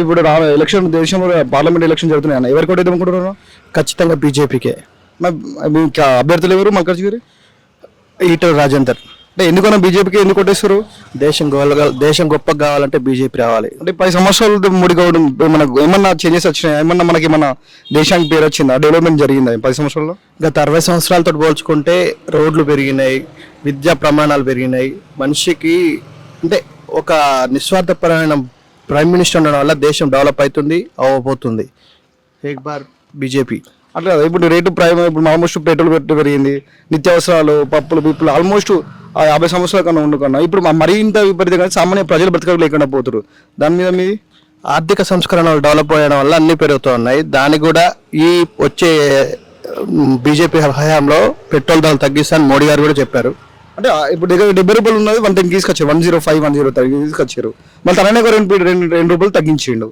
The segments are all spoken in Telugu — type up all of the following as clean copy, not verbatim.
ఇప్పుడు ఎలక్షన్ దేశంలో పార్లమెంట్ ఎలక్షన్ జరుగుతున్నాయి, ఎవరికి ఓటు వేద్దాం అనుకుంటున్నారు? ఖచ్చితంగా బీజేపీకే. మీకు అభ్యర్థులు ఎవరు? మల్కాజ్గిరి గారు ఈటల రాజేందర్. అంటే ఎందుకన్నా బీజేపీకి ఎందుకు కొట్టేస్తారు? దేశం గొప్పగా కావాలంటే బీజేపీ రావాలి. అంటే 10 సంవత్సరాలు మోడీ గవర్నమెంట్ మనకు ఏమన్నా చేంజెస్ వచ్చినాయి? ఏమన్నా మనకి ఏమన్నా దేశానికి పేరు వచ్చిందా? డెవలప్మెంట్ జరిగిందా 10 సంవత్సరాల్లో? గత 60 సంవత్సరాలతో పోల్చుకుంటే రోడ్లు పెరిగినాయి, విద్యా ప్రమాణాలు పెరిగినాయి. మనిషికి అంటే ఒక నిస్వార్థపరమైన ప్రైమ్ మినిస్టర్ ఉండడం వల్ల దేశం డెవలప్ అవుతుంది, అవ్వబోతుంది. ఏక్ బార్ బీజేపీ. అట్లా ఇప్పుడు రేటు ప్రైమ్ ఇప్పుడు ఆల్మోస్ట్ పెట్రోల్ రేటు పెరిగింది, నిత్యావసరాలు, పప్పులు బిప్పులు ఆల్మోస్ట్ 50 సంవత్సరాల కన్నా ఉండుకన్నా ఇప్పుడు మరీ ఇంత విపరీతంగా సామాన్య ప్రజలు బ్రతకలు లేకుండా పోతారు. దాని మీద మీది ఆర్థిక సంస్కరణలు డెవలప్ అయ్యడం వల్ల అన్ని పెరుగుతూ ఉన్నాయి. దానికి కూడా ఈ వచ్చే బీజేపీ హయాంలో పెట్రోల్ ధరలు తగ్గిస్తానని మోడీ గారు కూడా చెప్పారు. అంటే ఇప్పుడు దగ్గర 70 రూపాయలు ఉన్నది 110 తీసుకొచ్చారు, 105, 103 తీసుకొచ్చారు. మళ్ళీ తననే ఒక 2 రూపాయలు తగ్గించిండు.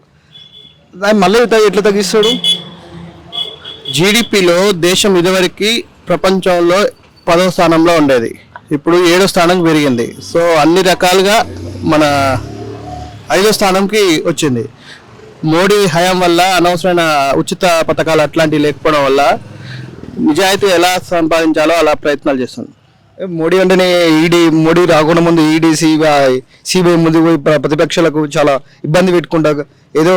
దాన్ని మళ్ళీ ఎట్లా తగ్గిస్తాడు? జీడిపిలో దేశం ఇదివరకు ప్రపంచంలో 10వ స్థానంలో ఉండేది, ఇప్పుడు 7వ స్థానంకి పెరిగింది. సో అన్ని రకాలుగా మన 5వ స్థానంకి వచ్చింది. మోడీ హయాం వల్ల అనవసరమైన ఉచిత పథకాలు అట్లాంటివి లేకపోవడం వల్ల నిజాయితీ ఎలా సంపాదించాలో అలా ప్రయత్నాలు చేస్తుంది. మోడీ అంటేనే మోడీ రాకుండా ముందు ఈడీ, సిబిఐ ముందు ప్రతిపక్షాలకు చాలా ఇబ్బంది పెట్టుకుంటా ఏదో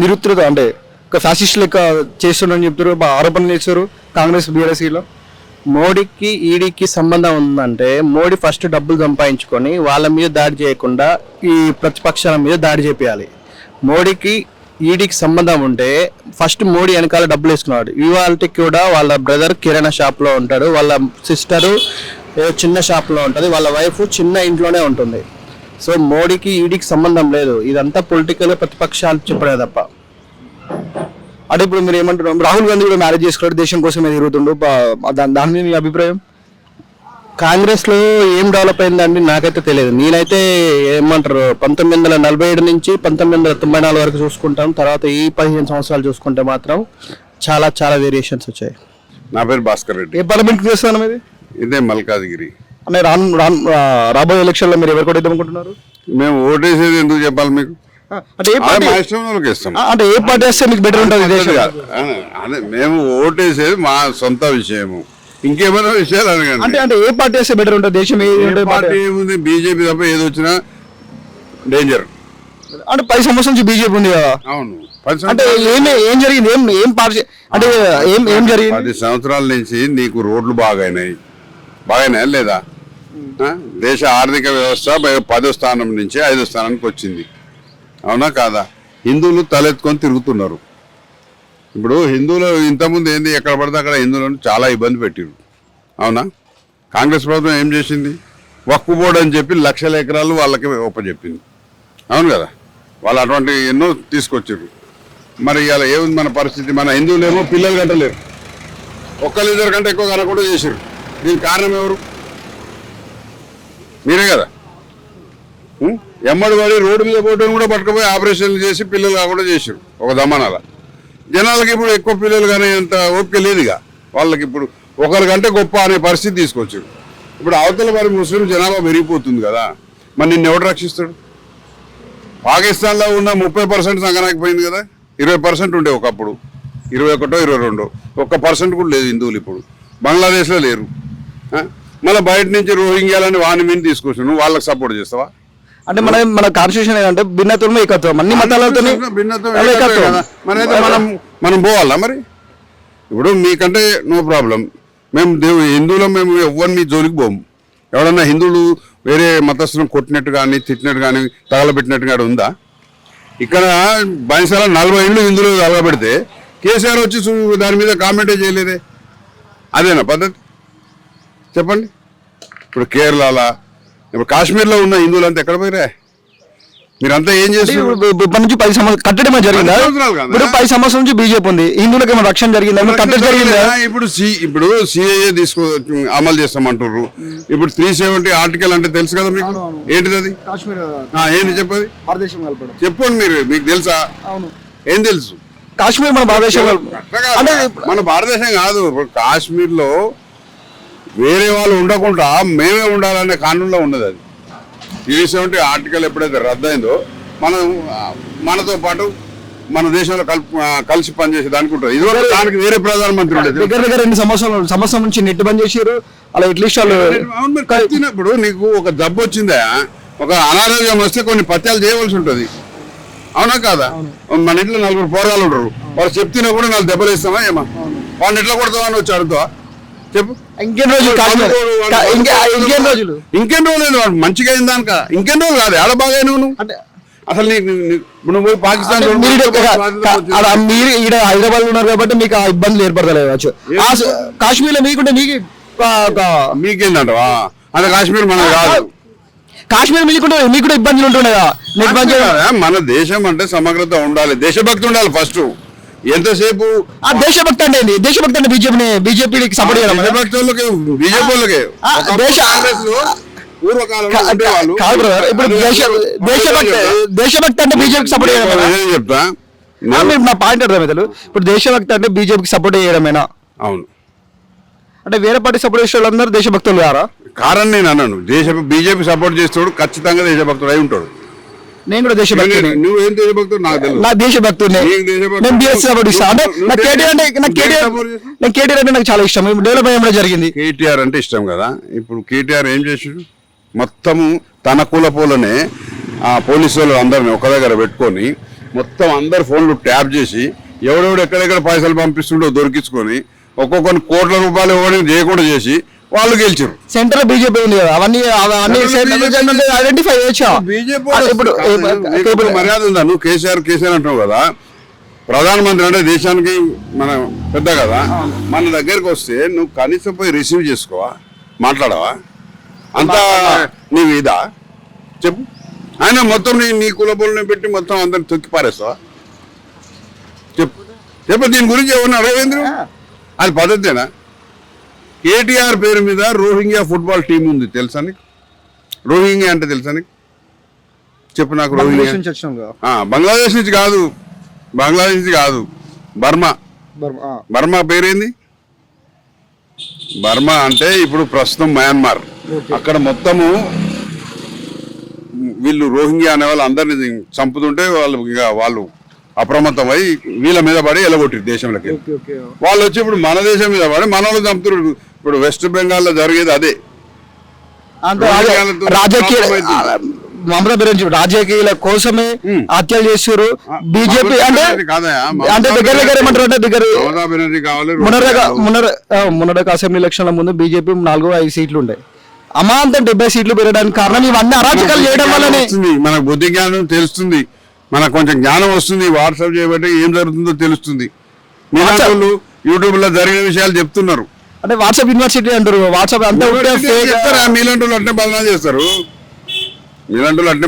నిరుత్తృత అంటే ఒక ఫ్యాసిస్ట్ లెక్క చేస్తున్నారని చెప్తారు, ఆరోపణలు చేస్తారు కాంగ్రెస్ బీఆర్ఎస్లో. మోడీకి ఈడీకి సంబంధం ఉందంటే మోడీ ఫస్ట్ డబ్బులు సంపాదించుకొని వాళ్ళ మీద దాడి చేయకుండా ఈ ప్రతిపక్షాల మీద దాడి చేయాలి. మోడీకి ఈడీకి సంబంధం ఉంటే ఫస్ట్ మోడీ వెనకాల డబ్బులు వేసుకున్నాడు. ఇవాళకి కూడా వాళ్ళ బ్రదర్ కిరాణా షాప్లో ఉంటాడు, వాళ్ళ సిస్టరు చిన్న షాప్లో ఉంటుంది, వాళ్ళ వైఫ్ చిన్న ఇంట్లోనే ఉంటుంది. సో మోడీకి ఈడీకి సంబంధం లేదు, ఇదంతా పొలిటికల్ ప్రతిపక్షాలు చెప్పడే తప్ప. అంటే ఇప్పుడు మీరు ఏమంటున్నారు, రాహుల్ గాంధీ కూడా మ్యారేజ్ చేసుకున్నాడు, దేశం కోసమే తిరుగుతుండు, దాని మీద మీ అభిప్రాయం? కాంగ్రెస్లో ఏం డెవలప్ అయిందండి నాకైతే తెలియదు. నేనైతే ఏమంటారు 1947 నుంచి 1994 వరకు చూసుకుంటాం, తర్వాత ఈ 15 సంవత్సరాలు చూసుకుంటే మాత్రం చాలా చాలా వేరియేషన్స్ వచ్చాయి. నా పేరు భాస్కర్ రెడ్డి. ఏ పార్లమెంట్ చేస్తాను మీది? ఇదే మల్కాజ్గిరి. అంటే రాబోయే ఎలక్షన్లో మీరు ఎవరికి ఓటేద్దాం అనుకుంటున్నారు? మేము ఓటేసేది ఎందుకు చెప్పాలి మీకు? అంటే ఏ పార్టీ ఇస్తాం, అంటే ఏ పార్టీ వస్తే మీకు బెటర్ ఉంటుంది? అదే మేము ఓటేసేది మా సొంత విషయము, ఇంకేమైనా విషయాలు అడగండి. అంటే ఏ పార్టీ వస్తే బెటర్ ఉంటుంది? దేశం పార్టీ ఏముంది, బీజేపీ తప్ప ఏది వచ్చినా డేంజర్. అంటే 10 సంవత్సరాల నుంచి బీజేపీ ఉంది కదా. అవును, అంటే ఏం జరిగింది? ఏం పార్టీ అంటే ఏం జరిగింది? 10 సంవత్సరాల నుంచి నీకు రోడ్లు బాగాయినాయి లేదా? దేశ ఆర్థిక వ్యవస్థ 10వ స్థానం నుంచి 5వ స్థానానికి వచ్చింది, అవునా కాదా? హిందువులు తలెత్తుకొని తిరుగుతున్నారు. ఇప్పుడు హిందువులు ఇంతకుముందు ఏంది, ఎక్కడ పడితే అక్కడ హిందువులను చాలా ఇబ్బంది పెట్టారు, అవునా? కాంగ్రెస్ ప్రభుత్వం ఏం చేసింది? వక్ఫ్ బోర్డు అని చెప్పి 1,00,000 ఎకరాలు వాళ్ళకి ఒప్పచెప్పింది, అవును కదా? వాళ్ళు అటువంటి ఎన్నో తీసుకొచ్చారు. మరి ఇవాళ ఏముంది మన పరిస్థితి? మన హిందువులేమో పిల్లలు కంటలేరు, ఒక్కరిద్దరు కంటే ఎక్కువ కనకుండా చేశారు. దీనికి కారణం ఎవరు? మీరే కదా. ఎమ్మడి పడి రోడ్డు మీద పోటీ కూడా పట్టుకుపోయి ఆపరేషన్లు చేసి పిల్లలు కాకుండా చేశారు ఒక దమానాల. జనాలకి ఇప్పుడు ఎక్కువ పిల్లలు కానీ అంత ఓపిక లేదుగా వాళ్ళకి. ఇప్పుడు ఒకరికంటే గొప్ప అనే పరిస్థితి తీసుకొచ్చారు. ఇప్పుడు అవతల వారి ముస్లిం జనాభా పెరిగిపోతుంది కదా, మరి నిన్ను ఎవడు రక్షిస్తాడు? పాకిస్తాన్లో ఉన్న 30% సంగనానికి పోయింది కదా, 20% ఉండే ఒకప్పుడు, 21, 22, 1% కూడా లేదు హిందువులు ఇప్పుడు. బంగ్లాదేశ్లో లేరు. మళ్ళీ బయట నుంచి రోహింగ్యాలని వాని మీద తీసుకొచ్చారు, నువ్వు వాళ్ళకి సపోర్ట్ చేస్తావా? అంటే మన కాన్స్టిట్యూషన్ ఏంటంటే భిన్నత్వం ఏకత్వం, అన్ని మతాలతో మనం పోవాలా? మరి ఇప్పుడు మీకంటే నో ప్రాబ్లం, మేము హిందువులో మేము ఎవరిని మీ జోలికి పోము. ఎవడన్నా హిందువులు వేరే మతస్థులను కొట్టినట్టు కానీ తిట్టినట్టు కానీ తగలబెట్టినట్టు కానీ ఉందా? ఇక్కడ బానిసాల 40 ఇళ్ళు హిందువులు తగలబెడితే కేసీఆర్ వచ్చి దాని మీద కామెంటే చేయలేదే. అదేనా పద్ధతి? చెప్పండి. ఇప్పుడు కేరళలో, ఇప్పుడు కాశ్మీర్లో ఉన్న హిందువులంతా ఎక్కడ పోయిరా? మీరంతా ఏం చేస్తారు? నుంచి 10 సంవత్సరాలు కట్టడమే జరిగిందా? ఇప్పుడు 10 సంవత్సరాల నుంచి బీజేపీ ఉంది, హిందువులకు ఏమైనా రక్షణ జరిగిందా? ఇప్పుడు సిఏఏ అమలు చేస్తామంటారు. ఇప్పుడు 370 ఆర్టికల్ అంటే తెలుసు కదా మీకు, ఏంటిది అది? ఏంటి చెప్పది? చెప్పండి మీరు, మీకు తెలుసా? ఏం తెలుసు? కాశ్మీర్ మన భారతదేశం అంటే మన భారతదేశం కాదు. ఇప్పుడు కాశ్మీర్ లో వేరే వాళ్ళు ఉండకుండా మేమే ఉండాలనే కానూన్లో ఉన్నది. అది 370 ఆర్టికల్ ఎప్పుడైతే రద్దయిందో మనం మనతో పాటు మన దేశంలో కలిసి పనిచేసే దానికి ఉంటుంది. ఇదివరకు దానికి వేరే ప్రధానమంత్రి ఉండేది. దగ్గర దగ్గర 2 సంవత్సరాల నుంచి నెట్ బంద్ చేసారు. అలా అట్లీస్ట్ వాళ్ళు అవును, మరి కత్తినప్పుడు నీకు ఒక జబ్బు వచ్చిందా, ఒక అనారోగ్యం వస్తే కొన్ని పత్యాలు చేయవలసి ఉంటుంది. అవునా కాదా? మన ఇంట్లో 4 పోరాలు ఉండరు, వాళ్ళు చెప్తున్నా కూడా 4 దెబ్బలు ఇస్తామా ఏమా? వాళ్ళని ఎట్లా కొడతావా అని వచ్చి అడుగుతావా చెప్పు? ఇంకెన్ని రోజులు ఇంకెన్ని రోజులు ఇంకెన్ని రోజులు లేదు వాడు మంచిగా అయింది దానిక. ఇంకెన్ని రోజులు కాదు, ఆడ బాగా నువ్వు అంటే అసలు నువ్వు పోయి పాకిస్తాన్ మీరు ఈడ హైదరాబాద్ ఉన్నారు కాబట్టి మీకు ఆ ఇబ్బందులు ఏర్పడతలేదు. కాశ్మీర్ లో మీకుంటే మీకేందంటవా? అంటే కాశ్మీర్ మనది కాదు. కాశ్మీర్ మీకు కూడా ఇబ్బందులు ఉంటున్నాయా? మన దేశం అంటే సమగ్రత ఉండాలి, దేశభక్తి ఉండాలి ఫస్ట్. ఎంతసేపు ఆ దేశభక్తి అంటే ఏంది? దేశభక్తి అంటే బీజేపీకి సపోర్ట్ చేయడం. దేశభక్తి వాళ్ళకి బీజేపీ వాళ్ళకి కాదు బ్రదర్, ఇప్పుడు దేశభక్తి అంటే బీజేపీకి సపోర్ట్ చేయడం చెప్తా. నా పాయింట్ అర్థమవుతుంది. ఇప్పుడు దేశభక్తి అంటే బీజేపీకి సపోర్ట్ చేయడమేనా? అవును. అంటే వేరే పార్టీ సపోర్ట్ చేసే వాళ్ళందరూ దేశభక్తులు కారా? కారణం నేను అన్నాను, బీజేపీ సపోర్ట్ చేస్తాడు ఖచ్చితంగా దేశభక్తుడు అయి ఉంటాడు. నేను కూడా దేశభక్తి. నువ్వేం దేశభక్తుడు నాకు తెలుసు. నా దేశభక్తుడు నేను బీఎస్ సపోర్ట్ ఇస్తాను. అంటే నాకు కేటీఆర్ అంటే నాకు చాలా ఇష్టం. డెవలప్మెంట్ జరిగింది. కేటీఆర్ అంటే ఇష్టం కదా. ఇప్పుడు కేటీఆర్ ఏం చేసాడు, మొత్తము తన కులపోలనే ఆ పోలీసు వాళ్ళు అందరిని ఒక దగ్గర పెట్టుకొని మొత్తం అందరు ఫోన్లు ట్యాప్ చేసి ఎవడెవడు ఎక్కడెక్కడ పైసలు పంపిస్తుండో దొరికించుకొని ఒక్కొక్కరిని కోట్ల రూపాయలు ఇవ్వడం చేయకుండా చేసి వాళ్ళు గెలిచారు. సెంటర్ బీజేపీ ఉంది కదా, అవన్నీ ఐడెంటిఫై చేయొచ్చా? ఇప్పుడు మర్యాద ఉందా? నువ్వు కేసీఆర్ అంటున్నావు కదా, ప్రధానమంత్రి అంటే దేశానికి మన పెద్ద కదా. మన దగ్గరకు వస్తే నువ్వు కనీసం పోయి రిసీవ్ చేసుకోవా, మాట్లాడవా? అంతా నీవు ఇదా చెప్పు? ఆయన మొత్తం నీ కులబోళ్ళని పెట్టి మొత్తం అందరిని తొక్కి పారేస్తావా చెప్పు? దీని గురించి ఏమన్నా అడగవేంద్ర? అది పద్ధతేనా? కేటీఆర్ పేరు మీద రోహింగ్యా ఫుట్బాల్ టీం ఉంది, తెలుసా నీకు? రోహింగ్యా అంటే తెలుసా నీకు? చెప్పు నాకు. రోహింగ్యా బంగ్లాదేశ్ నుంచి కాదు, బర్మా పేరేంది? బర్మా అంటే ఇప్పుడు ప్రస్తుతం మయన్మార్. అక్కడ మొత్తము వీళ్ళు రోహింగ్యా అనే వాళ్ళు అందరిని చంపుతుంటే వాళ్ళు అప్రమత్తమై వీళ్ళ మీద పడి ఎలగొట్టారు దేశంలోకి. వాళ్ళు వచ్చి ఇప్పుడు మన దేశం మీద పడి మన వాళ్ళు చంపుతున్నారు. ఇప్పుడు వెస్ట్ బెంగాల్ లో జరిగేది అదే. రాజకీయాల కోసమే హత్యలు చేస్తారు బీజేపీ. అంటే దగ్గర దగ్గర ఏమంటారు అంటే మొన్నటి అసెంబ్లీ ఎలక్షన్ల ముందు బీజేపీ 4-5 సీట్లు ఉండే. అమాంతం 70 సీట్లు పెరగడానికి కారణం ఇవన్నీ అరాచకాలు చేయడం వల్లనే. మనకు బుద్ధి జ్ఞానం తెలుస్తుంది, మనకు కొంచెం జ్ఞానం వస్తుంది, వాట్సాప్ చేయబట్టి ఏం జరుగుతుందో తెలుస్తుంది. మీలాంటి యూట్యూబ్ లో జరిగిన విషయాలు చెప్తున్నారు. అంటే వాట్సాప్ యూనివర్సిటీ అంటారు. వాట్సాప్ అంతా మీలాంటి వాళ్ళు అట్నే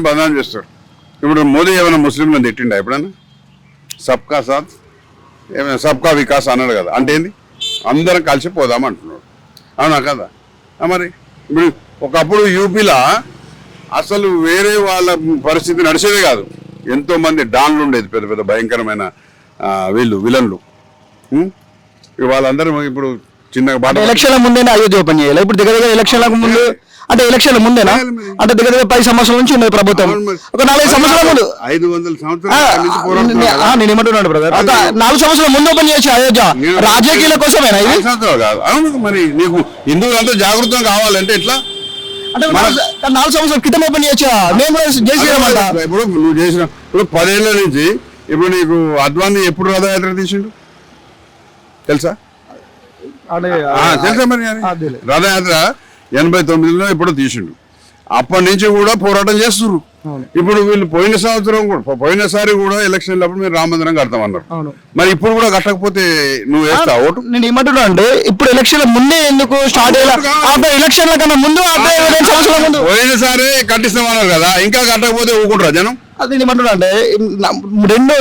బదనాం చేస్తారు. ఇప్పుడు మోదీ ఏమైనా ముస్లింలను తిట్టిండా ఎప్పుడైనా? సబ్కా సాత్ ఏమైనా సబ్కా వికాస్ అన్నాడు కదా. అంటే ఏంది? అందరం కలిసి పోదాం అంటున్నాడు. అవునా కదా? మరి ఇప్పుడు ఒకప్పుడు యూపీలో అసలు వేరే వాళ్ళ పరిస్థితి నడిచేదే కాదు. ఎంతో మంది డాన్లు ఉండేది, పెద్ద పెద్ద భయంకరమైన విలన్లు. వాళ్ళందరూ ఇప్పుడు చిన్నగా ఎలక్షన్ల ముందేనా అయోధ్య ఓపెన్ చేయాలి? ఇప్పుడు దగ్గర దగ్గర ఎలక్షన్లకు ముందు అంటే ఎలక్షన్ల ముందేనా? అంటే దగ్గర దగ్గర 10 సంవత్సరాల నుంచి ఉన్నది ప్రభుత్వం. ఒక 4 సంవత్సరాల ముందు 500 సంవత్సరాలు నేను ఏమంటున్నాను బ్రదర్, 4 సంవత్సరాల ముందు ఓపెన్ చేయొచ్చు అయోధ్య. రాజకీయాల కోసమేనా ఇది? అవును. మరి నీకు హిందువులంతా జాగృతం కావాలంటే ఎట్లా? అంటే 4 సంవత్సరాల క్రితం ఓపెన్ చేయొచ్చా? మేము కూడా ఇప్పుడు నువ్వు చేసిన ఇప్పుడు 10 ఏళ్ల నుంచి ఇప్పుడు నీకు అద్వానీ ఎప్పుడు రథయాత్ర తీసిండు తెలుసా? తెలుసా? మరి రథయాత్ర 89లో ఎప్పుడో తీసిండు. అప్పటి నుంచి కూడా పోరాటం చేస్తున్నారు. ఇప్పుడు వీళ్ళు పోయినసారి కూడా ఎలక్షన్లప్పుడు మీరు రామ మందిరం కడతామన్నారు. మరి ఇప్పుడు కూడా కట్టకపోతే నువ్వు వేస్తావు ఓటు? నేను ఏమంటున్నా అంటే ఇప్పుడు ఎలక్షన్ల ముందే ఎందుకు స్టార్ట్ అయ్యాలి? ఎలక్షన్ల కన్నా ముందు పోయినసారి కట్టిస్తామన్నారు కదా, ఇంకా కట్టకపోతే ఊకుంటారా జనం? అది నేను ఏమంటున్నా అంటే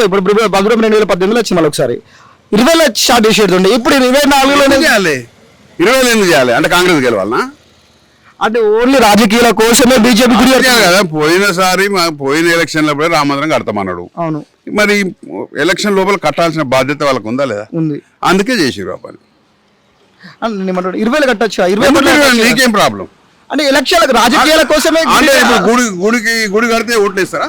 ఇప్పుడు 2018లో వచ్చింది మళ్ళీ ఒకసారి 20లో స్టార్ట్ చేసేది. ఇప్పుడు 24లో చేయాలి. 20 ఎందుకు చేయాలి? అంటే కాంగ్రెస్ గెలవాలనా? అంటే ఓన్లీ రాజకీయాల కోసమే బీజేపీ గురి కదా. పోయిన ఎలక్షన్లప్పుడే రామమందిరం కడతామన్నాడు. అవును. మరి ఎలక్షన్ లోపల కట్టాల్సిన బాధ్యత వాళ్ళకు ఉందా లేదా? ఉంది. అందుకే చేసిరు ఆ పని. 20లో కట్టొచ్చా? నీకేం ప్రాబ్లం? అంటే ఎలక్షన్ రాజకీయాల కోసమే. అంటే గుడి కడితే ఓట్లు ఇస్తారా?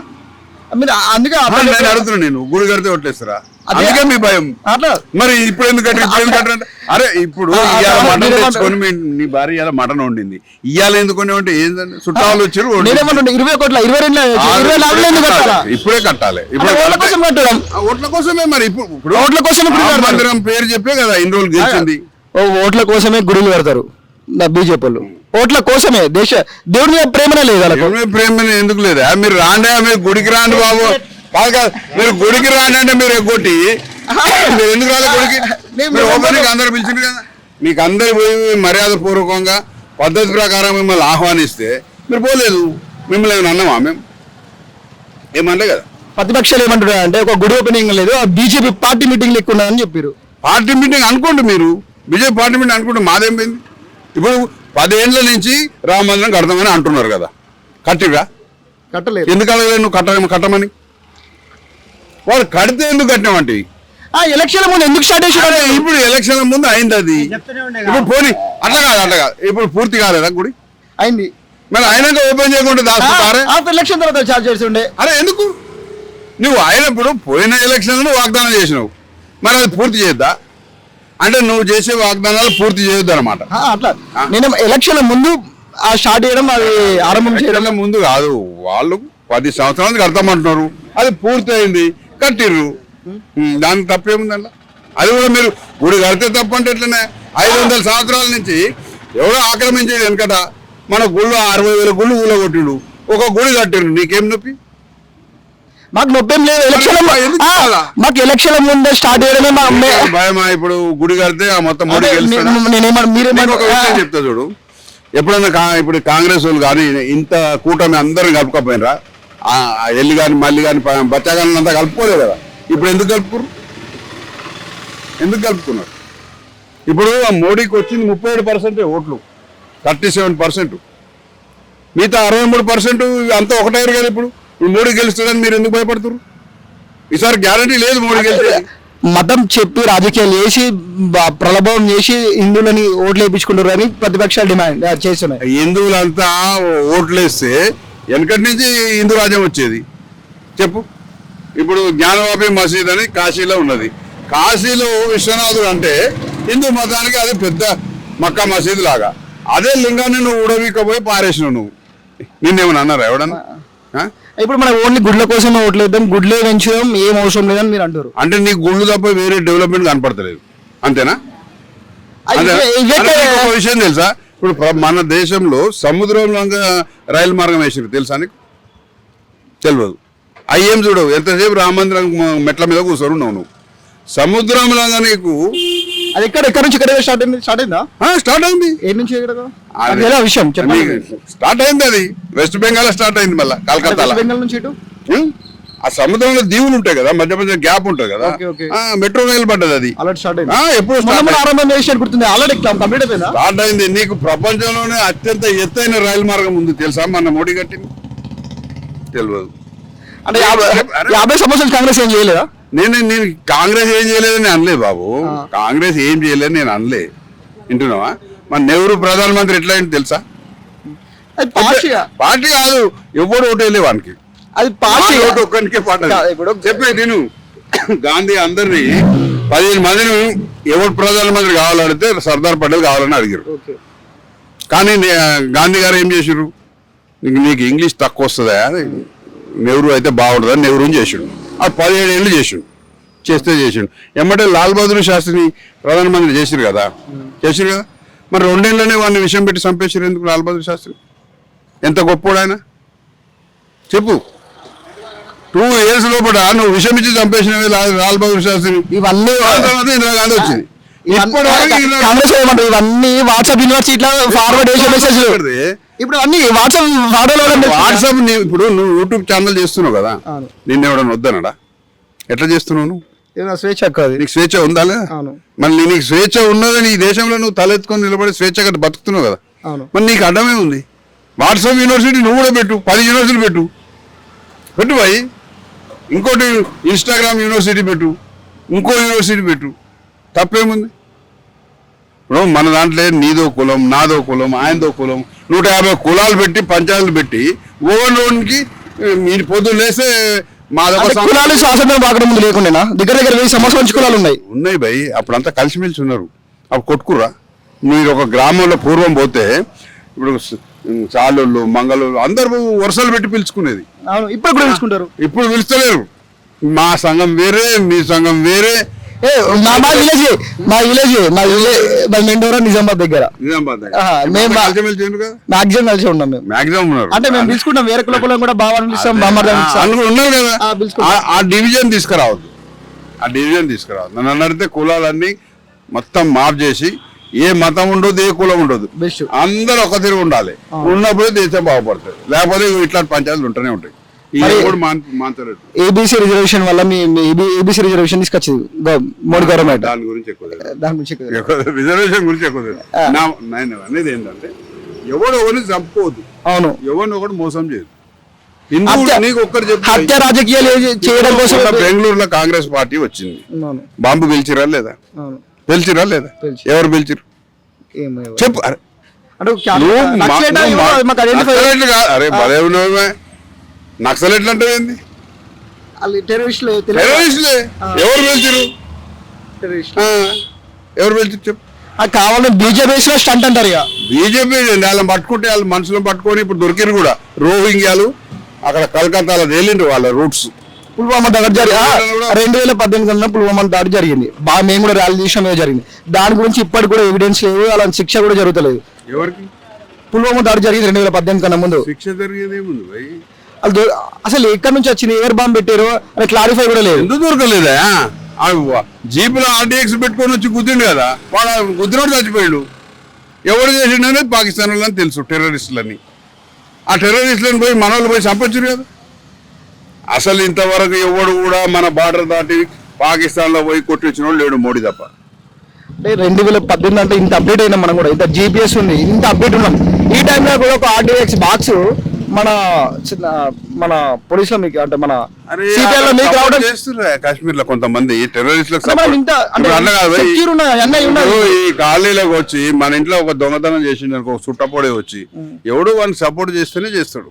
మీరు అందుకే నేను అడుగుతున్నా, నేను గుడి కడితే ఓట్లేస్తారా? అదే. అందుకే మీ భయం. అట్లా మరి ఇప్పుడు ఎందుకు కట్టరు? ఇప్పుడు ఎందుకు కట్టరు? అరే ఇప్పుడు ఇవాళ మటన్ తెచ్చుకొని నీ భార్య ఇవాళ మటన్ వండింది, ఇవాళ ఎందుకొని అంటే ఏంటంటే చుట్టాలు వచ్చారు వండి- నేనేమంటుండే 20 కోట్ల 24 ఎందుకు కట్టాలా? ఇప్పుడే కట్టాలి. అంటే ఓట్ల కోసం కట్టడం. ఓట్ల కోసమే. మరి ఇప్పుడు ఓట్ల కోసం ఇప్పుడు రామ మందిరం పేరు చెప్పే కదా ఇన్ని రోజులు గెలిచింది. ఓట్ల కోసమే గుడులు కడతారు నా బీజేపీ వాళ్ళు. ఓట్ల కోసమే దేవుడి మీద ప్రేమనే లేదు వాళ్ళకు. ఎవరి ప్రేమ ఎందుకు లేదా? మీరు రాండి, మీరు గుడికి రాండి బాబు. కాదు కాదు, మీరు గుడికి రాండి అంటే మీరు ఎగ్గొట్టి మీరు ఎందుకు రాలే గుడికి? మీరు ఓపెనింగ్ అందరు పిలిచింది కదా, మీకు అందరు పోయి మర్యాద పూర్వకంగా పద్ధతి ప్రకారం మిమ్మల్ని ఆహ్వానిస్తే మీరు పోలేదు. మిమ్మల్ని ఏమైనా అన్నామా మేము? ఏమనలే కదా. ప్రతిపక్షాలు ఏమంటున్నారు అంటే ఒక గుడి ఓపెనింగ్ లేదు, ఆ బీజేపీ పార్టీ మీటింగ్ లెక్క ఉన్నదని చెప్పారు. పార్టీ మీటింగ్ అనుకోండి, మీరు బీజేపీ పార్టీ మీటింగ్ అనుకుంటే మాదేం పోయింది? ఇప్పుడు 10 ఏళ్ల నుంచి రామ మందిరం కడతామని అంటున్నారు కదా, కట్టిరా? కట్టలేదు. ఎందుకు అడగలేదు నువ్వు కట్టమని? వాళ్ళు కడితే ఎందుకు కట్టినామంటే ఎలక్షన్ ముందు ఎందుకు స్టార్ట్ చేశారు? ఇప్పుడు ఎలక్షన్ ముందు అయింది అది. ఇప్పుడు పోనీ అట్లా కాదు ఇప్పుడు పూర్తి కాలేదా గుడి? అయింది. మరి అయినాక ఓపెన్ చేయకుండా దాచుకుంటారే? ఎలక్షన్ తర్వాత చార్జ్ చేస్తుండే. అరే ఎందుకు? నువ్వు అయినప్పుడు పోయిన ఎలక్షన్ వాగ్దానం చేసినావు, మరి అది పూర్తి చేద్దా? అంటే నువ్వు చేసే వాగ్దానాలు పూర్తి చేయొద్దు అనమాట. అట్లా నేను ఎలక్షన్ ముందు స్టార్ట్ చేయడం, అది ఆరంభం చేయడం ముందు కాదు. వాళ్ళు 10 సంవత్సరాలు కడతామంటున్నారు, అది పూర్తి అయింది, కట్టిర్రు. దానికి తప్పేముందండి? అది కూడా మీరు గుడి కడితే తప్పంటే ఎట్లనే 500 సంవత్సరాల నుంచి ఎవరో ఆక్రమించేది వెనకట. మన గుళ్ళు 60,000 గుళ్ళు ఊళ్ళో కొట్టిండు, ఒక గుడి కట్టిండు, నీకేం నొప్పి? మాకు నొప్పేం లేదు. మాకు ఎలక్షన్ ముందే స్టార్ట్ చేయడమే మా భయమా? ఇప్పుడు గుడి కడితే ఆ మొత్తం మోడీ ఒక విషయం చెప్తా చూడు. ఎప్పుడన్నా ఇప్పుడు కాంగ్రెస్ వాళ్ళు కానీ ఇంత కూటమి అందరిని కలుపుకపోయినరా? ఎల్లి కానీ మళ్ళీ కానీ బచ్చా కానీ అంతా కలుపుకోలేదు కదా. ఇప్పుడు ఎందుకు కలుపుకున్నారు? ఎందుకు కలుపుకున్నారు? ఇప్పుడు ఆ మోడీకి వచ్చింది 37% ఓట్లు, 37%. మిగతా 63% అంతా ఒకటైరు కదా. ఇప్పుడు మోడీ గెలుస్తుందని మీరు ఎందుకు భయపడుతున్నారు? ఈసారి గ్యారంటీ లేదు మోడీ గెలిచే. మతం చెప్పి రాజకీయాలు చేసి ప్రలోభం చేసి హిందువులని ఓట్లు వేయించుకుంటారు అని ప్రతిపక్షాలు డిమాండ్ చేస్తున్నాయి. హిందువులంతా ఓట్లేస్తే వెనకటి నుంచి హిందూ రాజ్యం వచ్చేది. చెప్పు. ఇప్పుడు జ్ఞానవాపి మసీద్ అని కాశీలో ఉన్నది. కాశీలో విశ్వనాథుడు అంటే హిందూ మతానికి అది పెద్ద మక్కా మసీద్ లాగా. అదే లింగాన్ని నువ్వు ఉడవీకపోయి పారేసినావు. నువ్వు నిన్నేమన్నా అన్నారా ఎవడన్నా? ఇప్పుడు మనం ఓన్లీ గుడ్ల కోసం ఓట్లు వేద్దాం, గుడ్లే పెంచడం ఏం అవసరం లేదని మీరు అంటారు. అంటే నీకు గుళ్ళు తప్ప వేరే డెవలప్మెంట్ కనపడతలేదు, అంతేనా? ఒక విషయం తెలుసా? ఇప్పుడు మన దేశంలో సముద్రంలో రైలు మార్గం వేసారు, తెలుసా నీకు? తెలియదు. అయ్యేం చూడవు, ఎంతసేపు రామ మందిరం మెట్ల మీద కూర్చొని ఉన్నావు నువ్వు. సముద్రంలో నీకు అది ఎక్కడ నుంచి స్టార్ట్ అయింది? స్టార్ట్ అయింది. ఏ నుంచి విషయం స్టార్ట్ అయింది, అది వెస్ట్ బెంగాల్ స్టార్ట్ అయింది, మళ్ళీ కలకత్తా బెంగాల్ నుంచి ఆ సముద్రంలో దీవులు ఉంటాయి కదా, మధ్య మధ్య గ్యాప్ ఉంటుంది కదా, మెట్రో రైలు పడ్డది. అది ఎప్పుడు స్టార్ట్ అయింది. నీకు ప్రపంచంలోనే అత్యంత ఎత్తైన రైలు మార్గం ఉంది తెలుసా? మన మోడీ కట్టింది, తెలియదు. అంటే 50 సంవత్సరాలు కాంగ్రెస్ ఏం చేయలేదా? నేను కాంగ్రెస్ ఏం చేయలేదని అనలే బాబు. కాంగ్రెస్ ఏం చేయలేదని నేను అనలే, వింటున్నావా? మన నెహ్రూ ప్రధానమంత్రి ఎట్లా అయింది తెలుసా? పార్టీ కాదు, ఎవడు ఓటు వెళ్ళే వానికి. అది పార్టీ ఒక్కరికే పార్టీ. చెప్పే నేను గాంధీ అందరినీ 15 మందిని ఎవరు ప్రధానమంత్రి కావాలంటే సర్దార్ పటేల్ కావాలని అడిగారు. కానీ గాంధీ గారు ఏం చేసారు? నీకు ఇంగ్లీష్ తక్కువ వస్తుందా, నెహ్రూ అయితే బాగుంటుందని నెహ్రూని చేసాడు. అది 17 ఏళ్ళు చేస్తే చేసాడు. ఎమ్మటే లాల్ బహదూర్ శాస్త్రిని ప్రధానమంత్రి చేసారు కదా. మరి 2 ఏళ్ళనే వాడిని విషయం పెట్టి చంపేసారు. ఎందుకు లాల్ బహదూర్ శాస్త్రి? ఎంత గొప్పోడు ఆయన చెప్పు. 2 years లోపల నువ్వు విషయం ఇచ్చి చంపేసినవి లాల్ బహదూర్ శాస్త్రి. ఇవన్నీ ఇందిరాగాంధీ వచ్చింది. ఇవన్నీ వాట్సాప్ యూనివర్సిటీ ఫార్వర్డ్ చేసే మెసేజ్. ఇప్పుడు అన్ని వాట్సాప్ ఇప్పుడు నువ్వు యూట్యూబ్ ఛానల్ చేస్తున్నావు కదా, నిన్న ఎవడన్నా వద్దనడా? ఎట్లా చేస్తున్నావు నువ్వు? స్వేచ్ఛ కాదు, నీకు స్వేచ్ఛ ఉందా? మళ్ళీ నీకు స్వేచ్ఛ ఉన్నదని ఈ దేశంలో నువ్వు తలెత్తుకొని నిలబడి స్వేచ్ఛగా బతుకుతున్నావు కదా. మరి నీకు అడ్డమే ఉంది. వాట్సాప్ యూనివర్సిటీ నువ్వు కూడా పెట్టు, 10 యూనివర్సిటీలు పెట్టు పోయి. ఇంకోటి ఇన్స్టాగ్రామ్ యూనివర్సిటీ పెట్టు, ఇంకో యూనివర్సిటీ పెట్టు, తప్పేముంది? మన దాంట్లో నీదో కులం, నాదో కులం, ఆయనదో కులం, 150 కులాలు పెట్టి పంచాయతీలు పెట్టి గవర్నమెంట్కి మీరు పొద్దున్న లేస్తే మాదొక అంటే కులాలు స్వాతంత్రం రాకడం ముందు లేకుండా దగ్గర 1000 సంవత్సరాల నుంచి కులాలు ఉన్నాయి. ఉన్నాయి భయ్, అప్పుడంతా కలిసిమెలిసి ఉన్నారు. అప్పుడు కొట్టుకురా. మీరు ఒక గ్రామంలో పూర్వం పోతే ఇప్పుడు చాలుళ్ళు మంగళూరు అందరూ వరుసలు పెట్టి పిలుచుకునేది. అవును, ఇప్పుడు కూడా తెలుసుకుంటారు. ఇప్పుడు పిలుస్తలేరు. మా సంఘం వేరే, మీ సంఘం వేరే. మా విలేజ్ మెండోరా నిజామాబాద్ దగ్గర నిజామాబాద్ మేము కలిసిమెలిసి ఎందుకు కదా? మాక్సిమం కలిసి ఉన్నాం మేము. మాక్సిమం ఉన్నారు. అంటే మేము పిలుచుకుంటాం, వేరే కులం కూడా బాగా అనిపిస్తాం, అందులో ఉన్నారు కదా. పిలుచుకుంటాం. ఆ డివిజన్ తీసుకురావద్దు, ఆ డివిజన్ తీసుకురావద్దు. నన్ను అడిగితే కులాలన్నీ మొత్తం మాఫ్ చేసి ఏ మతం ఉండదు, ఏ కులం ఉండదు, బెస్ట్. అందరూ ఒక తిరిగి ఉండాలి. ఉన్నప్పుడే దేశం బాగుపడుతుంది, లేకపోతే ఇట్లాంటి పంచాయతీలు ఉంటూనే ఉంటాయి. మాంచలేదు. ఏబీసీ రిజర్వేషన్ వల్ల ఏబీసీ రిజర్వేషన్ తీసుకొచ్చింది మోడీ గవర్నమెంట్. దాని గురించి ఎక్కువ తెలియదు. దాని గురించి రిజర్వేషన్ గురించి ఎక్కువ తెలియదు. నేను అనేది ఏంటంటే ఎవడు ఎవరిని చంపుకోవద్దు, అవును, ఎవరిని ఒకటి మోసం చేయదు. నీకు ఒక్కరు చెప్పి హత్య రాజకీయాలు చేయడం కోసం బెంగళూరులో కాంగ్రెస్ పార్టీ వచ్చింది. అవును, బాంబు పిలిచిరా లేదా? అవును, పిలిచిరా లేదా? ఎవరు పిలిచిరు చెప్పు. అరే భలే నక్సలెట్లు అంటే ఏంది? టెర్రరిస్టులే. ఎవరు పిలిచిరు? ఎవరు పిలిచిరు చెప్పు. కావాలని బీజేపీ స్టంట్ అంటారు. ఇక బీజేపీ వాళ్ళని పట్టుకుంటే వాళ్ళు మనుషులను పట్టుకొని ఇప్పుడు దొరికిరు కూడా. రోహింగ్యాలు అక్కడ కలకత్తాలో తేలిండ్రు వాళ్ళ రూట్స్. పుల్వామా దాడి జరిగింది 2018 పుల్వామా దాడి జరిగింది. మేము కూడా ర్యాలీ చేసిన జరిగింది. దాని గురించి ఇప్పటికి కూడా ఎవిడెన్స్ లేదు, అలాంటి శిక్ష కూడా జరుగుతలేదు. ఎవరికి? పుల్వామా దాడి జరిగింది 2018 కన్నా ముందు. శిక్ష జరిగేది ఏముంది భయ్? అసలు ఎక్కడి నుంచి వచ్చింది, ఎవరు బాంబు పెట్టారు అని క్లారిఫై కూడా లేదు. ఎందుకు దొరకలేదా? జీపులో ఆర్డీఎక్స్ పెట్టుకొని వచ్చి గుద్దిండు కదా, వాడు గుద్దినోడు చచ్చిపోయాడు. ఎవరు చేసిండు అనేది పాకిస్తాన్ వాళ్ళని తెలుసు, టెర్రరిస్టులని. ఆ టెర్రరిస్టులను పోయి మన వాళ్ళు పోయి చంపొచ్చారు కదా. అసలు ఇంతవరకు ఎవడు కూడా మన బార్డర్ దాటి పాకిస్తాన్లో పోయి కొట్టించిన వాడు లేడు, మోడీ తప్ప. అంటే 2018 అంటే ఇంత అప్డేట్ అయినా మనం కూడా, ఇంత జీపీఎస్ ఉంది, ఇంత అప్డేట్ ఉన్నాం. ఈ టైంలో కూడా ఒక ఆర్డీఎక్స్ బాక్స్ మన పోలీసులో మీకు అంటే మన సిపిఐలో మీకు రావడం చేస్తున్నారు. కాశ్మీర్ లో కొంతమంది టెర్రరిస్టులకు ఈ ఖాళీలోకి వచ్చి మన ఇంట్లో ఒక దొంగతనం చేసిండు అనుకో, చుట్టపోడే వచ్చి ఎవడు వాడిని సపోర్ట్ చేస్తేనే చేస్తాడు.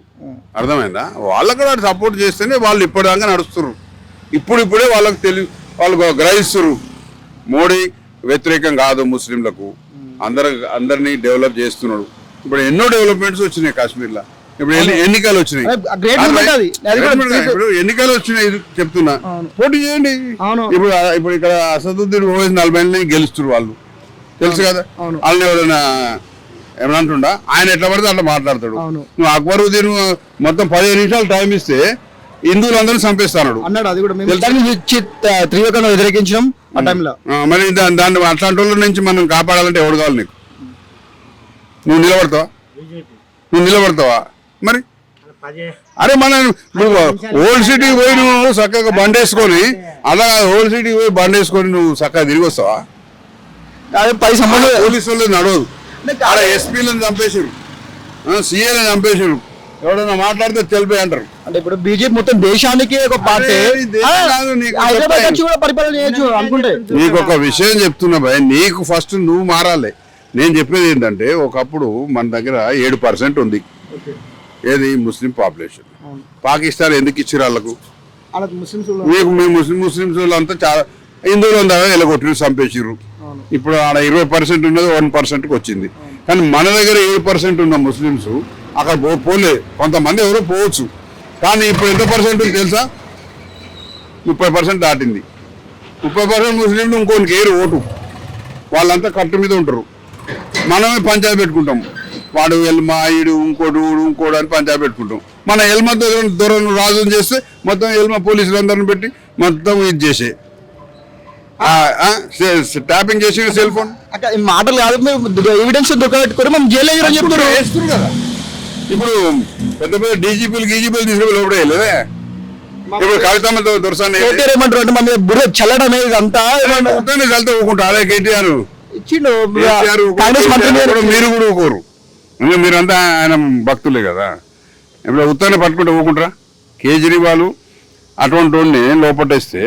అర్థమైందా? వాళ్ళకు కూడా సపోర్ట్ చేస్తేనే వాళ్ళు ఇప్పటిదాకా నడుస్తున్నారు. ఇప్పుడే వాళ్ళకు వాళ్ళు గ్రహిస్తున్నారు. మోడీ వ్యతిరేకం కాదు ముస్లింలకు, అందరినీ డెవలప్ చేస్తున్నాడు. ఇప్పుడు ఎన్నో డెవలప్మెంట్స్ వచ్చినాయి కాశ్మీర్లో. ఇప్పుడు ఎన్నికలు వచ్చినాయి, ఇప్పుడు ఎన్నికలు వచ్చినాయి చెప్తున్నా, పోటీ చేయండి. ఇప్పుడు ఇక్కడ అసదుద్దీన్ ఓవైసీ 40 గెలుస్తున్నారు వాళ్ళు, తెలుసు కదా. వాళ్ళని ఎవరైనా ఏమనంటుండా? ఆయన ఎట్లా పడితే అట్లా మాట్లాడతాడు. నువ్వు అక్బరుద్దీన్ మొత్తం 15 నిమిషాలు టైం ఇస్తే హిందువులందరూ చంపేస్తాడు అన్నాడు. అది కూడా త్రివేకంగా వ్యతిరేకించడం ఆ టైంలో. మరి దాన్ని అట్లాంటి వాళ్ళ నుంచి మనం కాపాడాలంటే ఎవడు కావాలి నీకు? నువ్వు నిలబడతావా? మరి అరే మన ఓల్డ్ సిటీ పోయి నువ్వు చక్కగా బండేసుకొని, అలా ఓల్డ్ సిటీ పోయి బండేసుకొని నువ్వు చక్కగా తిరిగి వస్తావా? పోలీసు వాళ్ళు నడవదు. అక్కడ ఎస్పీలను చంపేసారు, సీఏలను చంపేసారు. ఎవడన్నా మాట్లాడితే తెలిపే అంటారు. అంటే ఇప్పుడు బీజేపీ మొత్తం దేశానికి ఒక పార్టీ. నీకు ఒక విషయం చెప్తున్నా భయ్, నీకు ఫస్ట్ నువ్వు మారాలి. నేను చెప్పేది ఏంటంటే, ఒకప్పుడు మన దగ్గర 7% ఉంది, ఏది ముస్లిం పాపులేషన్. పాకిస్తాన్ ఎందుకు ఇచ్చారు వాళ్ళకు? మీకు మీ ముస్లింస్ వాళ్ళంతా చాలా హిందువులు అందరూ ఎలగొట్టిరు, చంపేసిర్రు. ఇప్పుడు ఆడ 20% ఉన్నది 1%కి వచ్చింది. కానీ మన దగ్గర 7% ఉన్న ముస్లింస్ అక్కడ పోలే. కొంతమంది ఎవరో పోవచ్చు, కానీ ఇప్పుడు ఎంత పర్సెంట్ ఉంది తెలుసా? 30% దాటింది. 30% ముస్లింలు ఇంకోనికి ఏరు ఓటు, వాళ్ళంతా కట్టు మీద ఉంటారు. మనమే పంచాయతీ పెట్టుకుంటాం. వాడు ఎల్మా, ఈడు ఇంకోడు అని పంచాయతీ పెట్టుకుంటాం. మన ఎల్మ దొరను రాజుని చేస్తే మొత్తం ఎల్మ పోలీసులందరిని పెట్టి మొత్తం ఇది చేసే ట్యాపింగ్ చేసి సెల్ ఫోన్ మాటలు కాదు, ఎవిడెన్స్ దొరకబెట్టుకొని మనం జైలు చెప్తారు కదా. ఇప్పుడు పెద్ద పెద్ద డీజీపీలు తీసుకుని లోపడే వెళ్ళే. ఇప్పుడు కవితమ్మ దొరసాన్ని ఏమంటారు అంటే మన బుర్ర చల్లడం అనేది అంతా చల్లితే ఊకుంటా. అదే కేటీఆర్ ఇచ్చిండు, మీరు కూడా ఊకోరు. మీరంతా ఆయన భక్తులే కదా. ఇప్పుడు ఉత్తరాన్ని పట్టుకుంటే ఊకుంటారా? కేజ్రీవాల్ అటువంటి వాడిని లోపట్టేస్తే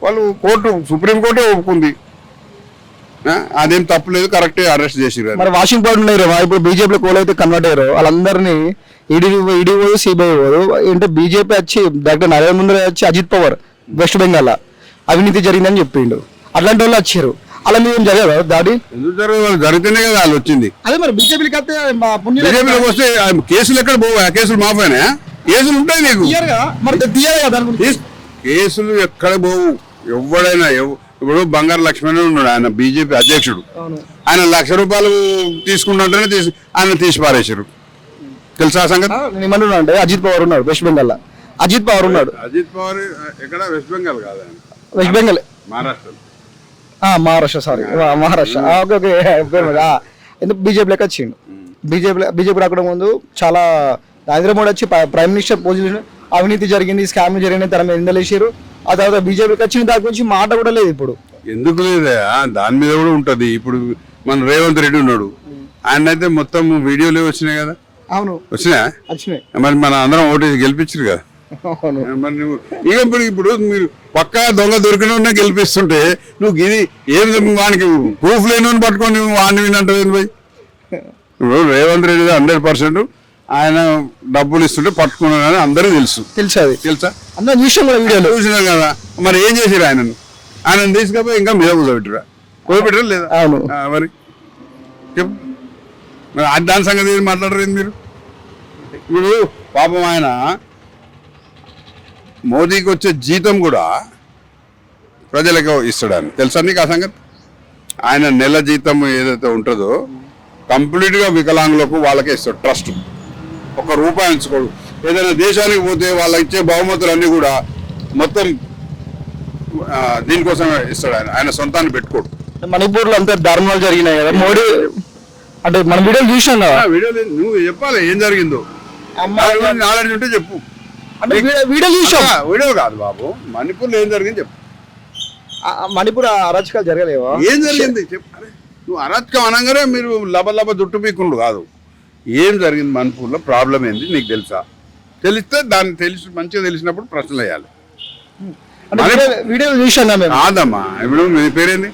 వాళ్ళు సుప్రీంకోర్టే ఒప్పుకుంది. అదేం తప్పులేదు, కరెక్ట్ అరెస్ట్ చేసిరు. మరి వాషింగ్ పౌడర్ ఉన్నాయి ఇప్పుడు బీజేపీలో కోల్ అయితే కన్వర్ట్ అయ్యారు వాళ్ళందరినీ ఈడీ పోదు సిబిఐ పోదు అంటే బీజేపీ వచ్చి డాక్టర్ నరేంద్ర మోదీ వచ్చి అజిత్ పవార్ వెస్ట్ బెంగాల్ అవినీతి జరిగిందని చెప్పిండు. అట్లాంటి వాళ్ళు వచ్చారు, అలా మీరు ఏం జరగదు దాడి ఎందుకు జరగదు? జరిగితేనే కదా వాళ్ళు వచ్చింది. అదే మరి బీజేపీకి వస్తే బీజేపీలోకి వస్తే కేసులు ఎక్కడ పోవా? కేసులు మాఫైనా? కేసులు ఉంటాయి నీకు, మరి తీయాలి కదా దాని గురించి. కేసులు ఎక్కడ పోవు. ఎవడైనా ఇప్పుడు బంగారు లక్ష్మణ్ ఉన్నాడు, ఆయన బీజేపీ అధ్యక్షుడు. ఆయన ₹1,00,000 తీసుకుంటుంటేనే ఆయన తీసి పారేశారు. తెలుసా ఆ సంగతి? నేను ఏమంటున్నా అంటే అజిత్ పవార్ ఉన్నాడు వెస్ట్ బెంగాల్, అజిత్ పవార్ ఉన్నాడు. అజిత్ పవార్ ఎక్కడ? వెస్ట్ బెంగాల్ కాదు, ఆయన west Bengal Maharashtra. Maharashtra sorry Maharashtra. Okay okay ఎందుకు బీజేపీలోకి వచ్చిండు. బీజేపీ రాకుండా ముందు చాలా నరేంద్ర మోడీ వచ్చి ప్రైమ్ మినిస్టర్ పొజిషన్ అవినీతి జరిగింది, స్కామ్ జరిగింది, తన మీద నిందలేసారు. ఆ తర్వాత బీజేపీకి వచ్చిన దాని గురించి మాట కూడా లేదు ఇప్పుడు. ఎందుకు లేదా? దాని మీద కూడా ఉంటది. ఇప్పుడు మన రేవంత్ రెడ్డి ఉన్నాడు, ఆయన అయితే మొత్తం వీడియోలు వచ్చినాయి కదా. అవును వచ్చినాయి. మరి మన అందరం ఓటేసి గెలిపించారు కదా. మరి నువ్వు ఇప్పుడు మీరు పక్కా దొంగ దొరికిన గెలిపిస్తుంటే నువ్వు ఇది ఏం వానికి ప్రూఫ్ లేని పట్టుకొని వాడిని వినంటావు ఏంది పోయి? ఇప్పుడు రేవంత్ రెడ్డి 100% ఆయన డబ్బులు ఇస్తుంటే పట్టుకున్నానని అందరూ తెలుసా? అందరూ చూసినా కదా. మరి ఏం చేసారు ఆయనను తీసుకపోయి ఇంకా మీద కూర్చోబెట్టరా లేదా? అవును. మరి చెప్పు, మరి దాని సంగతి ఏం మాట్లాడరు మీరు? ఇప్పుడు పాపం ఆయన మోదీకి వచ్చే జీతం కూడా ప్రజలకు ఇస్తాడని తెలుసా నీకు ఆ సంగతి? ఆయన నెల జీతం ఏదైతే ఉంటుందో కంప్లీట్గా వికలాంగులకు వాళ్ళకే ఇస్తాడు. ట్రస్ట్ ₹1 ఉంచుకోడు. ఏదైనా దేశానికి పోతే వాళ్ళకి ఇచ్చే బహుమతులన్నీ కూడా మొత్తం దీనికోసం ఇస్తాడు. ఆయన సొంతాన్ని పెట్టుకోడు. మణిపూర్ లో అంతా దారుణాలు జరిగినాయి కదా మోడీ అంటే మన వీడియోలు చూసినాం కదా. వీడియోలు నువ్వు చెప్పాలి ఏం జరిగిందో, నాలెడ్జ్ ఉంటే చెప్పు. వీడియో చూసాం. వీడియో కాదు బాబు, మణిపూర్లో ఏం జరిగింది చెప్పు. మణిపూర్ అరాచకాలు జరగలేవా? ఏం జరిగింది చెప్పు. నువ్వు అరాచకం అనగానే మీరు లబ జుట్టు పీకుండు కాదు. ఏం జరిగింది మణిపూర్లో, ప్రాబ్లం ఏంది నీకు తెలుసా? తెలిస్తే దాన్ని మంచిగా తెలిసినప్పుడు ప్రశ్నలు వేయాలి. వీడియో చూసాను కాదమ్మా. ఇప్పుడు నీ పేరేంది?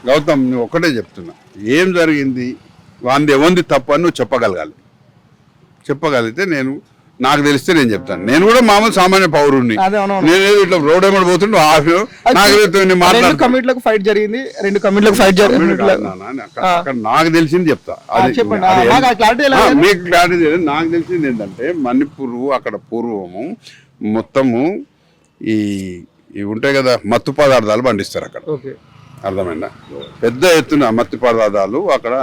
గౌతమ్. నువ్వు ఒక్కటే చెప్తున్నా, ఏం జరిగింది, వాంది ఎవంది తప్పు అని నువ్వు చెప్పగలిగితే నాకు తెలిస్తే నేను చెప్తాను. నేను కూడా మామూలు సామాన్య పౌరుణ్ణి. నేనేదో ఇట్లా రోడ్ ఏమడి పోతుంటే ఫైట్ జరిగింది, 2 కమిటీలకు ఫైట్ జరిగింది. అక్కడ నాకు తెలిసింది చెప్తా. మీకు క్లారిటీ తెలియదు. నాకు తెలిసింది ఏంటంటే మణిపూర్ అక్కడ పూర్వము మొత్తము ఇవి ఉంటాయి కదా, మత్తు పదార్థాలు పండిస్తారు అక్కడ. అర్థమైందా? పెద్ద ఎత్తున మత్తు పదార్థాలు అక్కడ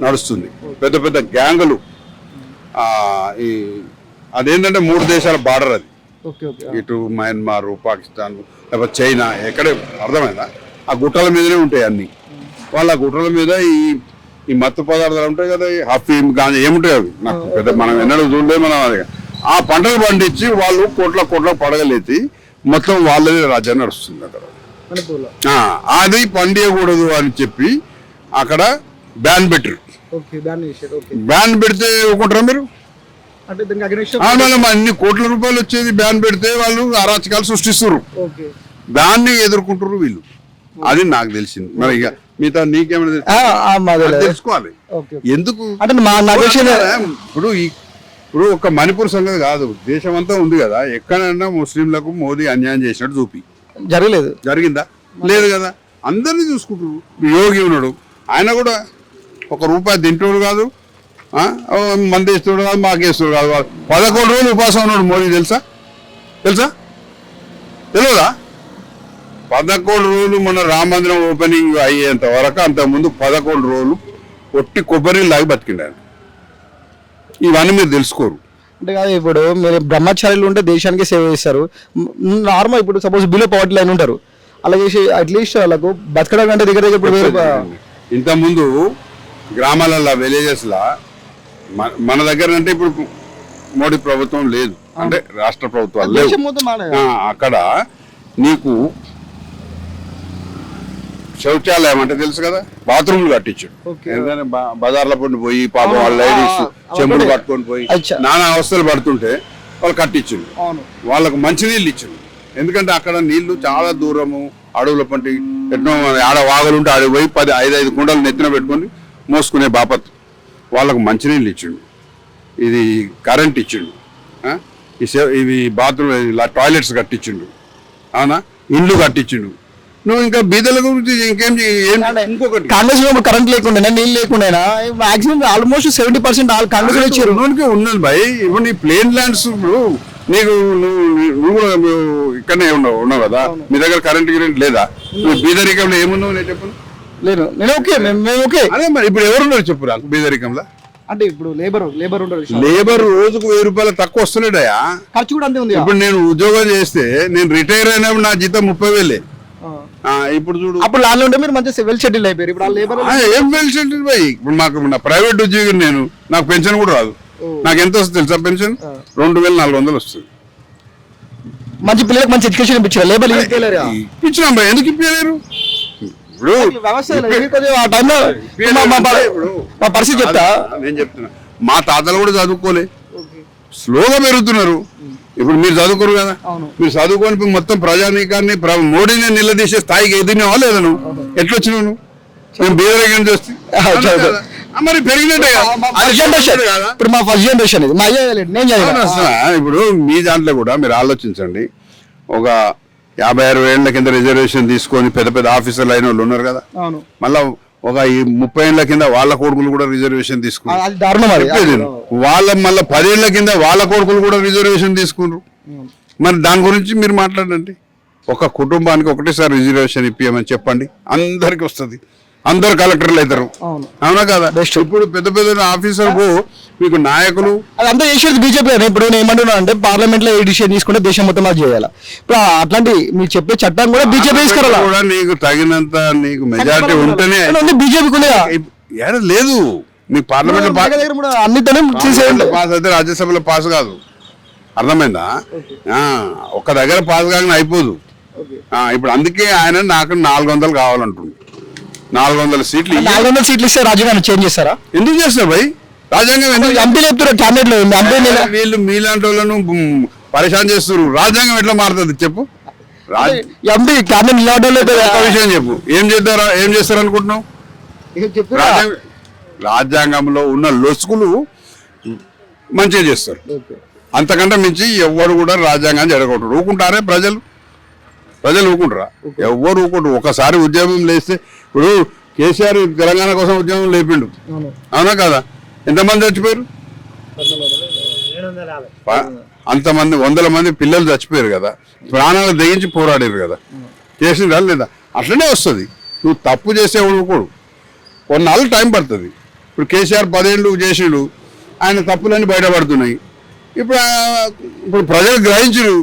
నడుస్తుంది. పెద్ద పెద్ద గ్యాంగులు. అదేంటంటే 3 దేశాల బార్డర్ అది. ఇటు మయన్మార్, పాకిస్తాన్, లేకపోతే చైనా, ఎక్కడే. అర్థమైందా? ఆ గుట్టల మీదనే ఉంటాయి అన్ని. వాళ్ళ గుట్టల మీద ఈ మత్తు పదార్థాలు ఉంటాయి కదా, హఫీమ్, గాంజా ఏముంటాయి అవి నాకు పెద్ద మనం ఎన్నడూ చూడలేదు. మనం అది ఆ పంటలు పండించి వాళ్ళు కోట్ల పడగలేసి మొత్తం వాళ్ళదే రాజ్యాన్ని నడుస్తుంది అక్కడ. అది పండియకూడదు అని చెప్పి అక్కడ బ్యాన్ పెట్టారు. బ్యాన్ పెడితే ఒక్కుంటారా మీరు? అన్ని కోట్ల రూపాయలు వచ్చేది బ్యాన్ పెడితే వాళ్ళు అరాచకాలు సృష్టిస్తారు. దాన్ని ఎదుర్కొంటారు వీళ్ళు. అది నాకు తెలిసింది. మరి ఇక మిగతా నీకేమైనా తెలుసుకోవాలి. ఎందుకు ఇప్పుడు ఒక మణిపూర్ సంగతి కాదు, దేశం అంతా ఉంది కదా. ఎక్కడైనా ముస్లింలకు మోదీ అన్యాయం చేసినట్టు చూపి జరిగిందా? లేదు కదా. అందరినీ చూసుకుంటారు. యోగి ఉన్నాడు, ఆయన కూడా ₹1 తింటోడు కాదు, మంది ఇస్తుడు కాదు, మాకేస్తుడు కాదు. 11 రోజులు ఉపాసం ఉన్నాడు మోదీ. తెలుసా? తెలియదా? 11 రోజులు మన రామ మందిరం ఓపెనింగ్ అయ్యేంత వరకు, అంతకుముందు 11 రోజులు ఒట్టి కొబ్బరి లాగి బతికిండారు. ఇవన్నీ మీరు తెలుసుకోరు. అంటే కాదు, ఇప్పుడు మీరు బ్రహ్మచారులు ఉంటే దేశానికి సేవ చేస్తారు. నార్మల్ ఇప్పుడు సపోజ్ బిలో పవర్టీ లైన్ ఉంటారు, అలా చేసి అట్లీస్ట్ వాళ్ళకు బతకడం కంటే దగ్గర ఇంతకుముందు గ్రామాలలో, విలేజెస్లో మన దగ్గర అంటే ఇప్పుడు మోడీ ప్రభుత్వం లేదు, అంటే రాష్ట్ర ప్రభుత్వాలు లేవు. అక్కడ నీకు శౌచాలయం అంటే తెలుసు కదా, బాత్రూమ్లు కట్టించాడు. ఎందుకంటే బజార్ల పండి పోయి పాపం వాళ్ళ లేడీస్ చెంబులు పట్టుకొని పోయి నానా అవస్థలు పడుతుంటే వాళ్ళు కట్టించిండు. వాళ్ళకు మంచినీళ్ళు ఇచ్చిండు. ఎందుకంటే అక్కడ నీళ్లు చాలా దూరము అడవుల పంటి ఎన్నో ఆడ వాగులు ఉంటే ఆడ పోయి 5 కుండలు నెత్తిన పెట్టుకొని మోసుకునే బాపత్. వాళ్ళకు మంచినీళ్ళు ఇచ్చిండు, ఇది కరెంట్ ఇచ్చిండు, ఇవి బాత్రూమ్ ఇలా టాయిలెట్స్ కట్టించిండు, అవునా, ఇండ్లు కట్టించిండు. నువ్వు ఇంకా బీదల గురించి ఇంకేం ఇంకొకటి కాంగ్రెస్ లో కరెంట్ లేకుండా నీళ్ళు లేకుండా మాక్సిమం ఆల్మోస్ట్ 70% ఆల్ కాంగ్రెస్ లో ఇచ్చారు. ఉన్నది భయ్. ఇప్పుడు నీ ప్లేన్ ల్యాండ్స్ ఇప్పుడు నీకు నువ్వు కూడా ఇక్కడనే ఉన్నావు కదా, మీ దగ్గర కరెంట్ లేదా? నువ్వు బీదరికంలో ఏమున్నావు నేను చెప్పను. లేదు నేను ఓకే, మేము ఓకే. అదే మరి ఇప్పుడు ఎవరున్నారు చెప్పు నాకు బీదరికంలో? అంటే ఇప్పుడు లేబర్ ఉంటారు, లేబర్ రోజుకు 1000 రూపాయలు తక్కువ వస్తున్నాడయా, ఖర్చు కూడా అంతే ఉంది. ఇప్పుడు నేను ఉద్యోగం చేస్తే నేను రిటైర్ అయినప్పుడు నా జీతం 30,000. ఇప్పుడు చూడు, అప్పుడు లాలో ఉంటే మీరు మంచిగా వెల్ సెటిల్ అయిపోయారు. ఇప్పుడు లేబర్ ఏం వెల్ సెటిల్ భయ్. ఇప్పుడు మాకు నా ప్రైవేట్ ఉద్యోగం, నేను నాకు పెన్షన్ కూడా రాదు. నాకు ఎంత వస్తుంది తెలుసా పెన్షన్? 2400 వస్తుంది. మంచి పిల్లలకు మంచి ఎడ్యుకేషన్ ఇప్పించారు, లేబర్ ఇచ్చినాం భయ్, ఎందుకు ఇప్పలేరు? మా పరిస్థితి చెప్తా. నేను చెప్తున్నా, మా తాతలు కూడా చదువుకోలే, స్లోగా పెరుగుతున్నారు. ఇప్పుడు మీరు చదువుకోరు కదా, మీరు చదువుకొని మొత్తం ప్రజానీకాన్ని మోడీని నిలదీసే స్థాయికి ఎదిగినావా లేదా? నువ్వు ఎట్లా వచ్చినావు? నువ్వు మేము బీదరికం చేస్తే మరి పెరిగినట్టే ఇప్పుడు మా ఫస్ట్ జనరేషన్ ఇది. మా ఇప్పుడు మీ దాంట్లో కూడా మీరు ఆలోచించండి, ఒక 56 ఏళ్ల కింద రిజర్వేషన్ తీసుకొని పెద్ద పెద్ద ఆఫీసర్లు అయిన వాళ్ళు ఉన్నారు కదా, మళ్ళా ఒక 30 ఏళ్ల కింద వాళ్ళ కొడుకులు కూడా రిజర్వేషన్ తీసుకున్నారు. వాళ్ళ మళ్ళీ 10 ఏళ్ల కింద వాళ్ళ కొడుకులు కూడా రిజర్వేషన్ తీసుకున్నారు. మరి దాని గురించి మీరు మాట్లాడండి. ఒక కుటుంబానికి ఒకటేసారి రిజర్వేషన్ ఇప్పియమని చెప్పండి, అందరికి వస్తుంది, అందరు కలెక్టర్లు అవుతారు, అవునా కదా? ఇప్పుడు పెద్ద పెద్ద ఆఫీసర్కు మీకు నాయకులు అదంతా చేసేది బీజేపీ. ఇప్పుడు నేను ఏమంటున్నా అంటే పార్లమెంట్ లో ఏ డిసిషన్ తీసుకుంటే దేశం మొత్తం అది చేయాలి. ఇప్పుడు అట్లాంటి మీరు చెప్పే చట్టం కూడా బీజేపీ కూడా నీకు తగినంత నీకు మెజారిటీ ఉంటేనే బీజేపీకి లేదు. నీకు పార్లమెంట్ పాస్ అయితే రాజ్యసభలో పాస్ కాదు, అర్థమైందా? ఒక్క దగ్గర పాస్ కాగానే అయిపోదు. ఇప్పుడు అందుకే ఆయన నాకు 400 కావాలంటుంది. 400 సీట్లు 400 సీట్లు ఇస్తే రాజ్యాంగం చేంజ్ చేస్తారా? ఎందుకు చేస్తారు భయ్? రాజ్యాంగం ఎంపీలు చెప్తారు క్యాబినెట్ లో, వీళ్ళు మీలాంటి వాళ్ళను పరిశాన్ చేస్తారు. రాజ్యాంగం ఎట్లా మారుతుంది చెప్పు? విషయం చెప్పు, ఏం చేస్తారు అనుకుంటున్నావు? రాజ్యాంగంలో ఉన్న లొసుకులు మంచిగా చేస్తారు, అంతకంటే మించి ఎవరు కూడా రాజ్యాంగాన్ని జరగకూడదు. ఊకుంటారే ప్రజలు ఊకుంటారా? ఎవరు ఊకుంటారు? ఒకసారి ఉద్యమం లేస్తే, ఇప్పుడు కేసీఆర్ తెలంగాణ కోసం ఉద్యమం లేపిండు, అవునా కదా? ఎంతమంది చచ్చిపోయారు? అంతమంది 100 మంది పిల్లలు చచ్చిపోయారు కదా, ప్రాణాలు తెగించి పోరాడారు కదా, చేసిందా లేదా? అట్లనే వస్తుంది. నువ్వు తప్పు చేసే ఊరుకోడు, కొన్నాళ్ళు టైం పడుతుంది. ఇప్పుడు కేసీఆర్ 10 ఏళ్ళు చేసిండు, ఆయన తప్పులన్నీ బయటపడుతున్నాయి. ఇప్పుడు ప్రజలు గ్రహించరు.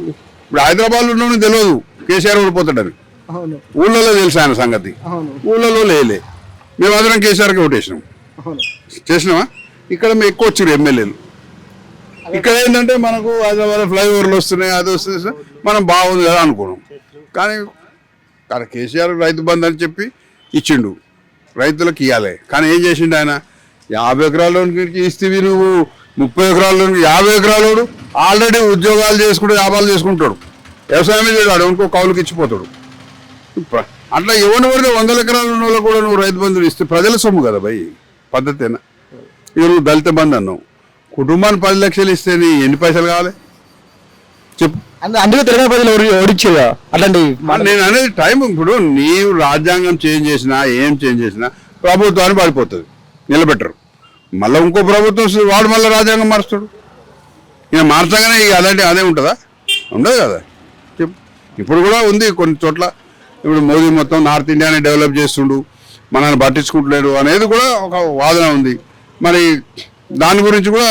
ఇప్పుడు హైదరాబాద్లో ఉన్న తెలియదు కేసీఆర్ ఓడిపోతాడని, ఊళ్ళలో తెలుసు ఆయన సంగతి, ఊళ్ళలో లేలే. మేము అందరం కేసీఆర్కి ఓటేసినాం, చేసినామా? ఇక్కడ మేము ఎక్కువ వచ్చారు ఎమ్మెల్యేలు. ఇక్కడ ఏంటంటే మనకు హైదరాబాద్ ఫ్లైఓవర్లు వస్తున్నాయి, అది వస్తుంది, మనం బాగుంది కదా అనుకున్నాం. కానీ కేసీఆర్ రైతు బంధు అని చెప్పి ఇచ్చిండు, రైతులకు ఇవ్వాలి. కానీ ఏం చేసిండు ఆయన? 50 ఎకరాల్లోనికి ఇస్తేవి నువ్వు 30 ఎకరాల్లోనికి 50 ఎకరాలోడు ఆల్రెడీ ఉద్యోగాలు చేసుకుంటూ వ్యాపారాలు చేసుకుంటాడు, వ్యవసాయమే చేయడాడు, ఇంకో కౌలుకి ఇచ్చిపోతాడు. అట్లా ఎవరిని పడితే 100 ఎకరాలు ఉన్న వాళ్ళు కూడా నువ్వు రైతు బంధువులు ఇస్తే ప్రజల సొమ్ము కదా భయ్, పద్ధతేనా? ఇక నువ్వు దళిత బంధు అన్నావు, కుటుంబాన్ని 10 లక్షలు ఇస్తే నీ ఎన్ని పైసలు కావాలి చెప్పు? అందుకే తెలంగాణ ప్రజలు ఓడిచ్చేదా అట్లాంటి? నేను అనేది టైం. ఇప్పుడు నీవు రాజ్యాంగం చేంజ్ చేసినా ఏం చేంజ్ చేసినా ప్రభుత్వాన్ని పడిపోతుంది, నిలబెట్టరు. మళ్ళీ ఇంకో ప్రభుత్వం వాడు మళ్ళీ రాజ్యాంగం మారుస్తాడు. ఇక మార్చగానే ఇక అదే ఉంటుందా? ఉండదు కదా. ఇప్పుడు కూడా ఉంది కొన్ని చోట్ల. ఇప్పుడు మోదీ మొత్తం నార్త్ ఇండియాని డెవలప్ చేస్తుండు, మనల్ని పట్టించుకుంటలేడు అనేది కూడా ఒక వాదన ఉంది. మరి దాని గురించి కూడా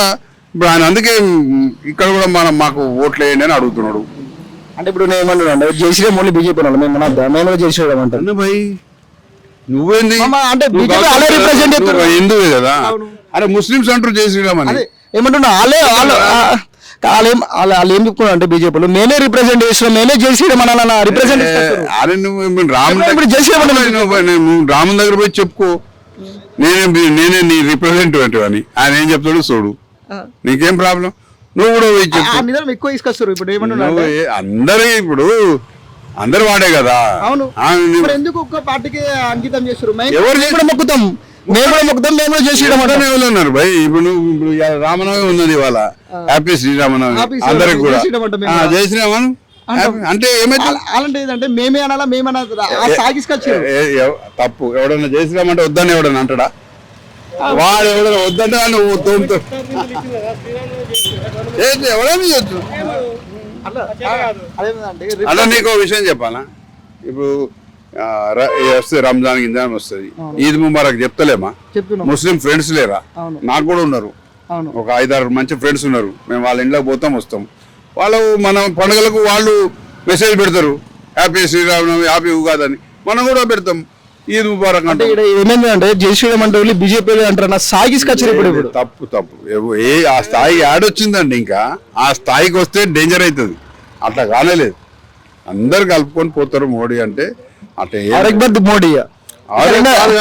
ఇప్పుడు ఆయన అందుకే ఇక్కడ కూడా మాకు ఓట్లు వేయండి అని అడుగుతున్నాడు. అంటే ఇప్పుడు నేను ఏమన్నా జైశ్రీరామ్ ఓన్లీ బీజేపీ మేము జైశ్రీరామ్ అంటే భయ్ నువ్వేంది అంటే హిందువే కదా? అరే ముస్లింస్ అంటారు జైశ్రీరామ్ అని. ఏమంటున్నా వాళ్ళు ఏం చెప్పుకున్నా అంటే బీజేపీలో నేనే రిప్రజెంట్ చేస్తున్నాం, నేనే జైశ్రీరామ్ అన్న రిప్రజెంట్. అరే నువ్వు రాముని దగ్గర పోయి చెప్పుకో, నేనే నీ రిప్రజెంటేటివ్ అని. ఆయన ఏం చెప్తాడు చూడు, నీకేం ప్రాబ్లం? నువ్వు కూడా పోయి చెప్పు. ఎక్కువ తీసుకొస్తారు. ఇప్పుడు ఏమన్నా అందరూ ఇప్పుడు అందరు వాడే కదా. అవును. ఆ, నీ- మరి ఎందుకు ఒక్క పార్టీకి అంకితం చేస్తారు? ఎవరు మేము కూడా మొక్కుతాం, మేము కూడా మొక్కుతాం, మేము కూడా చేసి ఎవరైనా ఎవరన్నారు భయ్? ఇప్పుడు ఇవాళ రామనవమి ఉన్నది, ఇవాళ హ్యాపీ శ్రీరామనవమి హ్యాపీ అందరికి కూడా. జై శ్రీరామ్ అంటాం మేము కూడా. జై శ్రీరామన్ అంటే ఏమైతే అలాంటి ఏదంటే మేమే అనాలా, సాగిసుకొచ్చారు. తప్పు. ఎవడన్నా జై శ్రీరామ్ అంటే వద్దని ఎవడన్నా అంటాడా? వాడు ఎవడన్నా వద్దంటే నువ్వు తోముతో ఎవడన్నా చేయొచ్చు. అలా నీకు ఒక విషయం చెప్పాలా? ఇప్పుడు వస్తే రంజాన్ గింజాన్ వస్తుంది, ఈద్ ముబారక్ చెప్తలేమా? చెప్తున్నాం. ముస్లిం ఫ్రెండ్స్ లేరా? అవును. నాకు కూడా ఉన్నారు, అవును. ఒక 5-6 మంచి ఫ్రెండ్స్ ఉన్నారు. మేము వాళ్ళ ఇంట్లోకి పోతాం వస్తాం. వాళ్ళు మన పండుగలకు వాళ్ళు మెసేజ్ పెడతారు, హ్యాపీ శ్రీరామనవమి, హ్యాపీ ఉగాది అని. మనం కూడా పెడతాం ఈద్ ముబారక్ అంటే అంటే. ఇక్కడ ఏమైంది అంటే జై శ్రీరామ్ అంటే ఓన్లీ బీజేపీ అంటారు, సాగిసుకొచ్చారు ఇప్పుడు. తప్పు తప్పు. ఆ స్థాయికి యాడ్ వచ్చిందండి. ఇంకా ఆ స్థాయికి వస్తే డేంజర్ అవుతుంది. అట్లా కానేలేదు, అందరు కలుపుకొని పోతారు. మోడీ అంటే అట్లా మోడీ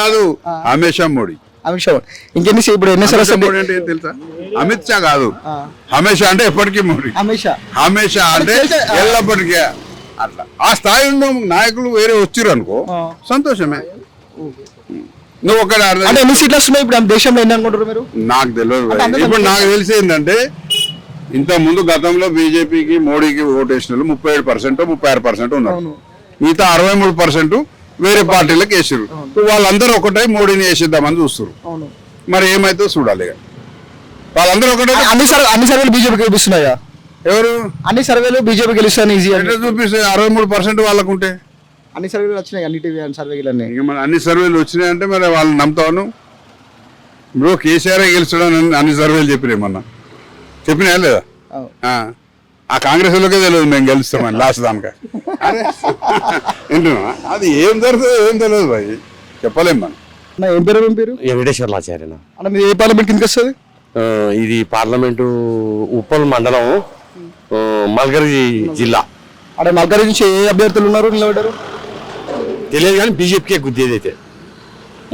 కాదు, హమేషా మోడీ. అమిత్ షా ఇంకెన్ని ఇప్పుడు హమేషా మోడీ అంటే ఏం తెలుసా? అమిత్ షా కాదు, హమేషా అంటే ఎప్పటికీ మోడీ. అమిత్ షా హమేషా అంటే ఎల్లప్పటికీ. అట్లా ఆ స్థాయి ఉన్న నాయకులు వేరే వచ్చిర్రు అనుకో, సంతోషమే. నువ్వు ఒకటి అంటే ఎన్ని సీట్లు వస్తున్నాయి ఇప్పుడు దేశంలో? ఎన్ని అనుకుంటారు మీరు? నాకు తెలియదు. ఇప్పుడు నాకు తెలిసి ఏంటంటే, ఇంత ముందు గతంలో బీజేపీకి మోడీకి ఓటేసిన వాళ్ళు 37%, 36% ఉన్నారు. మిగతా 63% వేరే పార్టీలకు వేసారు. వాళ్ళందరూ ఒకటే మోడీని వేసేద్దామని చూస్తారు. మరి ఏమైతే చూడాలి. వాళ్ళందరూ ఒకటే. అన్ని సర్వేలు బీజేపీకి గెలుస్తున్నాయా? ఎవరు? అన్ని సర్వేలు బీజేపీ గెలుస్తాను ఈజీ ఎట్లా చూపిస్తాయి? 63% వాళ్ళకు ఉంటే అన్ని సర్వేలు వచ్చినాయి, అన్ని టీవీ సర్వేలన్నీ. ఇక మన అన్ని సర్వేలు వచ్చినాయంటే మరి వాళ్ళని నమ్ముతాను. బ్రో కేసీఆర్ గెలుస్తాడని అన్ని సర్వేలు చెప్పినామన్నా, చెప్పినా లేదా? ఆ కాంగ్రెస్ వాళ్ళకే తెలియదు మేము గెలుస్తామని లాస్ట్ దానిక. వింటున్నా, అది ఏం జరుగుతుందో ఏం తెలియదు భయ్, చెప్పలేం మనం. ఏం పేరు? ఏం పేరు? వెంకటేశ్వర్లాచార్య. అంటే మీరు ఏ పార్లమెంట్ కిందకి వస్తుంది? ఇది పార్లమెంటు ఉప్పల్ మండలం, మల్కరి జిల్లా. అంటే మల్కరి నుంచి ఏ అభ్యర్థులు ఉన్నారు, నిలబడ్డారు? తెలియదు కానీ బీజేపీకే గుద్దేది అయితే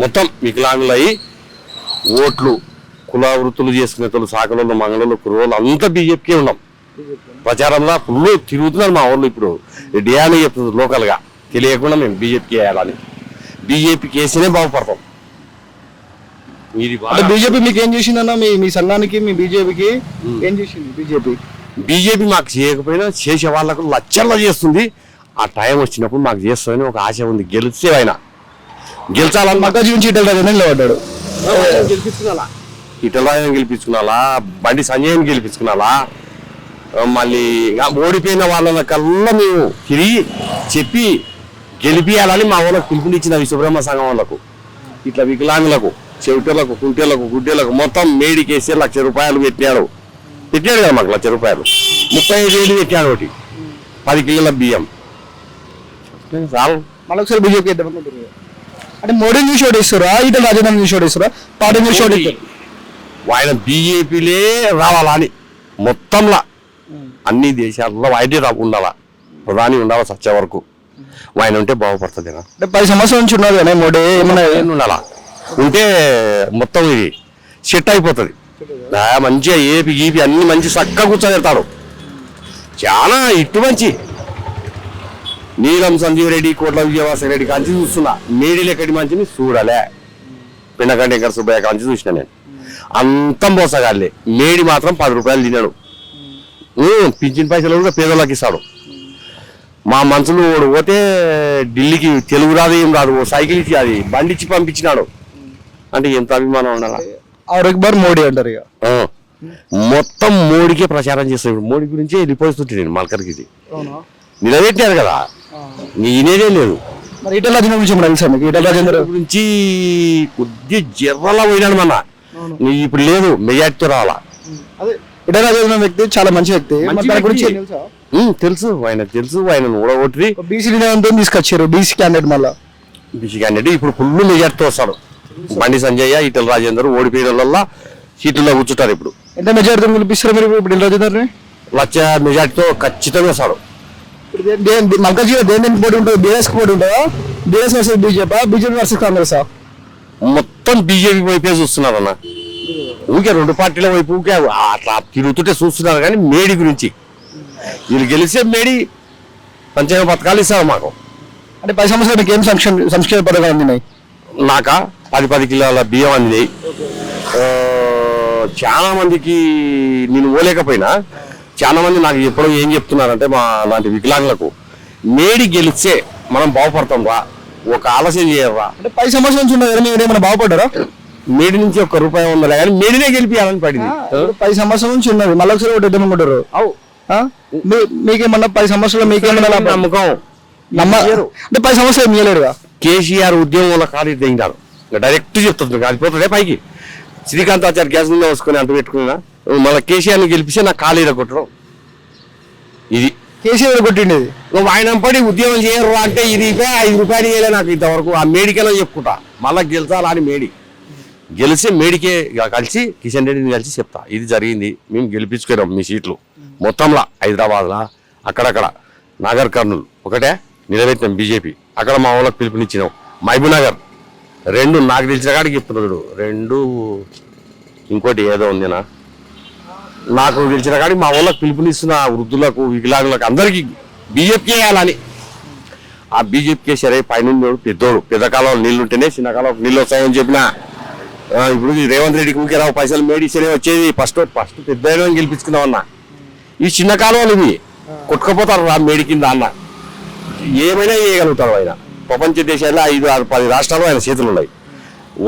మొత్తం వికలాంగులు అయ్యి ఓట్లు, కుల వృత్తులు చేసుకునే తోళ్ళు, సాకలోళ్ళు, మంగళోళ్ళు, కుర్రోళ్ళు అంతా బీజేపీకే ఉన్నాం. ప్రచారంలో ఫుల్ తిరుగుతున్నారు మా ఊళ్ళో. ఇప్పుడు డియాని చెప్తుంది లోకల్గా, తెలియకుండా మేము బీజేపీకి వేయాలని. బీజేపీకి వేసినే బాగుపడతాం. అంటే బీజేపీ మీకు ఏం చేసిందన్న? మీ సంఘానికి, మీ బీజేపీకి ఏం చేసింది బీజేపీ? బీజేపీ మాకు చేయకపోయినా చేసే వాళ్ళకు లచ్చల్లో చేస్తుంది. ఆ టైం వచ్చినప్పుడు మాకు చేస్తుందని ఒక ఆశ ఉంది. గెలిస్తే ఆయన గెలిచాలని మక్క నుంచి ఇటల్ రాజు నిలబడ్డాడు. గెలిపించుకున్నా, ఇటలాయని గెలిపించుకున్నాలా, బండి సంజయ్ని గెలిపించుకున్నాలా. మళ్ళీ ఓడిపోయిన వాళ్ళ కల్లా మేము తిరిగి చెప్పి గెలిపియాలని మా వాళ్ళకు పిలుపునిచ్చిన సుబ్రహ్మ సంఘం వాళ్ళకు, ఇట్లా వికలాంగులకు, చెవిటలకు, కుంటేలకు, గుడ్డేలకు మొత్తం మేడికేసి ₹1,00,000 పెట్టాడు కదా మాకు. ₹1,00,000 35,000 పెట్టాడు. ఒకటి 10 కిలోల బియ్యం చాలు. మళ్ళొకసారి బీజేపీ అంటే మోడీ న్యూస్ ఓడిస్తారా, ఇటల్ రాజేంద్ర న్యూస్ ఓడిస్తారా, పార్టీ న్యూస్ ఓడిస్తారు? ఆయన బీజేపీలే రావాలని మొత్తంలో అన్ని దేశాల్లో ఆయనే ఉండాలా, ప్రధాని ఉండాలా సచ్చే వరకు. ఆయన ఉంటే బాగుపడుతుంది. అంటే 10 సంవత్సరాల నుంచి ఉన్నారు కానీ మోడీ ఏమన్నా ఉండాలా, ఉంటే మొత్తం ఇది సెట్ అయిపోతుంది. మంచిగా ఏపీ గీపీ అన్ని మంచి చక్కగా కూర్చోబెడతాడు. చాలా ఇటు మంచి నీలం సంజీవ్ రెడ్డి, కోట్ల విజయవాస రెడ్డి కాంచి చూస్తున్నా. మేడీలు ఎక్కడి మంచిని చూడాలే, పిండకంటి వెంకట సుబ్బయ్య కాంచి చూసిన నేను. అంతం పోసగాలే. మేడి మాత్రం ₹10 తిన్నాడు. పింఛన్ పైసలు కూడా పేదలకు ఇస్తాడు. మా మనుషులు పోతే ఢిల్లీకి తెలుగు రాదు, ఏం రాదు, సైకిల్ ఇచ్చి అది బండి ఇచ్చి పంపించినాడు. అంటే ఎంత అభిమానం ఉండాలా. మోడీ అంటారు ఇక మొత్తం మోడీకే ప్రచారం చేస్తాడు. ఇప్పుడు మోడీ గురించే వెళ్ళిపోతుంటే నేను మల్కరికి ఇది నిలబెట్టారు కదా, నేనేదే లేదు. మరి ఈటల రాజేంద్ర గురించి తెలుసా మీకు? ఈటల రాజేంద్ర గురించి కొద్ది జర్రలా పోయినాడు మన. ఇప్పుడు లేదు, మెజార్టీతో రావాలా. ఈటల రాజేంద్ర వ్యక్తి చాలా మంచి వ్యక్తి. తెలుసు, ఆయన తెలుసు. ఆయన ఓడగొట్టి బీసీ తీసుకొచ్చారు. బీసీ క్యాండిడేట్ మళ్ళీ బీసీ క్యాండిడేట్ ఇప్పుడు ఫుల్ మెజార్టీతో వస్తాడు. బండి సంజయ్య, ఈటల రాజేందర్ ఓడిపోయిన వల్ల సీట్లలో కూర్చుంటారు. ఇప్పుడు ఎంత మెజార్టీతో గెలిపిస్తారు మీరు ఇప్పుడు ఈటల రాజేందర్ని? 1,00,000 మెజార్టీతో ఖచ్చితంగా వస్తాడు. మల్కాజ్గిరిలో దేని పోటీ ఉంటుంది? బీఆర్ఎస్ పోటీ ఉంటుందా? BRS versus BJP, BJP versus కాంగ్రెసా? మొత్తం బీజేపీ వైపే చూస్తున్నారు అన్న. ఊకే 2 పార్టీల వైపు ఊకే అట్లా తిరుగుతుంటే చూస్తున్నారు. కానీ మేడీ గురించి వీళ్ళు గెలిస్తే మేడీ సంక్షేమ పథకాలు ఇస్తారు మాకు. అంటే 10 సంవత్సరాలు మీకు ఏం సంక్షేమ పథకాలు అందినాయి? నాక 10 కిలోల బియ్యం అందినాయి. చాలా మందికి నేను పోలేకపోయినా చాలా మంది నాకు ఎప్పుడో ఏం చెప్తున్నారంటే మా లాంటి వికలాంగులకు మేడి గెలిస్తే మనం బాగుపడతాం రా, ఒక ఆలస్యం చేయరా. అంటే 10 సంవత్సరాల నుంచి ఉన్నారు మీరు ఏమైనా బాగుపడ్డారా? మేడి నుంచి ₹1 ఉండాలి కానీ మేడినే గెలిపియాలని పడింది. 10 సంవత్సరాల నుంచి ఉన్నది మళ్ళీ ఒకసారి ఒకటి ఎద్దమంటారు. మీకేమన్నా 10 సంవత్సరాలు మీకేమన్నా నమ్మకం అంటే 10 సంవత్సరాలు మీయలేడుగా. కేసీఆర్ ఉద్యమంలో ఖాళీ దిగినారు, డైరెక్ట్ చెప్తుంది కాలిపోతుందే పైకి. శ్రీకాంతాచార్య గ్యాస్ మీద వేసుకొని అంటూ పెట్టుకున్నా మళ్ళీ కేసీఆర్ని గెలిపిస్తే నాకు ఖాళీ కొట్టడం. ఇది కేసీఆర్ కొట్టిండేది. ఆయన పడి ఉద్యమం చేయరు అంటే ఇది ₹5 చేయలే నాకు ఇంతవరకు. ఆ మేడికెలో చెప్పుకుంటా మళ్ళీ గెలిచాలా అని మేడి గెలిచి మేడికే కలిసి కిషన్ రెడ్డిని కలిసి చెప్తా ఇది జరిగింది, మేము గెలిపించుకున్నాం మీ సీట్లు మొత్తంలో హైదరాబాద్లో అక్కడక్కడ నాగర్ కర్నూలు ఒకటే నిలబెట్టినాం బీజేపీ. అక్కడ మా వాళ్ళకి పిలుపునిచ్చినాం. మహబూబ్ నగర్ 2 నాకు తెలిసిన కాడికి చెప్తున్నాడు 2 ఇంకోటి ఏదో ఉందినా నాకు తెలిసిన కాడికి మా వాళ్ళకి పిలుపునిస్తున్న వృద్ధులకు వికలాంగులకు అందరికీ బీజేపీ వేయాలని. ఆ బీజేపీకి సరే పైన పెద్దోడు పెద్ద కాలంలో నీళ్ళు ఉంటేనే చిన్న కాలంలో నీళ్ళు వస్తాయని చెప్పిన. ఇప్పుడు రేవంత్ రెడ్డికి ఊకే రావు పైసలు మేడిస్తేనే వచ్చేది. ఫస్ట్ పెద్ద గెలిపించుకున్నామన్నా. ఈ చిన్న కాలంలో ఇవి కొట్టుకపోతారు రా మేడి కింద అన్న. ఏమైనా చేయగలుగుతారు ఆయన. ప్రపంచ దేశాల్లో 5, 6, 10 రాష్ట్రాలు ఆయన చేతులు ఉన్నాయి.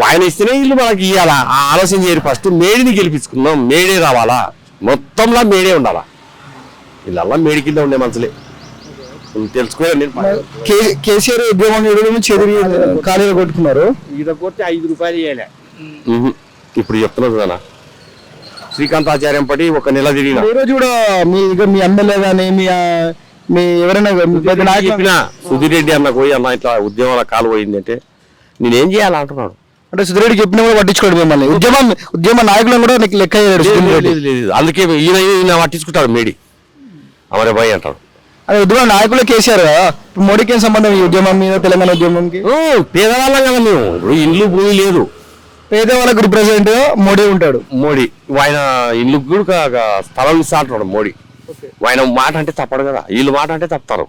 ఆయన ఇస్తేనే ఇల్లు మనకి ఇవ్వాలా ఆ ఆలోచన చేయరు. ఫస్ట్ మేడిని గెలిపించుకున్నాం, మేడే రావాలా, మొత్తంలో మేడే ఉండాలా. వీళ్ళల్లా మేడి కింద ఉండే మనుషులే తెలుసుకోవాలి. కేసీఆర్ ఉద్యమం చెదిరి ఖాళీగా కొట్టుకున్నారు. ఈడ కొట్టి ₹5 చేయలే. ఇప్పుడు చెప్తున్నా చూడనా శ్రీకాంతాచార్యం పడి 1 నెల తిరిగిన. ఈ రోజు కూడా మీ ఎమ్మెల్యే కానీ మీ ఎవరైనా చెప్పినా సుధీర్ రెడ్డి అన్న పోయి అన్న ఇట్లా ఉద్యమాల కాలు పోయింది అంటే నేనేం చేయాలంటున్నాడు. అంటే సుధీర్ రెడ్డి చెప్పినా కూడా పట్టించుకోడు మిమ్మల్ని. ఉద్యమ నాయకులను కూడా నీకు లెక్క లేదు. అందుకే ఈయన పట్టించుకుంటాడు మేడి అమరే బాయ్ అంటాడు. అదే ఉద్యమ నాయకులు కేసీఆర్ కదా. మోడీకి ఏం సంబంధం ఈ ఉద్యమం మీద, తెలంగాణ ఉద్యమంకి? పేదవాళ్ళం కదా మేము. ఇండ్లు భూమి లేదు, పేదవాళ్ళకు రిప్రజెంట్ మోడీ ఉంటాడు. మోడీ ఆయన ఇల్లు కూడా స్థలం ఇస్తా అంటున్నాడు మోడీ. ఆయన మాట అంటే తప్పడు కదా, వీళ్ళు మాట అంటే తప్పుతారు.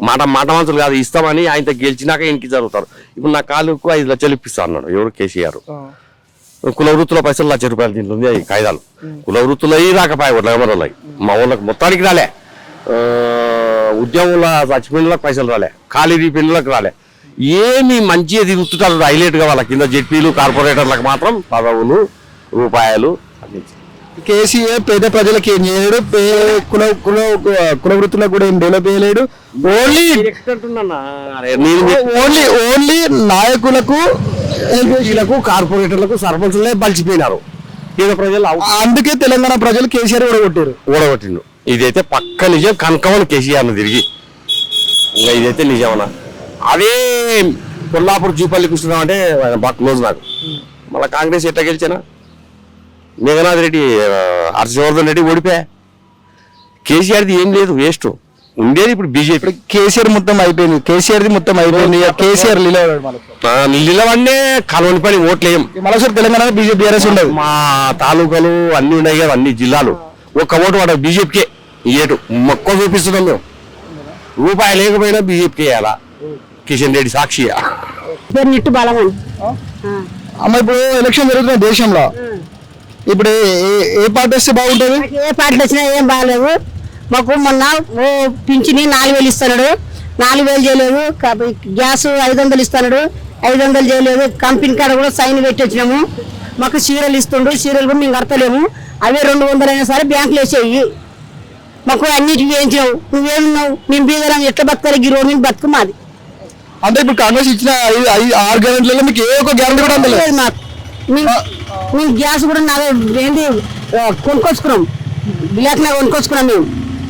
మాట మనుషులు కాదు, ఇస్తామని ఆయనతో గెలిచినాక ఇంటికి జరుగుతారు. ఇప్పుడు నా కాలుకు 5 లక్షలు ఇప్పిస్తా అన్నాడు ఎవరు కేసీఆర్. కుల వృత్తుల పైసలు ₹1,00,000 దీంట్లో ఉంది కాయిదాలు. కుల వృత్తులు అయ్యి రాకపోయాయి వడ్లగమరలు. మా ఊళ్ళకి మొత్తానికి రాలే. ఉద్యమంలో చచ్చిపోయినలకు పైసలు రాలే, ఖాళీ రీపెన్నులకు రాలే. ఏమి మంచిగా తిరుగుతుంటారు హైలైట్ గా వాళ్ళ కింద జెడ్పీలు కార్పొరేటర్లకు మాత్రం పదవులు రూపాయలు. కేసీఆర్ పేద ప్రజలకు ఏం చేయలేడు, కుల వృత్తులకు కూడా ఏం డెవలప్ చేయలేడు. ఓన్లీ నాయకులకు కార్పొరేటర్లకు సర్పంచులే బలిచిపోయినారు పేద ప్రజలు. అందుకే తెలంగాణ ప్రజలు కేసీఆర్ ఓడగొట్టిండు. ఇదైతే పక్క నిజం కనకమని కేసీఆర్ తిరిగి ఇంకా ఇదైతే నిజమన్నా. అదే కొల్లాపూర్ జూపల్లి కూర్చున్నాం అంటే బాగా క్లోజ్ నాకు. మళ్ళీ కాంగ్రెస్ ఎట్లా గెలిచానా మేఘనాథ్ రెడ్డి హర్షవర్ధన్ రెడ్డి ఓడిపోయా. కేసీఆర్ది ఏం లేదు, వేస్ట్ ఉండేది. ఇప్పుడు బీజేపీ కేసీఆర్ మొత్తం అయిపోయింది. కేసీఆర్ది మొత్తం అయిపోయింది. కేసీఆర్ నిలవన్నే కలవని పని ఓట్లేం. మరోసారి తెలంగాణ బీజేపీ ఉండదు. మా తాలూకాలు అన్ని ఉన్నాయి కదా, అన్ని జిల్లాలు ఒక్క ఓటు వాడు బీజేపీకే ఏటు మొక్క చూపిస్తున్నాం మేము. రూపాయి లేకపోయినా బీజేపీకి వేయాలా. కిషన్ రెడ్డి సాక్షియా. అమ్మ ఇప్పుడు ఎలక్షన్ జరుగుతున్న దేశంలో ఇప్పుడు ఏ పార్టీ వస్తే బాగుంటుంది? ఏ పార్టీ వచ్చినా ఏం బాగాలేవు. మాకు మొన్న పింఛని 4,000 ఇస్తున్నాడు, 4,000 చేయలేదు. గ్యాస్ 500 ఇస్తున్నాడు, 500 చేయలేదు. కంపెనీ కాడ కూడా సైన్ పెట్టి వచ్చినాము. మాకు చీరలు ఇస్తుండు, చీరలు కూడా మేము కడతలేము. అవే 200 అయినా సరే బ్యాంకులు వేసేయి. మాకు అన్నిటికీ వేయించినావు. నువ్వేమున్నావు? మేము బీదరం ఎట్లా బతకాలి? ఈ రోజు బతుకు మాది. అంటే ఇప్పుడు కాంగ్రెస్ ఇచ్చిన 6 గ్యారెంటీలలో మీకు ఏ ఒక్క గ్యారెంటీ కూడా అందలేదు. మాకు మేము గ్యాస్ కూడా ఏంటి కొనుక్కొచ్చుకున్నాం, బ్లాక్నా కొనుక్కొచ్చుకున్నాం మేము.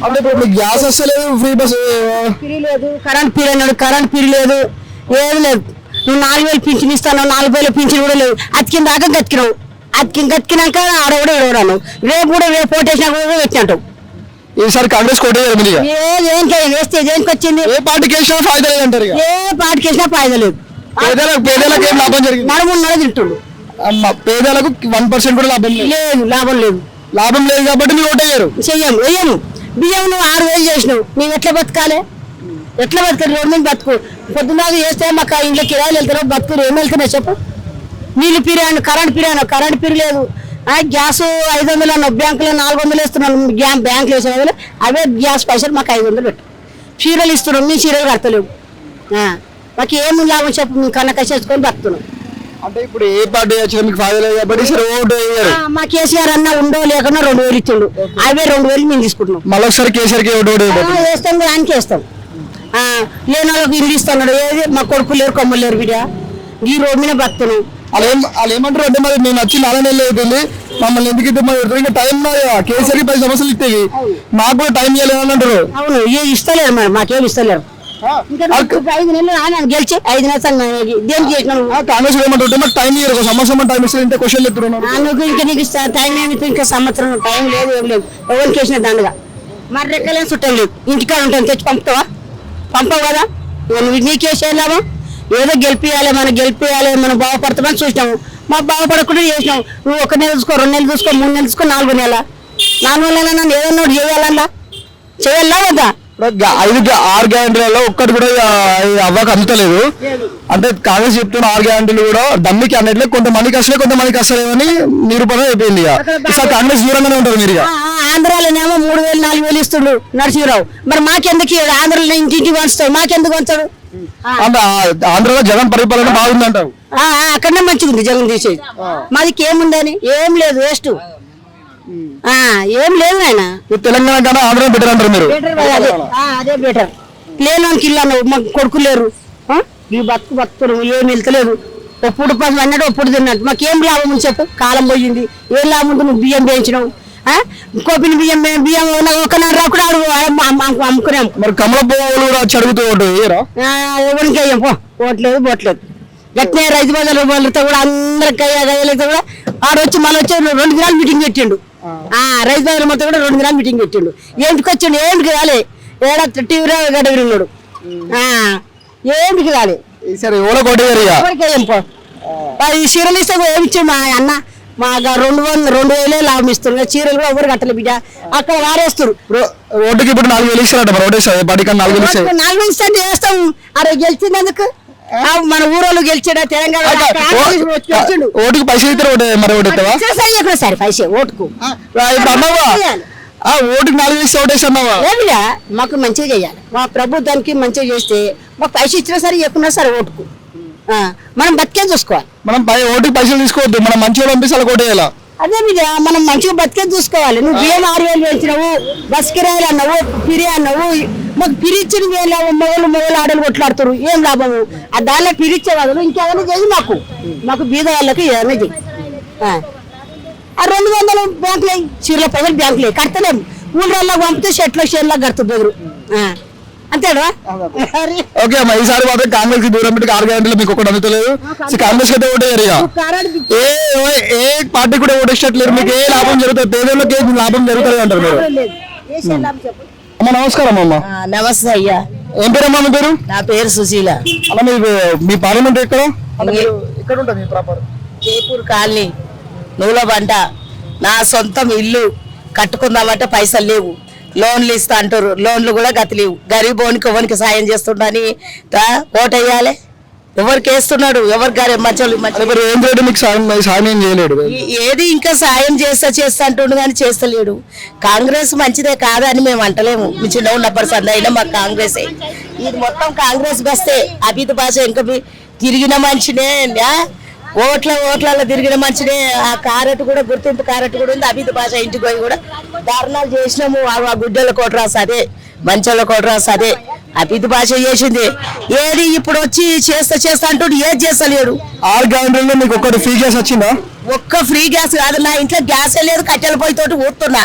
అంటే ఇప్పుడు గ్యాస్ వస్తలేదు, ఫ్రీ బస్ ఫ్రీ లేదు, కరెంట్ ఫ్రీ అన్నాడు, కరెంట్ ఫ్రీ లేదు, ఏది లేదు. నువ్వు 4,000 పింఛన్ ఇస్తాను, 4,000 పింఛన్ కూడా లేదు. అతికిన దాకా గతికినావు. గతికినాక ఆడ కూడా ఇవ్వడాను. రేపు కూడా ఓటేసినా కూడా పెట్టినట్టు. ఈసారి కాంగ్రెస్ కోటేది వేస్తే దేనికి వచ్చింది? ఏ పార్టీకి వేసినా ఫాయిదా లేదంటారు. ఏ పార్టీకి వేసినా ఫాయిదా లేదు. పేదలకు ఏం లాభం జరిగింది? నడుమున్నర తింటుండు. పేదలకు 1% కూడా లాభం లేదు. లాభం లేదు కాబట్టి మీరు ఓటేయ్యారు. చెయ్యము, వేయము. బియ్యం నువ్వు 6,000 చేసినావు, మేము ఎట్లా బతకాలి? ఎట్లా బతుకు రోడ్డు మీద బతుకు పొద్దున్న చేస్తే మాకు ఇంట్లో కిరాయిలు వెళ్తారో బతుకులు ఏం వెళ్తున్నాయి చెప్పు. నీళ్ళు పిరాను కరెంట్ పిరి లేదు. గ్యాస్ 500 అన్న బ్యాంకులో 400 ఇస్తున్నాను. బ్యాంకులు వేసే అవే గ్యాస్ పైసలు మాకు 500 పెట్టు. చీరలు ఇస్తున్నాం, మీ చీరలు కడతలేవు. మాకు ఏమి లాభం చెప్పు, మేము కన్నా కష్టేసుకొని బతున్నాం. అంటే ఇప్పుడు ఏ పార్టీ వచ్చినా మీకు ఫాయిదా లేదు కాబట్టి సరే ఓటు వేయరు. మా కేసీఆర్ అన్న ఉండో లేకుండా 2000 ఇచ్చిండు. అవే 2000 మేము తీసుకుంటున్నాం. మళ్ళీ ఒకసారి కేసీఆర్కి ఓటు వేస్తాం, దానికి వేస్తాం. లేని వాళ్ళకి ఇల్లు ఇస్తున్నాడు. ఏది మా కొడుకు లేరు, కొమ్మలు లేరు బిడ్డ. ఈ రోడ్డు మీద బతున్నాం. వాళ్ళు ఏమంటారు అంటే మరి నేను వచ్చి 4 నెలలు అవుతుంది, మమ్మల్ని ఎందుకు ఇద్దాం, ఇంకా టైం కేసీఆర్కి 10 సమస్యలు ఇస్తాయి, మాకు కూడా టైం ఇవ్వలేదని అంటారు. అవును, ఇస్తలేరు మరి, మాకేం ఇస్తలేరు. ఇంకా 5 నెలలు ఆయన గెలిచి 5 నెలలు దేనికి చేసినాను. కాంగ్రెస్ ఏమంటుంటే మాకు టైం ఇయ్యరు, ఒక సంవత్సరం టైం ఇస్తే ఇంత క్వశ్చన్ ఎత్తున్నారు. ఇంకా నీకు టైం ఏమిటి, ఇంకా సంవత్సరం టైం లేదు, ఏం లేదు. ఎవరికి వేసిన దండగా మరి రెక్కలేని చుట్టం లేదు. ఇంటికాడ ఉంటాను, తెచ్చి పంపవు కదా. నీకేసేలామా ఏదో గెలిపియాలి, మనం బాగుపడతామని చూసినాము. మాకు బాగుపడకుండా చేసినాం. నువ్వు 1 నెల చూసుకో, 2 నెలలు చూసుకో, 3 నెలలు చూసుకో, 4 నెల నన్ను ఏదన్నా చేయాలన్నా చేయాలా వద్దా. 6 గ్యారంటీలలో ఒక్కటి కూడా అవ్వక అందుతలేదు. అంటే కాంగ్రెస్ చెప్తున్న 6 గ్యారంటీలు కూడా దమ్మికి అన్నట్లే కొంతమందికి వస్తలే, కొంతమందికి వస్తలేదని నిరూపణ అయిపోయింది. ఇక కాంగ్రెస్ దూరంగానే ఉంటారు మీరు. ఆంధ్రాలోనేమో 3000 4000 ఇస్తుండు నరసింహరావు. మరి మాకెందుకు ఆంధ్రాలో ఇంటింటి పంచుతాడు, మాకెందుకు పంచాడు. ఆంధ్రలో జగన్ పరిపాలన బాగుందంటారు. అక్కడనే మంచిగా ఉంది జగన్ తీసేది. మాదికి ఏముందని ఏం లేదు, వేస్ట్ ఏం లేదు. ఆయన తెలంగాణ కన్నా ఆంధ్ర బెటర్ అంటారు మీరు. అదే బెటర్. లేనోనికి ఇల్లు అన్నావు, మాకు కొడుకు లేరు. ఈ బతుకుతున్నాం, ఏం వెళ్తలేదు. ఒప్పుడు పని అన్నాడు, ఒప్పుడు తిన్నట్టు. మాకేం లాభం ఉంది చెప్పు. కాలం పోయింది, ఏం లాభం ఉంది. నువ్వు బియ్యం వేయించినావు, కోపిన బియ్యం 1.5 కూడా అమ్ముకున్నాం. మరి కమల పువ్వులు కూడా చడుగుతూ ఓటు ఎవరికి అయ్యాం పోవట్లేదు పోవట్లేదు. గట్టినే రైతు బజార్ వాళ్ళతో కూడా అందరికి అయ్యాలతో కూడా ఆడొచ్చి మళ్ళీ వచ్చి 2 దినాలు మీటింగ్ పెట్టిండు. రైతు బజార్ మొత్తం కూడా 2 దినాలు మీటింగ్ పెట్టిండు. ఏంటికి వచ్చిండు, ఏంటికి రాలే. ఏడా టీవీ గడవిన్నాడు, ఏంటికి రాలే. సరే ఓలకు ఓటు ఎవరికి అయ్యాం పో. ఈ చీరలు ఇస్తే ఏమి ఇచ్చాడు మా అన్న. మా 2,000 లాభం ఇస్తున్నారు. చీరలు కూడా ఎవరు కట్టలే బిడ్డ, అక్కడ వారేస్తారు. ఓటుకి ఇప్పుడు 4000 ఇస్తారట. మరి ఓటు ఇస్తారు, పార్టీ 4,000 ఇస్తారు. 4,000 ఇస్తే వేస్తాము. అరే గెలిచినందుకు మన ఊరోళ్ళు గెలిచాడా తెలంగాణ ఓటుకి పైసలు ఇస్తారు. ఓటు మరి ఓటు ఇస్తావా? సరే పైసే ఓటుకు ఓటుకి 4,000 ఇస్తే ఓటేస్తున్నావా? ఏమిలా మాకు మంచిగా చేయాలి. మా ప్రభుత్వానికి మంచిగా చేస్తే మాకు పైసలు ఇచ్చినా సరే ఎక్కున్నా సరే ఓటుకు మనం బతికే చూసుకోవాలి. మనం ఓటుకి పైసలు తీసుకోవద్దు, మనం మంచిగా పంపిస్తే అలా ఓటేయాలా. అదే మీద మనం మంచిగా బతికే చూసుకోవాలి. నువ్వు బియ్యం 6,000 పెంచినావు, బస్ కిరాయిలు అన్నావు, పిరి అన్నావు. మాకు పిరి ఇచ్చిన మొగలు ఆడలు కొట్లాడుతారు, ఏం లాభము. దానిలో పిరి ఇచ్చే వాళ్ళు ఇంకేమైనా చేయి. మాకు బీద వాళ్ళకి ఏమైనా చెయ్యి. 200 బ్యాంకులు చీరల పైసలు బ్యాంకులు కడతలేము. ఊళ్ళో పంపితే షెడ్లకు కడుతుంది బెదురు అంతేనా. ఓకే అమ్మా, ఈసారి మాత్రం కాంగ్రెస్ కి దూరం పెట్టి 6 గ్యారెంటీలు మీకు ఒకటి అందుతలేదు. కాంగ్రెస్ అయితే ఓటేయారు. ఏ పార్టీ కూడా ఓటేసేట్లేరు. మీకు ఏ లాభం జరుగుతుంది, పేదలకు ఏ లాభం జరుగుతుంది అంటారు మీరు. అమ్మ నమస్కారం. అమ్మ నమస్తే అయ్యా. ఏం పేరమ్మా మీ పేరు? నా పేరు సుశీల. అలా మీ పార్లమెంట్ ఎక్కడ ఉంటుంది? మీ ప్రాపర్ జైపూర్ కాలనీ నూల బంట. నా సొంతం ఇల్లు కట్టుకుందామంటే పైసలు లేవు. లోన్లు ఇస్తా అంటారు, లోన్లు కూడా గతి లేవు. గరీబోనికి ఎవరికి సాయం చేస్తుండని ఓటు వేయాలి. ఎవరికి వేస్తున్నాడు, ఎవరికి సాయం చేయలేడు. ఏది ఇంకా సాయం చేస్తా అంటుండు కానీ చేస్తలేడు. కాంగ్రెస్ మంచిదే కాదని మేము అంటలేము. మీ చిన్న ఉన్నప్పుడు సందైనా మాకు కాంగ్రెస్. ఇది మొత్తం కాంగ్రెస్ బస్తే. అభిత్ భాష ఇంకా తిరిగిన మనిషినే, ఓట్లలో తిరిగిన మనిషినే. ఆ కారెట్ కూడా గుర్తింపు కారెట్ కూడా ఉంది. అభిత్ భాష ఇంటికి పోయి కూడా ధారణాలు చేసినాము. ఆ గుడ్డల కోటరాసు అదే, మంచాల కోటరాసు అదే. అభిత్ భాష చేసింది. ఏది ఇప్పుడు వచ్చి చేస్తా అంటూ ఏది చేస్తలేడు. 6 గ్యారెంటీలో మీకు ఒక్కటి ఫ్రీ గ్యాస్ వచ్చిందా? ఒక్క ఫ్రీ గ్యాస్ కాదు. నా ఇంట్లో గ్యాసే లేదు, కట్టెల పొయ్యి తోటి ఊరుతున్నా.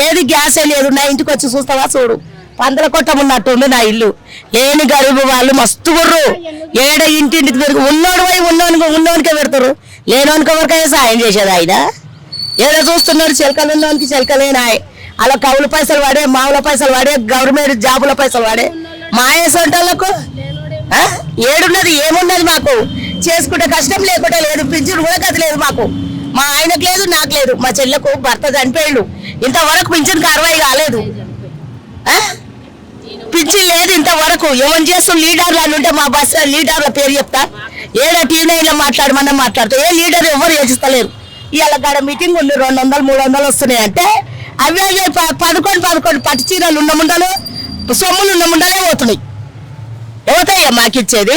ఏది గ్యాసే లేదు. నా ఇంటికి వచ్చి చూస్తావా చూడు, పందల కొట్టం ఉన్నట్టుండు నా ఇల్లు. లేని గరీబు వాళ్ళు మస్తు గుర్రు. ఏడ ఇంటింటికి తిరిగి ఉన్నోనికే పెడతారు, లేనోనికి ఎవరికైనా సాయం చేసేది ఆయన. ఏదో చూస్తున్నాడు, చిలకలు ఉన్నోనికి చిలకలేనాయి. అలా కవుల పైసలు వాడే, మావుల పైసలు వాడే, గవర్నమెంట్ జాబుల పైసలు వాడే. మాయేసంటోళ్ళకు ఏడున్నది, ఏమున్నది మాకు. చేసుకుంటే కష్టం, లేకుంటే లేదు. పింఛను కూడా గది లేదు మాకు. మా ఆయనకు లేదు, నాకు లేదు. మా చెల్లెకు భర్త చనిపోయాడు, ఇంతవరకు పింఛన్కి 60 కాలేదు. పిచ్చి లేదు ఇంతవరకు ఏమని చేస్తాం. లీడర్లు అని ఉంటే మా బస్ లీడర్ల పేరు చెప్తా, ఏదో టీవీలో మాట్లాడమన్నా మాట్లాడతా. ఏ లీడర్ ఎవరు యోచిస్తలేరు. ఇవాళ కాడ మీటింగ్ ఉంది, 200 300 వస్తున్నాయి అంటే అవే 11 పట్టు చీరలు ఉన్న ముండలు సొమ్ములు ఉన్న ముండలే పోతున్నాయి. ఎవరికయ్యా మాకు ఇచ్చేది,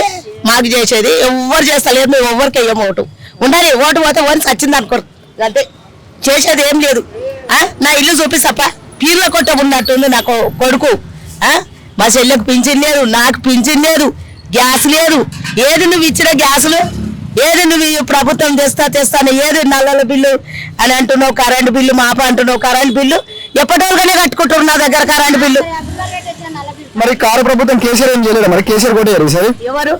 మాకు చేసేది? ఎవరు చేస్తలేదు. మేము ఎవరికి అయ్యాము ఓటు. ఉండాలి ఓటు పోతే ఓని సచ్చింది అనుకోరు అంతే, చేసేది ఏం లేదు. నా ఇల్లు చూపిస్తప్ప పీర్ల కొట్ట ఉన్నట్టుంది నాకు కొడుకు. మా చెల్లెకు పింఛన్ లేదు, నాకు పింఛన్ లేదు, గ్యాస్ లేదు. ఏది నువ్వు ఇచ్చిన గ్యాసులు, ఏది నువ్వు ప్రభుత్వం తెస్తాను, ఏది నల్లల బిల్లు అని అంటున్నావు, కరెంటు బిల్లు మాప అంటున్నావు. కరెంటు బిల్లు ఎప్పటికైనా కట్టుకుంటున్నావు నా దగ్గర కరెంటు బిల్లు. మరి కారు ప్రభుత్వం కేసీఆర్ ఏం చేయలేదు, మరి కేసీఆర్ కూడా సార్ ఎవరు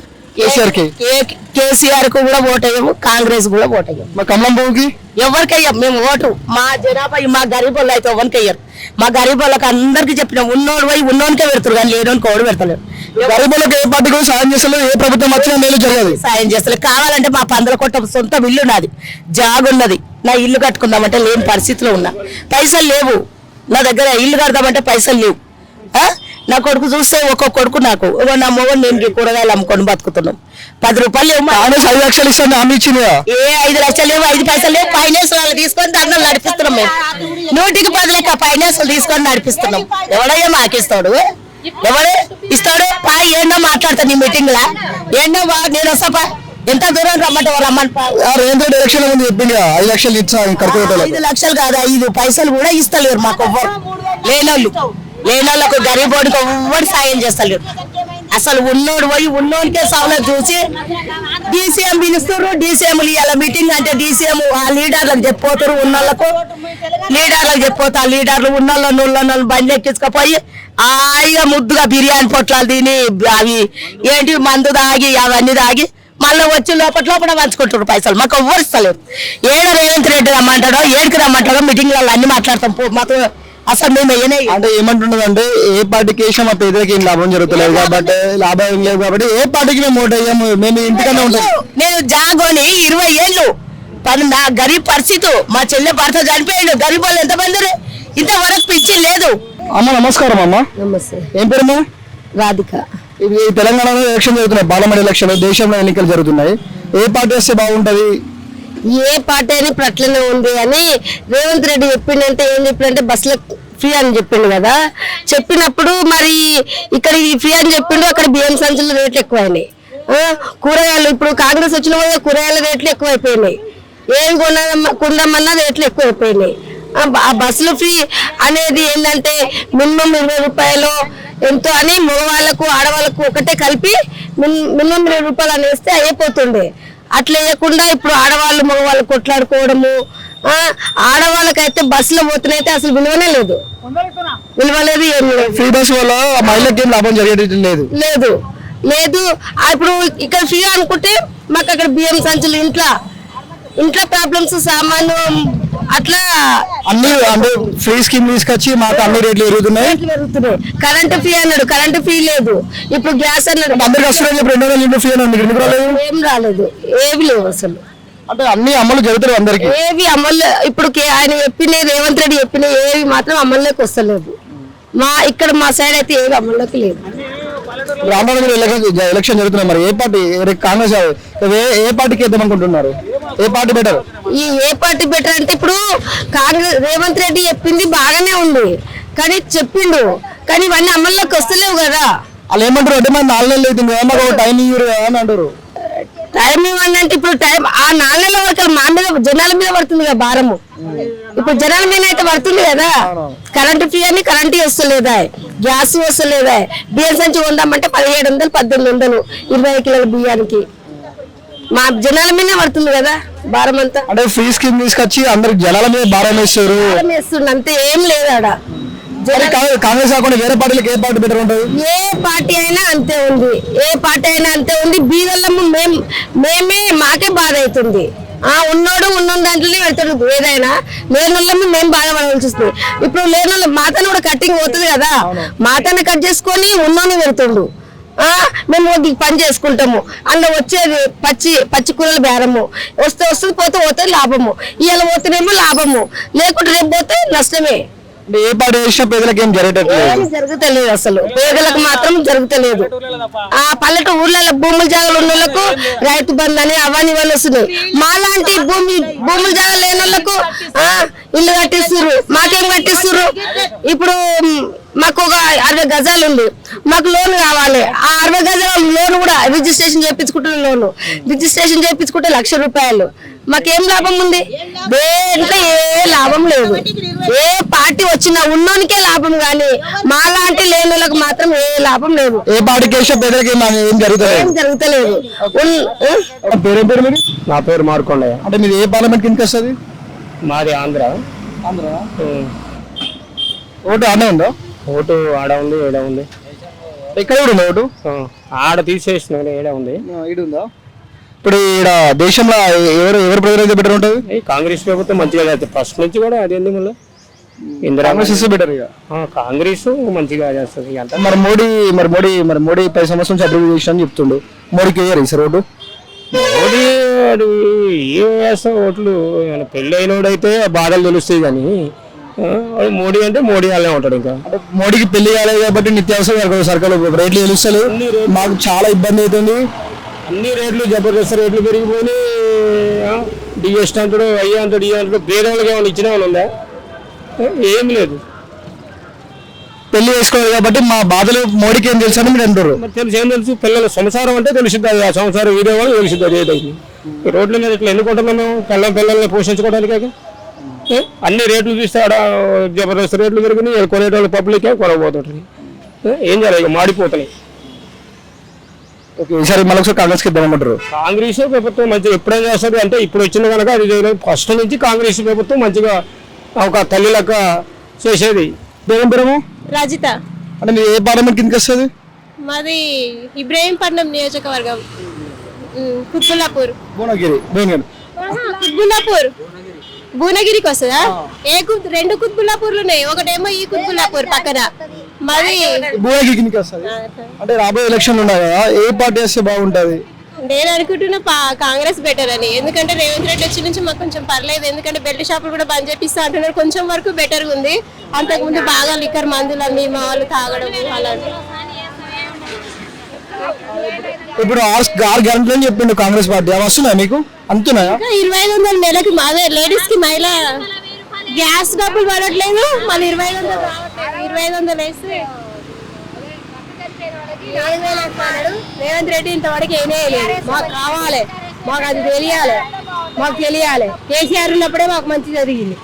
కేసీఆర్ కు కూడా ఓటేయము, కాంగ్రెస్ కూడా ఓటేయము. మా కమలం బాబుకి ఎవరికయ్యాం మేము ఓటు. మా జనాభా మా గరీబ్ వాళ్ళు అయితే ఎవరికి అయ్యారు. మా గరీబ్ వాళ్ళకి అందరికి చెప్పినాం, ఉన్నోడు పోయి ఉన్నోనికే పెడతారు కానీ లేనోనికి ఓడి పెడతలేరు. గరీబులకు ఏ పార్టీ కూడా సాయం చేస్తలేదు, ఏ ప్రభుత్వం వచ్చినా మేలు జరగదు, సాయం చేస్తలేదు. కావాలంటే మా 15 కోట్ల సొంత ఇల్లు నాది, జాగున్నది. నా ఇల్లు కట్టుకుందామంటే లేని పరిస్థితిలో ఉన్నా, పైసలు లేవు నా దగ్గర. ఇల్లు కడదామంటే పైసలు లేవు. నా కొడుకు చూస్తే ఒక్కొక్క కొడుకు నాకు, నా మొగడు నేను కూరగాయలు అమ్ముకొని బతుకుతున్నాం. 10 రూపాయలు లేవు. 5 లక్షలు ఇస్తాను హామీ ఇచ్చింది. ఏ 5 లక్షలు లేవు, 5 పైసలు లేవు. ఫైనాన్స్ వాళ్ళు తీసుకొని దండలు నడిపిస్తున్నాం మేము. 100కి 10 లెక్క ఫైనాన్స్ తీసుకొని నడిపిస్తున్నాం. ఎవడయ్యా మాకిస్తాడు, ఎవడు ఇస్తాడు? ఏంటో మాట్లాడతా నీ మీటింగ్ లా, ఏంటో నేను వస్తాపా. ఎంత దూరం రమ్మంటే రమ్మని. రేవంత్ రెడ్డి ఎలక్షన్ ముందు చెప్పింది 5 లక్షలు ఇచ్చా, 5 లక్షలు కాదు, 5 పైసలు కూడా ఇస్తలేరు మాకు ఎవ్వరు. లేనోళ్ళకు గరీబోడికి ఎవ్వరు సాయం చేస్తలేరు. అసలు ఉన్నోడు పోయి ఉన్నోడికే సవలత్ చూసి డీసీఎం పిలుస్తారు. డీసీఎంలు ఇవాళ మీటింగ్ అంటే డీసీఎం ఆ లీడర్లకు చెప్పిపోతారు, ఉన్నోళ్ళకు లీడర్లకు చెప్పిపోతా. ఆ లీడర్లు ఉన్నోళ్ళు బండి ఎక్కించుకపోయి హాయిగా ముద్దుగా బిర్యానీ పొట్లాలు తిని అవి ఏంటి మందు తాగి అవన్నీ తాగి మళ్ళీ వచ్చి లోపల పంచుకుంటారు పైసలు. మాకు ఎవ్వరు ఇస్తలేరు. రేవంత్ రెడ్డి రమ్మంటాడో ఏడికి రమ్మంటాడో మీటింగ్లలో అన్ని మాట్లాడతాం. మాకు అసలు మేము అంటే ఏమంటున్నది అంటే ఏ పార్టీకి వేసాం మా పేదలకి ఏం లాభం జరుగుతలేదు కాబట్టి, లాభం ఏం లేదు కాబట్టి ఏ పార్టీకి మేము ఓటు అయ్యాము, మేము ఇంటికన్నా ఉంటాం. నేను జాగోని 20 ఏళ్ళు నా గరీబ్ పరిస్థితి. మా చెల్లె భర్త చనిపోయాడు. గరీబ్ వాళ్ళు ఎంతమంది ఇంతవరకు పిచ్చి లేదు. అమ్మ నమస్కారం. అమ్మ నమస్తే. ఏం పేరు? రాధిక. ఇవి తెలంగాణలో ఎలక్షన్ జరుగుతున్నాయి, పార్లమెంట్ ఎలక్షన్, దేశంలో ఎన్నికలు జరుగుతున్నాయి. ఏ పార్టీ వస్తే బాగుంటది? ఏ పార్టీ అని ప్రట్లనే ఉంది అని రేవంత్ రెడ్డి చెప్పిండంటే ఏం చెప్పిండంటే బస్సులో ఫ్రీ అని చెప్పిండు కదా. చెప్పినప్పుడు మరి ఇక్కడ ఫ్రీ అని చెప్పిండు, అక్కడ బియ్యం సంచుల రేట్లు ఎక్కువైనాయి. కూరగాయలు ఇప్పుడు కాంగ్రెస్ వచ్చిన వల్ల కూరగాయల రేట్లు ఎక్కువైపోయినాయి. ఏం కొందామన్నా రేట్లు ఎక్కువైపోయినాయి. ఆ బస్సులు ఫ్రీ అనేది ఏంటంటే మినిమం 20 రూపాయలు ఎంతో అని మగవాళ్ళకు ఆడవాళ్ళకు ఒకటే కలిపి మినిమం 20 రూపాయలు అని వేస్తే అయిపోతుండే. అట్లా వేయకుండా ఇప్పుడు ఆడవాళ్ళు మగవాళ్ళు కొట్లాడుకోవడము. ఆడవాళ్ళకైతే బస్సులో పోతున్నైతే అసలు విలువనే లేదు, విలువలేదు. ఏం లేదు. ఫ్రీ బస్ వల్ల మహిళకి ఏం లాభం జరిగేది లేదు లేదు లేదు ఇప్పుడు ఇక్కడ ఫ్రీ అనుకుంటే మాకు అక్కడ బియ్యం సంచులు ఇంట్లో ప్రాబ్లమ్స్ సామాను అట్లా అన్ని అంటే ఫ్రీ స్కీమ్ తీసుకొచ్చి మాకు అన్ని రేట్లు పెరుగుతున్నాయి. కరెంట్ ఫ్రీ అన్నాడు, కరెంట్ ఫ్రీ లేదు. ఇప్పుడు గ్యాస్ అన్నాడు, అందరికి వస్తున్నాయి. 200 యూనిట్ ఫ్రీ అన్నాడు, ఏం రాలేదు, ఏవి లేవు అసలు. అంటే అన్ని అమలు జరుగుతాయి అందరికి. ఏవి అమలు ఇప్పుడు ఆయన చెప్పిన రేవంత్ రెడ్డి చెప్పిన ఏవి మాత్రం అమల్లోకి వస్తలేదు. ఇక్కడ మా సైడ్ అయితే ఏవి అమల్లోకి లేదు. రామనగర్ ఎలక్షన్ జరుగుతున్నాయి, మరి ఏ పార్టీ? కాంగ్రెస్ ఏ పార్టీకి వేద్దాం అనుకుంటున్నారు? ఏ పార్టీ బెటర్? ఏ పార్టీ బెటర్ అంటే ఇప్పుడు కాంగ్రెస్ రేవంత్ రెడ్డి చెప్పింది బాగానే ఉంది కానీ చెప్పిండు, కానీ ఇవన్నీ అమల్లోకి వస్తలేవు కదా. వాళ్ళు ఏమంటారు అంటే మరి 4 నెలలు అవుతుంది కదా, మాకు టైం ఇవ్వరు అని అంటారు. టైం ఇవ్వండి అంటే ఇప్పుడు టైం ఆ 4 నెలల వరకు మా మీద జనాల మీద పడుతుంది కదా భారము. ఇప్పుడు జనాల మీద అయితే పడుతుంది కదా. కరెంటు ఫ్రీ అని కరెంటు వస్తలేదా, గ్యాస్ వస్తలేదా, బియ్యం సంచి కొందామంటే 1700 1800 20 కిలోల బియ్యానికి. మా జనాల మీదే పడుతుంది కదా భారం అంతా. అంటే ఫ్రీ స్కీమ్ తీసుకొచ్చి అందరికి జనాల మీద భారం వేస్తారు. అంతే, ఏం లేదు ఆడ. కాంగ్రెస్ కాకుండా వేరే పార్టీలకు ఏ పార్టీ బెటర్ ఉంటుంది? ఏ పార్టీ అయినా అంతే ఉంది, ఏ పార్టీ అయినా అంతే ఉంది. బీదల్లము మేమే మాకే బాధ అవుతుంది. ఉన్నోడు ఉన్న దాంట్లోనే పెడతాడు ఏదైనా, లేనోళ్ళము మేము బాధపడవలసి వస్తుంది. ఇప్పుడు లేనోళ్ళ మాతను కూడా కట్టింగ్ పోతుంది కదా, మాతను కట్ చేసుకొని ఉన్నోని పెడుతుండు. మేము పని చేసుకుంటాము, అందులో వచ్చేది పచ్చి కూరల బేరము. వస్తుంది పోతే లాభము. ఇవాళ పోతేనేమో లాభము, లేకుంటే రేపు పోతే నష్టమే. అంటే ఏ పార్టీ చేసినా పేదలకు ఏం జరగట్లేదు. ఏమి జరుగుతలేదు అసలు, పేదలకు మాత్రం జరుగుతలేదు. ఆ పల్లెటూరు ఊర్లలో భూముల జాగాలు ఉన్న వాళ్ళకు రైతు బంధు అని అవన్నీ ఇవన్నీ వస్తున్నాయి. మాలాంటి భూముల జాగాలు లేని వాళ్ళకు ఇల్లు కట్టిస్తుర్రు. మాకేం కట్టిస్తుర్రు? ఇప్పుడు మాకు ఒక 60 గజాలు ఉంది, మాకు లోన్ కావాలి. ఆ 60 గజాల లోన్ కూడా రిజిస్ట్రేషన్ చేయించుకుంటున్న లోన్ రిజిస్ట్రేషన్ చేయించుకుంటే ₹1,00,000. మాకేం లాభం ఉంది? దేంట్లో ఏ లాభం లేదు. ఏ పార్టీ వచ్చినా ఉన్నోనికే లాభం, కానీ మాలాంటి లేని వాళ్ళకి మాత్రం ఏ లాభం లేదు. ఏ పార్టీ చేసినా పేదలకు ఏం జరుగుతలేదు. ఏం జరుగుతలేదు. పేరు మీరు? నా పేరు మార్కొండయ్య. అంటే మీరు ఏ పార్లమెంట్ కిందకి వస్తుంది? మాది ఆంధ్ర. ఓటు ఆడే ఉందా? ఓటు ఆడ ఉంది, ఏడ ఉంది. ఎక్కడ కూడా ఉందా ఓటు? ఆడ తీసేసిన ఏడ ఉంది. ఈడు ఉందా? ఇప్పుడు ఈడ దేశంలో ఎవరు ప్రజలు అయితే బెటర్ ఉంటుంది? ఈ కాంగ్రెస్ ప్రభుత్వం మంచిగా చేస్తుంది ఫస్ట్ నుంచి కూడా. అదేంది మళ్ళీ కాంగ్రెస్ ఇస్తే బెటర్. ఇక కాంగ్రెస్ మంచిగా చేస్తుంది. అంత మరి మోడీ 10 సంవత్సరం నుంచి అభివృద్ధి చేసిన అని చెప్తుండు. మోడీకి వేయరు సార్ ఓటు? మోడీ ఏం వేస్తా ఓట్లు? పెళ్ళి అయినోడైతే బాధలు తెలుస్తాయి, కానీ మోడీ అంటే మోడీ వాళ్ళే ఉంటాడు. ఇంకా అంటే మోడీకి పెళ్లి కాలేదు కాబట్టి నిత్యావసర సరుకులు రేట్లు తెలుస్తలేదు. మాకు చాలా ఇబ్బంది అవుతుంది. అన్ని రేట్లు జబర్దస్త్ రేట్లు పెరిగిపోయి డిఎస్టీ అంటాడు, అయ్యా అంటాడు, ఇయ్య అంటాడు. పేదవాళ్ళకి ఏమైనా ఇచ్చిన వాళ్ళు ఉందా? ఏం లేదు. పెళ్లి చేసుకోవాలి కాబట్టి మా బాధలు మోడీకి ఏం తెలుసు అని మీరు అంటారు. మరి తెలుసు, ఏం తెలుసు? పిల్లల సంసారం అంటే తెలుస్తుంది. ఆ సంసారం వీడియో వాళ్ళు తెలుస్తుంది. అదేదైతే రోడ్ల మీద ఇట్లా ఎన్నుకుంటున్నాం మేము పిల్లల్ని పోషించుకోవడానికి. అన్ని రేట్లు చూస్తే ఆడ జబర్దస్త్ రేట్లు పెరిగినాయి. కొనేటోళ్ళు పబ్లిక్ కొనబోతుంటుంది. ఏం చేయాలి? ఇక మాడిపోతున్నాయి. ఓకే, ఈసారి మళ్ళీ ఒకసారి కాంగ్రెస్కి ఇద్దామంటారు. కాంగ్రెస్ ప్రభుత్వం మంచిగా ఎప్పుడేం చేస్తుంది అంటే ఇప్పుడు వచ్చింది కనుక అది ఫస్ట్ నుంచి కాంగ్రెస్ ప్రభుత్వం మంచిగా ఒక తల్లిలక చేసేది. పేరు రజిత. అంటే మీరు ఏ పార్లమెంట్ కిందకి వస్తుంది? మాది ఇబ్రహీంపట్నం నియోజకవర్గం, కుత్బుల్లాపూర్. కుత్బుల్లాపూర్ భువనగిరికి వస్తుందా? రెండు కుత్బుల్లాపూర్లు ఉన్నాయి. ఒకటేమో ఈ కుత్బుల్లాపూర్ పక్కన మాది భువనగిరి కిందకి వస్తుంది. అంటే రాబోయే ఎలక్షన్లు ఉన్నాయి కదా, ఏ పార్టీ వస్తే బాగుంటుంది? నేను అనుకుంటున్నా కాంగ్రెస్ బెటర్ అని. ఎందుకంటే రేవంత్ రెడ్డి వచ్చి నుంచి మాకు కొంచెం పర్లేదు. ఎందుకంటే బెల్ట్ షాపులు కూడా బంద్ చేపిస్తా అంటున్నారు. కొంచెం వరకు బెటర్ ఉంది. అంతకుముందు బాగా లిక్కర్ మందులన్నీ మా వాళ్ళు తాగడం అలాంటి. ఇప్పుడు 6 గంటలు అని చెప్పిండు కాంగ్రెస్ పార్టీ, అవి వస్తున్నాయి మీకు? అంతున్నాయా? 2500 నెలకి మాదే లేడీస్ కి మహిళ గ్యాస్ డబ్బులు పడట్లేదు. మళ్ళీ 2500 రావట్లేదు. 2500 వేస్తే 7,000 అంటున్నాడు రేవంత్ రెడ్డి. ఇంతవరకు ఏమీ లేదు. మాకు కావాలి, మాకు అది తెలియాలి. కేసీఆర్ ఉన్నప్పుడే మాకు మంచి జరిగింది.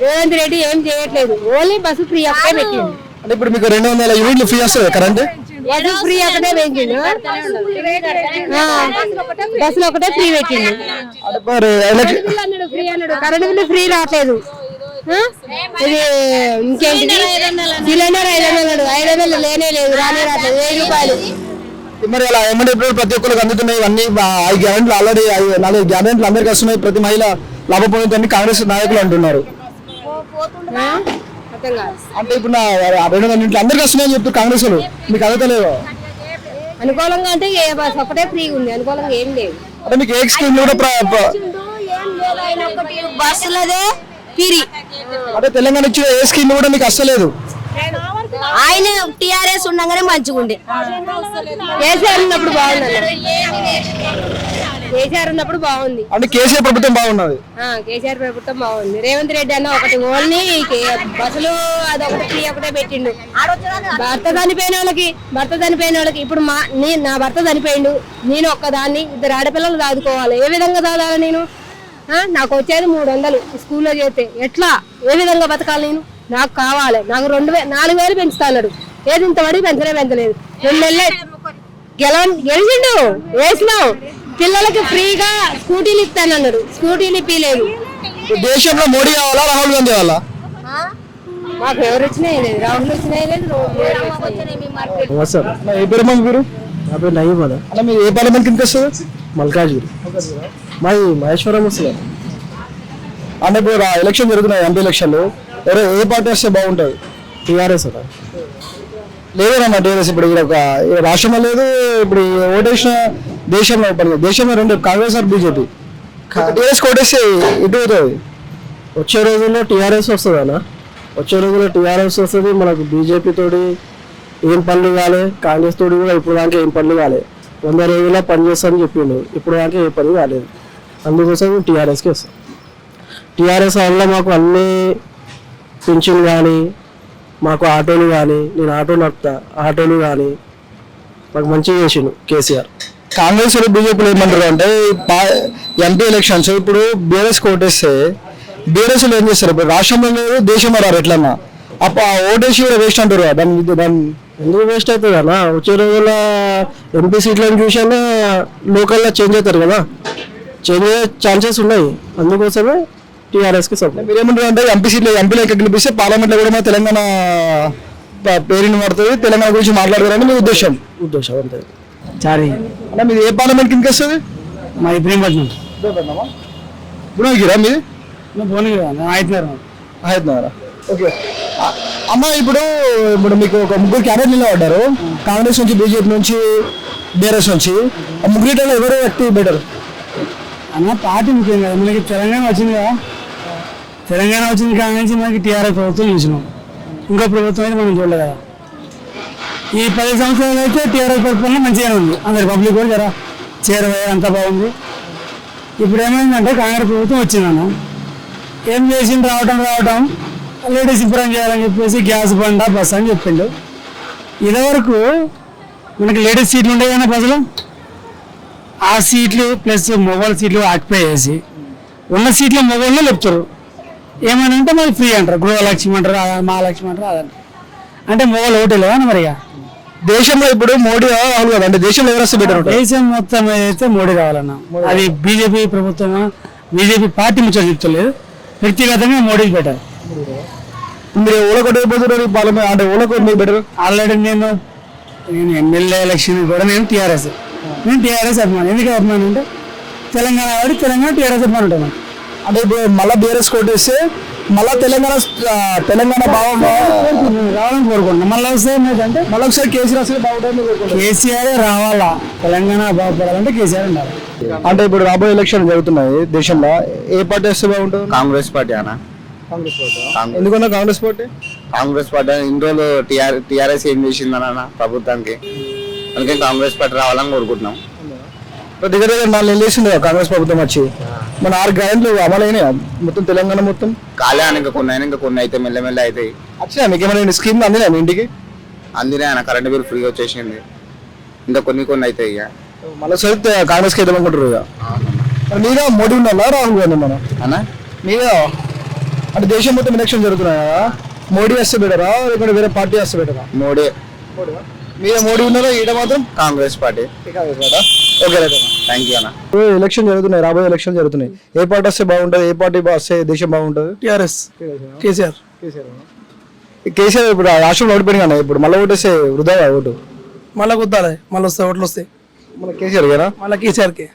రేవంత్ రెడ్డి ఏం చేయట్లేదు. ఓన్లీ బస్సు ఫ్రీ అప్పుడే పెట్టింది. అంటే ఇప్పుడు మీకు 200 యూనిట్లు ఫ్రీ వస్తుంది కరెంట్? బస్సు ఫ్రీ అక్కడే పెంచిండు. బస్సులు ఒకటే ఫ్రీ పెట్టిండు. ఫ్రీ అన్నాడు, కరెంట్ బిల్లు ఫ్రీ రావట్లేదు. ఇది ఇంకేంటి? సిలిండర్ 500 500 లేనే లేదు, రానే రావట్లేదు. 1000 రూపాయలు. మరి అలా ఏమంటే ఇప్పుడు ప్రతి ఒక్కరికి అందుతున్నాయి అన్ని 5 గ్యారెంట్లు ఆల్రెడీ 4 గ్యారెంట్లు అందరికి వస్తున్నాయి. ప్రతి మహిళ లాభ పొందుతుందని కాంగ్రెస్ నాయకులు అంటున్నారు. అంటే ఇప్పుడు 200 యూనిట్లు అందరికి వస్తున్నాయని చెప్తారు కాంగ్రెస్ వాళ్ళు. మీకు అదతలేదు? అనుకూలంగా అంటే ఏ బస్ ఒకటే ఫ్రీ ఉంది, అనుకూలంగా ఏం లేదు. అంటే మీకు ఏ స్కీమ్ కూడా బస్సులదే ఫ్రీ. అంటే తెలంగాణ ఇచ్చిన ఏ స్కీమ్ కూడా మీకు అస్సలేదు. ఆయన టిఆర్ఎస్ ఉండగానే మంచిగా ఉండే. కేసీఆర్ ఉన్నప్పుడు బాగుంది. కేసీఆర్ ఉన్నప్పుడు బాగుంది. అంటే కేసీఆర్ ప్రభుత్వం బాగున్నది. కేసీఆర్ ప్రభుత్వం బాగుంది. రేవంత్ రెడ్డి అన్న ఒకటి ఓన్లీ బస్సులు అదొకటి ఫ్రీ ఒకటే పెట్టిండు. భర్త చనిపోయిన వాళ్ళకి ఇప్పుడు నా భర్త చనిపోయిండు, నేను ఒక్కదాన్ని, 2 ఆడపిల్లలు దాదుకోవాలి. ఏ విధంగా దాదాలి నేను? నాకు వచ్చేది 300 స్కూల్లో చేస్తే ఎట్లా, ఏ విధంగా బతకాలి నేను? నాకు కావాలి. నాకు 4,000 పెంచుతా అన్నాడు. ఏది ఇంతవరకు పెంచలేదు. 2 నెలలే గెలిచిండు, వేసినాం. పిల్లలకి ఫ్రీగా స్కూటీలు ఇస్తానన్నాడు, స్కూటీలు ఇప్పలేదు. దేశంలో మోడీ కావాలా రాహుల్ గాంధీ కావాలా? మాకు ఎవరు వచ్చినాయి లేదు, రాహుల్ వచ్చినాయి లేదు. ఏ పేరు మా పేరు? నా పేరు నయీం. అలా మీరు ఏ పార్లమెంట్ కిందకి వస్తుంది? మల్కాజ్గిరి. మాది మహేశ్వరం వస్తుంది. అంటే ఇప్పుడు ఎలక్షన్ జరుగుతున్నాయి, ఎంపీ ఎలక్షన్లు. ఏ పార్టీ వస్తే బాగుంటుంది? టీఆర్ఎస్ లేదన్నా. టీఆర్ఎస్ ఇప్పుడు రాష్ట్రంలో లేదు. ఇప్పుడు ఓటేసిన దేశంలో 2 కాంగ్రెస్ ఆర్ బీజేపీ. టీఆర్ఎస్ ఓటేస్తే ఎటు అవుతుంది? వచ్చే రోజుల్లో టీఆర్ఎస్ వస్తుంది అన్న. వచ్చే రోజుల్లో టీఆర్ఎస్ వస్తుంది, మనకు బీజేపీ తోటి ఏం పనులు కాలే, కాంగ్రెస్ తోటి కూడా ఇప్పుడు దాకా ఏం పనులు కాలే. 100 రోజుల్లో పని చేస్తామని చెప్పిండు, ఇప్పుడు దాకా ఏ పని కాలేదు. అందుకోసం టీఆర్ఎస్కి వస్తాం. టీఆర్ఎస్ వల్ల మాకు అన్ని పింఛన్ కానీ, మాకు ఆటోలు కానీ, నేను ఆటో నడుపుతా, ఆటోలు కానీ మాకు మంచిగా చేసిండు కేసీఆర్. కాంగ్రెస్ బీజేపీలో ఏమంటారు అంటే ఎంపీ ఎలక్షన్స్ ఇప్పుడు బీఆర్ఎస్ ఓటేస్తే బీఆర్ఎస్లో ఏం చేస్తారు? ఇప్పుడు రాష్ట్రంలో లేదు, దేశంలో రారు ఎట్లన్నా అప్పుడు ఆ ఓటేసి కూడా వేస్ట్ అంటారు కదా. దాన్ని ఎందుకు వేస్ట్ అవుతుంది అన్న? వచ్చే రోజుల్లో ఎంపీ సీట్లను చూసానే లోకల్లో చేంజ్ అవుతారు కదా, చేంజ్ అయ్యే ఛాన్సెస్ ఉన్నాయి. అందుకోసమే టీఆర్ఎస్కి సపోర్ట్. మీరేమంటారు అంటే ఎంపీ సీట్లు ఎంపీలో ఎక్కడ గెలిపిస్తే పార్లమెంట్లో కూడా మన తెలంగాణ పేరుని పడుతుంది, తెలంగాణ గురించి మాట్లాడతారని మీ ఉద్దేశం అంతే. చారీ అంటే మీది ఏ పార్లమెంట్ కిందకి వస్తుంది? మా ఇబ్రహీంపట్నం భువనగిరా మీది? అవుతున్నారు. హైదరాబాద్. ఓకే అమ్మ, ఇప్పుడు మీకు ఒక ముగ్గురు క్యాడెట్ నిలబడ్డారు, కాంగ్రెస్ నుంచి, బీజేపీ నుంచి, బీఆర్ఎస్ నుంచి. ఆ ముగ్గురిలో ఎవరు వ్యక్తి బెటర్ అన్న? పార్టీ ముఖ్యం కదా, మనకి తెలంగాణ వచ్చింది కదా, తెలంగాణ వచ్చింది కాడ నుంచి మనకి టీఆర్ఎస్ ప్రభుత్వం చూసినాం, ఇంకో ప్రభుత్వం అయితే మనం చూడలేదు కదా. ఈ 10 సంవత్సరాలు అయితే టీఆర్ఎస్ ప్రభుత్వం మంచిగానే ఉంది, అందరి పబ్లిక్ కూడా జర చేరవే అంతా బాగుంది. ఇప్పుడు ఏమైందంటే కాంగ్రెస్ ప్రభుత్వం వచ్చిందన్న, ఏం చేసింది రావటం లేడీస్ ఇంప్రూవ్ చేయాలని చెప్పేసి గ్యాస్ బండ బస్ అని చెప్పిండు. ఇదివరకు మనకి లేడీస్ సీట్లు ఉంటాయి కదా ప్రజలు, ఆ సీట్లు ప్లస్ మొబైల్ సీట్లు ఆక్యుపై చేసి ఉన్న సీట్లు మొబైల్లో చెప్తారు. ఏమని అంటే మరి ఫ్రీ అంటారు, గృహలక్ష్మి అంటారు, మహాలక్ష్మి అంటారు, అదంటారు. అంటే మొబైల్ ఒకటి లేదా మరిగా దేశంలో ఇప్పుడు మోడీ రావాలి కదా, అంటే దేశంలో ఎవరు వస్తే బెటర్? దేశం మొత్తం అయితే మోడీ కావాలన్నా, అది బీజేపీ ప్రభుత్వమా బీజేపీ పార్టీ ముచ్చట చెప్తలేదు, వ్యక్తిగతంగా మోడీ బెటర్. మీరు ఓలకొట్టకపోతున్నారు పార్లమెంట్ అంటే ఓలకొట్టు మీకు బెటర్. ఆల్రెడీ నేను ఎమ్మెల్యే ఎలక్షన్ కూడా నేను టీఆర్ఎస్ అభిమాని. ఎందుకు అభిమాని అంటే తెలంగాణ వాడి తెలంగాణ టీఆర్ఎస్ అభిమాని ఉంటాను. అంటే ఇప్పుడు మళ్ళీ బీఆర్ఎస్ కొట్టేస్తే మళ్ళీ తెలంగాణ భావం రావాలని కోరుకుంటున్నాం. మళ్ళీ వస్తే ఏంటంటే మళ్ళీ ఒకసారి కేసీఆర్ వస్తే బాగుంటుంది. కేసీఆర్ రావాలా, తెలంగాణ బాగుపడాలంటే కేసీఆర్ ఉండాలి. అంటే ఇప్పుడు రాబోయే ఎలక్షన్ జరుగుతున్నాయి దేశంలో, ఏ పార్టీ వస్తే బాగుంటుంది? కాంగ్రెస్ పార్టీ అన్న. కాంగ్రెస్ పార్టీ. ఎందుకన్నా కాంగ్రెస్ పార్టీ? కాంగ్రెస్ పార్టీ ఇన్ని రోజులు టీఆర్ఎస్ ఏం చేసిందన్న ప్రభుత్వానికి, అందుకే కాంగ్రెస్ పార్టీ రావాలని కోరుకుంటున్నాం. దగ్గర 4 నెలలు వేసింది కాంగ్రెస్ ప్రభుత్వం వచ్చి, మన 6 గ్యారెంటీలు అమలైన మొత్తం తెలంగాణ మొత్తం కాలే అని ఇంకా కొన్ని అయితే మెల్లమెల్ల అవుతాయి. వచ్చినా మీకు ఏమైనా స్కీమ్ అందినా మీ ఇంటికి? అందుకే ఆయన కరెంట్ బిల్ ఫ్రీగా వచ్చేసింది, ఇంకా కొన్ని అవుతాయి. ఇక మళ్ళీ సరే కాంగ్రెస్కి వేద్దామనుకుంటారు. ఇక మీద మోడీ ఉండాలా రాహుల్ గాంధీ మన అన్న? మీద అంటే దేశం మొత్తం ఎలక్షన్ జరుగుతున్నాయి కదా, మోడీ వస్తే బెటరా లేకుంటే వేరే పార్టీ వస్తే బెటరా? మోడీ. మీద మోడీ ఉన్నారా, ఈడ మాత్రం Congress party. Okay thank you అన్న. ఎలక్షన్ జరుగుతున్నాయి, రాబోయే ఎలక్షన్ జరుగుతున్నాయి, ఏ పార్టీ వస్తే బాగుంటుంది, ఏ పార్టీ వస్తే దేశం బాగుంటుంది? టీఆర్ఎస్ కేసీఆర్. కేసీఆర్ ఇప్పుడు రాష్ట్రంలో ఓడిపోయింది కదా, ఇప్పుడు మళ్ళీ ఓటేస్తే వృధా ఓటు, మళ్ళీ కుద్దాలి, మళ్ళీ వస్తాయి ఓట్లు వస్తాయి, మన కేసీఆర్ కదా. మళ్ళీ కేసీఆర్కి.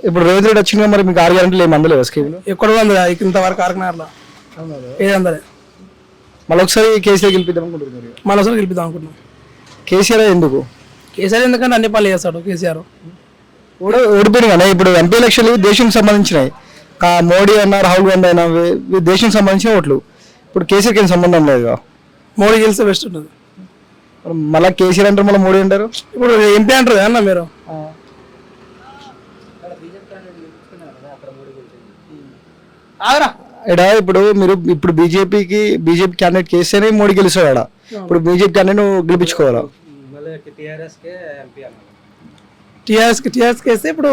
ఇప్పుడు రేవంత్ రెడ్డి వచ్చింది, మరి మీకు 6 గ్యారెంటీలు ఏమి అందలేవు స్కీమ్లు? ఎక్కడ వందలే ఇంతవరకు ఆరుకున్నారులో 700. మళ్ళీ ఒకసారి కేసీఆర్ గెలిపిద్దాం అనుకుంటున్నారు? మళ్ళీ ఒకసారి గెలిపిద్దాం అనుకుంటున్నాం. కేసీఆర్ ఎందుకు? కేసీఆర్ ఎందుకంటే అన్ని పనులు చేస్తాడు కేసీఆర్. ఓడిపోయింది కదా, ఇప్పుడు ఎంపీ ఎలక్షన్లు దేశం సంబంధించినవి, మోడీ అన్నా రాహుల్ గాంధీ అయినా దేశం సంబంధించిన ఓట్లు. ఇప్పుడు కేసీఆర్కి ఏం సంబంధం లేదు, మోడీ గెలిస్తే బెస్ట్ ఉంటుంది. మళ్ళీ కేసీఆర్ అంటారు, మళ్ళీ మోడీ అంటారు. ఇప్పుడు ఎంపీ అంటారు అన్న మీరు, ఎడా ఇప్పుడు మీరు ఇప్పుడు బీజేపీ క్యాండిడేట్ కేస్తేనే మోడీ గెలుస్తాడు ఆడ, ఇప్పుడు బీజేపీ క్యాండిడేట్ గెలిపించుకోవాలా? టీఆర్ఎస్ కేస్తే ఇప్పుడు